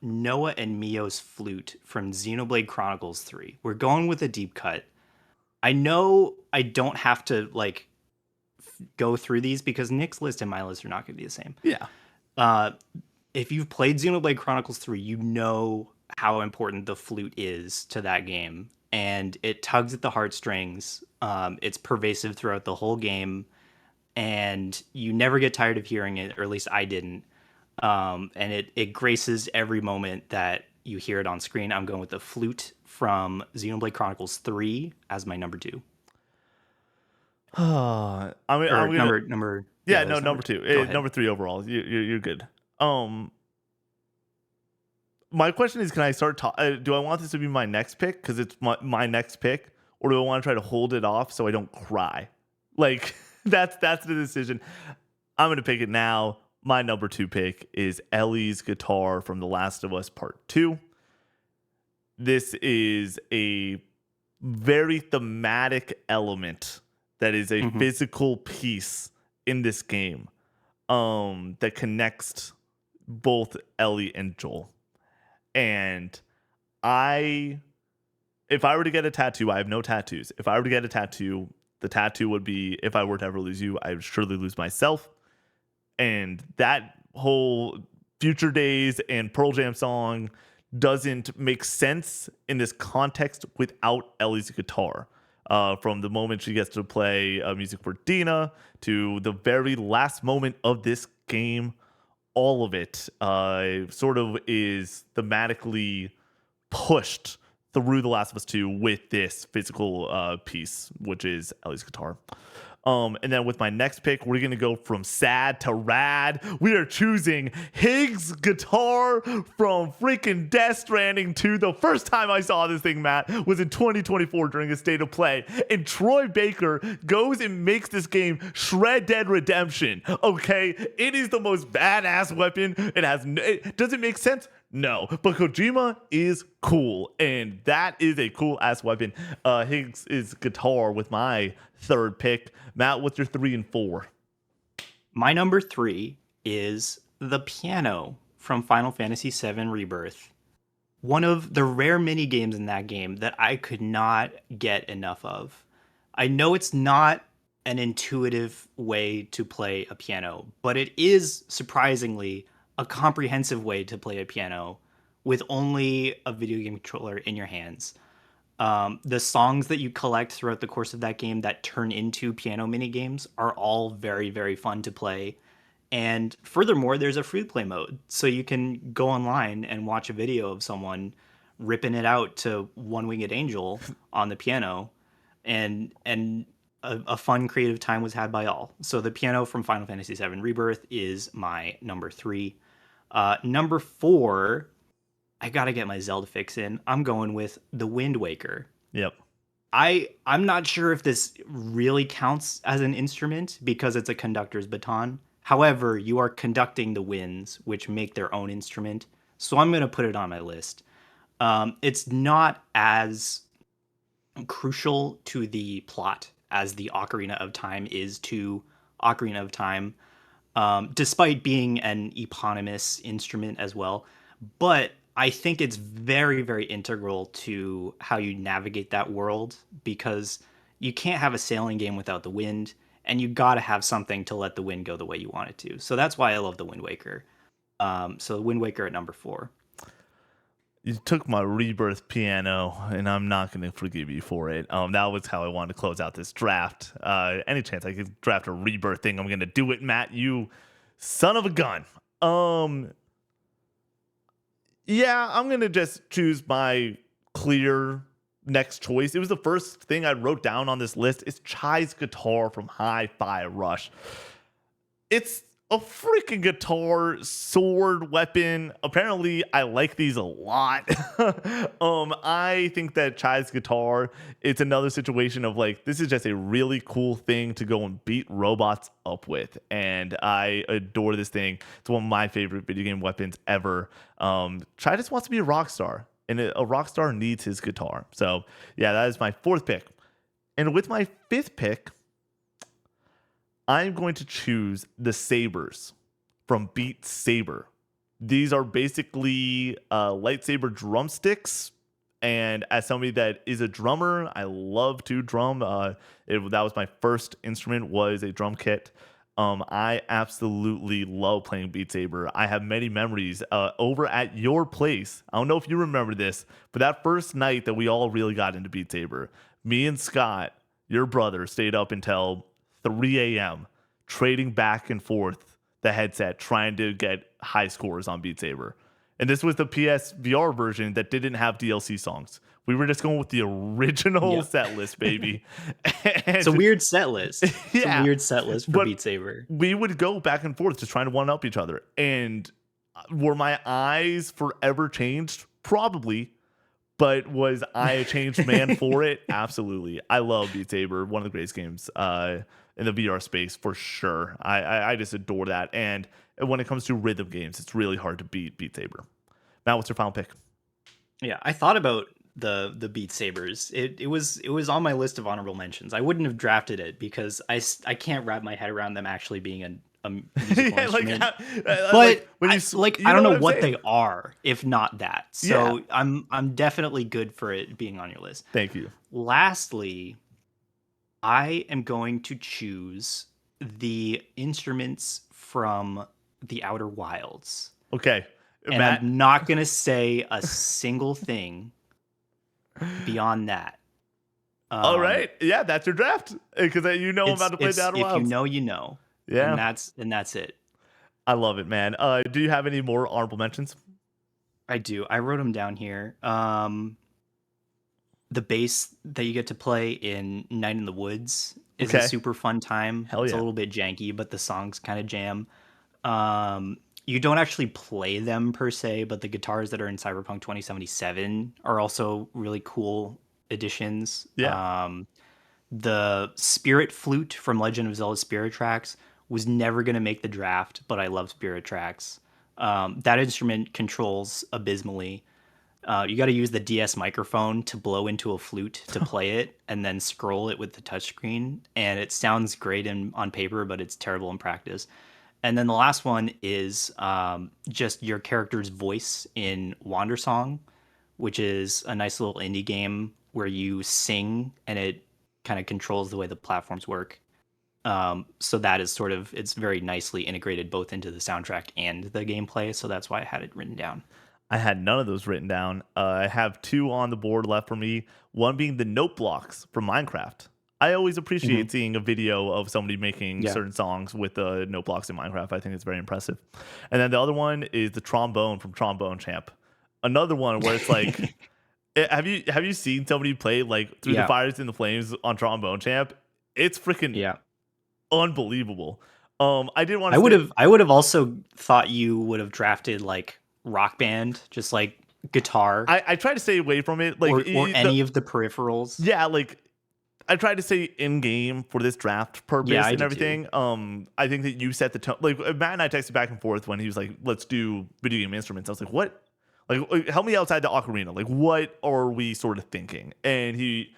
Noah and Mio's flute from Xenoblade Chronicles 3. We're going with a deep cut. I know I don't have to like go through these because Nick's list and my list are not going to be the same.
Yeah.
Uh, if you've played Xenoblade Chronicles 3, you know how important the flute is to that game, and it tugs at the heartstrings. It's pervasive throughout the whole game, and you never get tired of hearing it, or at least I didn't. And it graces every moment that you hear it on screen. I'm going with the flute from Xenoblade Chronicles 3 as my number two.
I'm
Or
gonna.
yeah,
Yeah,
that
no,
was
number
number
two,
go ahead.
number three overall. You're good. Um, my question is, can I start? Do I want this to be my next pick because it's my next pick, or do I want to try to hold it off so I don't cry? Like that's the decision. I'm gonna pick it now. My number two pick is Ellie's guitar from The Last of Us Part Two. This is a very thematic element that is a
Hmm.
physical piece in this game that connects both Ellie and Joel. And I if I were to get a tattoo, I have no tattoos. If I were to get a tattoo, the tattoo would be if I were to ever lose you, I would surely lose myself. And that whole Future Days and Pearl Jam song doesn't make sense in this context without Ellie's guitar. From the moment she gets to play music for Dina to the very last moment of this game, all of it sort of is thematically pushed through The Last of Us 2 with this physical piece, which is Ellie's guitar. And then with my next pick, we're going to go from sad to rad. We are choosing Higgs guitar from freaking Death Stranding 2. The first time I saw this thing, Matt, was in 2024 during a state of play. And Troy Baker goes and makes this game Shred Dead Redemption. Okay? It is the most badass weapon. Does it make sense? No, but Kojima is cool, and that is a cool ass weapon. Higgs is guitar with my third pick. Matt, what's your three and four?
My number three is the piano from Final Fantasy VII Rebirth. One of the rare mini games in that game that I could not get enough of. I know it's not an intuitive way to play a piano, but it is surprisingly a comprehensive way to play a piano with only a video game controller in your hands. The songs that you collect throughout the course of that game that turn into piano mini games are all very, very fun to play. And furthermore, there's a free play mode. So you can go online and watch a video of someone ripping it out to One Winged Angel on the piano. And a fun creative time was had by all. So the piano from Final Fantasy VII Rebirth is my number three. Number four, I gotta get my Zelda fix in. I'm going with the Wind Waker.
Yep.
I'm not sure if this really counts as an instrument because it's a conductor's baton. However, you are conducting the winds, which make their own instrument. So I'm gonna put it on my list. It's not as crucial to the plot as the Ocarina of Time is to Ocarina of Time, despite being an eponymous instrument as well. But I think it's very, very integral to how you navigate that world because you can't have a sailing game without the wind, and you got to have something to let the wind go the way you want it to. So that's why I love the Wind Waker. So the Wind Waker at number four.
You took my Rebirth piano, and I'm not going to forgive you for it. That was how I wanted to close out this draft. Any chance I could draft a Rebirth thing, I'm going to do it, Matt. You son of a gun. Yeah, I'm going to just choose my clear next choice. It was the first thing I wrote down on this list. It's Chai's guitar from Hi-Fi Rush. It's a freaking guitar, sword, weapon. Apparently, I like these a lot. I think that Chai's guitar, it's another situation of like, this is just a really cool thing to go and beat robots up with. And I adore this thing. It's one of my favorite video game weapons ever. Chai just wants to be a rock star, and a rock star needs his guitar. So, yeah, that is my fourth pick. And with my fifth pick, I'm going to choose the sabers from Beat Saber. These are basically lightsaber drumsticks. And as somebody that is a drummer, I love to drum. That was my first instrument, was a drum kit. I absolutely love playing Beat Saber. I have many memories over at your place. I don't know if you remember this, but that first night that we all really got into Beat Saber, me and Scott, your brother, stayed up until 3 a.m. trading back and forth the headset, trying to get high scores on Beat Saber. And this was the PSVR version that didn't have DLC songs. We were just going with the original set list, baby.
It's a weird set list.
Yeah,
it's a weird set list for Beat Saber.
We would go back and forth just trying to one up each other. And were my eyes forever changed? Probably. But was I a changed man for it? Absolutely. I love Beat Saber, one of the greatest games in the VR space for sure. I just adore that. And when it comes to rhythm games, it's really hard to beat Beat Saber. Matt, what's your final pick?
Yeah, I thought about the Beat Sabers. It was on my list of honorable mentions. I wouldn't have drafted it because I can't wrap my head around them actually being a musical instrument. But I don't know what they are if not that. So yeah. I'm definitely good for it being on your list.
Thank you. Lastly,
I am going to choose the instruments from the Outer Wilds.
Okay.
And Matt, I'm not going to say a single thing beyond that.
All right. Yeah, that's your draft. Because you know I'm about to play the Outer Wilds.
If you know, you know.
Yeah.
And that's it.
I love it, man. Do you have any more honorable mentions?
I do. I wrote them down here. The bass that you get to play in Night in the Woods is a super fun time.
Hell yeah.
It's a little bit janky, but the songs kind of jam. You don't actually play them per se, but the guitars that are in Cyberpunk 2077 are also really cool additions.
Yeah.
The Spirit Flute from Legend of Zelda Spirit Tracks was never going to make the draft, but I love Spirit Tracks. That instrument controls abysmally. You got to use the DS microphone to blow into a flute to play it and then scroll it with the touchscreen. And it sounds great on paper, but it's terrible in practice. And then the last one is just your character's voice in Wandersong, which is a nice little indie game where you sing and it kind of controls the way the platforms work. So that is it's very nicely integrated both into the soundtrack and the gameplay. So that's why I had it written down.
I had none of those written down. I have two on the board left for me. One being the note blocks from Minecraft. I always appreciate seeing a video of somebody making certain songs with the note blocks in Minecraft. I think it's very impressive. And then the other one is the trombone from Trombone Champ. Another one where it's like, have you seen somebody play like Through the Fires and the Flames on Trombone Champ? It's freaking unbelievable. I did want to.
I would have also thought you would have drafted like Rock Band, just like guitar.
I try to stay away from it, like
or any of the peripherals.
Yeah, like I tried to say in game for this draft purpose and everything. Too. I think that you set the tone. Like Matt and I texted back and forth when he was like, "Let's do video game instruments." I was like, "What? Like, help me outside the ocarina. Like, what are we sort of thinking?" And he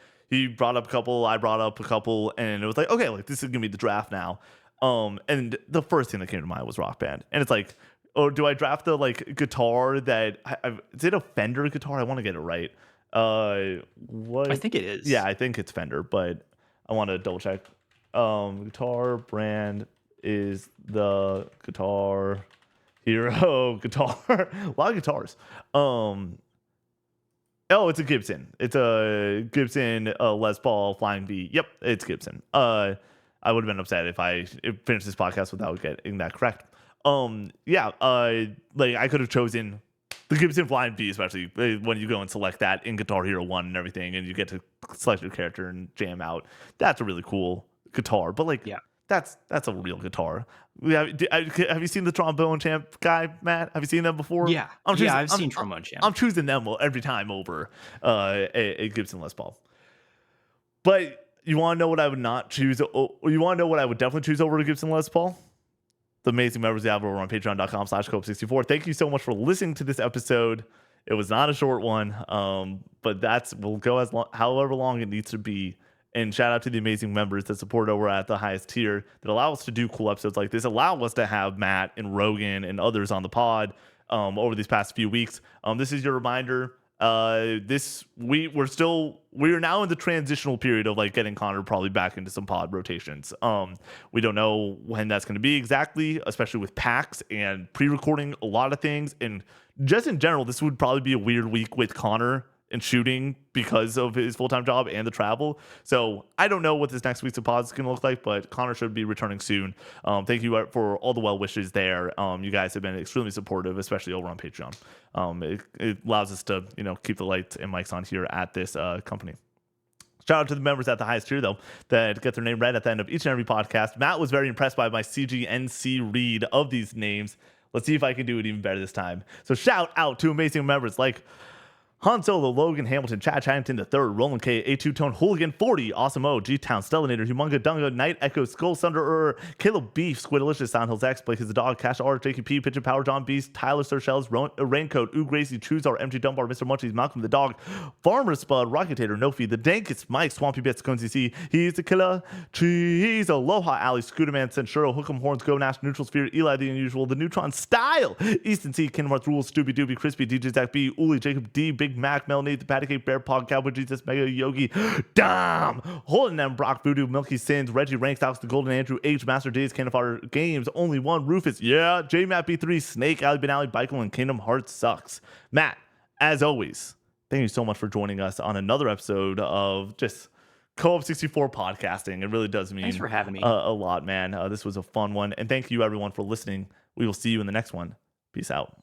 brought up a couple, I brought up a couple, and it was like, okay, like this is gonna be the draft now. And the first thing that came to mind was Rock Band, and it's like, oh, do I draft the like guitar that is it a Fender guitar? I want to get it right. What?
I think it is.
Yeah, I think it's Fender, but I want to double check. Guitar brand is the Guitar Hero guitar. A lot of guitars. Oh, it's a Gibson. It's a Gibson Les Paul Flying V. Yep, it's Gibson. I would have been upset if I finished this podcast without getting that correct. Yeah. Like I could have chosen the Gibson Flying V, especially when you go and select that in Guitar Hero 1 and everything, and you get to select your character and jam out. That's a really cool guitar. But like,
Yeah.
that's a real guitar. Have you seen the trombone champ guy, Matt? Have you seen them before?
Yeah. I've seen Trombone Champ.
I'm choosing them every time over a Gibson Les Paul. But you want to know what I would not choose? You want to know what I would definitely choose over a Gibson Les Paul? The amazing members we have over on patreon.com/cope64. Thank you so much for listening to this episode. It was not a short one, but we'll go however long it needs to be. And shout out to the amazing members that support over at the highest tier that allow us to do cool episodes like this, allow us to have Matt and Rogan and others on the pod over these past few weeks. This is your reminder. We're now in the transitional period of like getting Connor probably back into some pod rotations. We don't know when that's going to be exactly, especially with PAX and pre-recording a lot of things. And just in general, this would probably be a weird week with Connor and shooting because of his full-time job and the travel. So I don't know what this next week's of pods is going to look like, but Connor should be returning soon. Thank you for all the well wishes there. You guys have been extremely supportive, especially over on Patreon. It allows us to, keep the lights and mics on here at this company. Shout out to the members at the highest tier, though, that get their name read at the end of each and every podcast. Matt was very impressed by my CGNC read of these names. Let's see if I can do it even better this time. So shout out to amazing members like Han Solo, Logan Hamilton, Chad Channington III, Roland K, A2 Tone, Hooligan 40, Awesome O, G Town, Stellanator, Humunga Dunga, Night Echo, Skull Thunder, Caleb Beef, Squidalicious, Soundhills X, Blake is the Dog, Cash R, JKP, Pigeon Power, John Beast, Tyler Sir Shells, Raincoat, Ooh Gracie, Choosar, MG Dunbar, Mr. Munchies, Malcolm the Dog, Farmer Spud, Rocketator, Nofi, The Dankest, Mike, Swampy Bits, Conesy C, He's the Killer, Cheese, Aloha Alley, Scooterman, Centuro, Hook'em Horns, Go Nash, Neutral Sphere, Eli the Unusual, The Neutron Style, Easton C, Kingdom Hearts Rules, Stubby Doobie, Crispy, DJ Zach B, Uli, Jacob D, Big Mac, Mel Nate, Patty Cake, Bear Pog, Cowboy Jesus, Mega Yogi, Dom, Holden M, Brock Voodoo, Milky Sins, Reggie Ranks, Alex the Golden Andrew, H, Master Days, Cannon Fire Games, Only One, Rufus, yeah, J Matt B3, Snake, Ali Ben Ali, Bikel, and Kingdom Hearts Sucks. Matt, as always, thank you so much for joining us on another episode of just Co-op 64 podcasting. It really does mean
Thanks for having me.
a lot, man. This was a fun one. And thank you, everyone, for listening. We will see you in the next one. Peace out.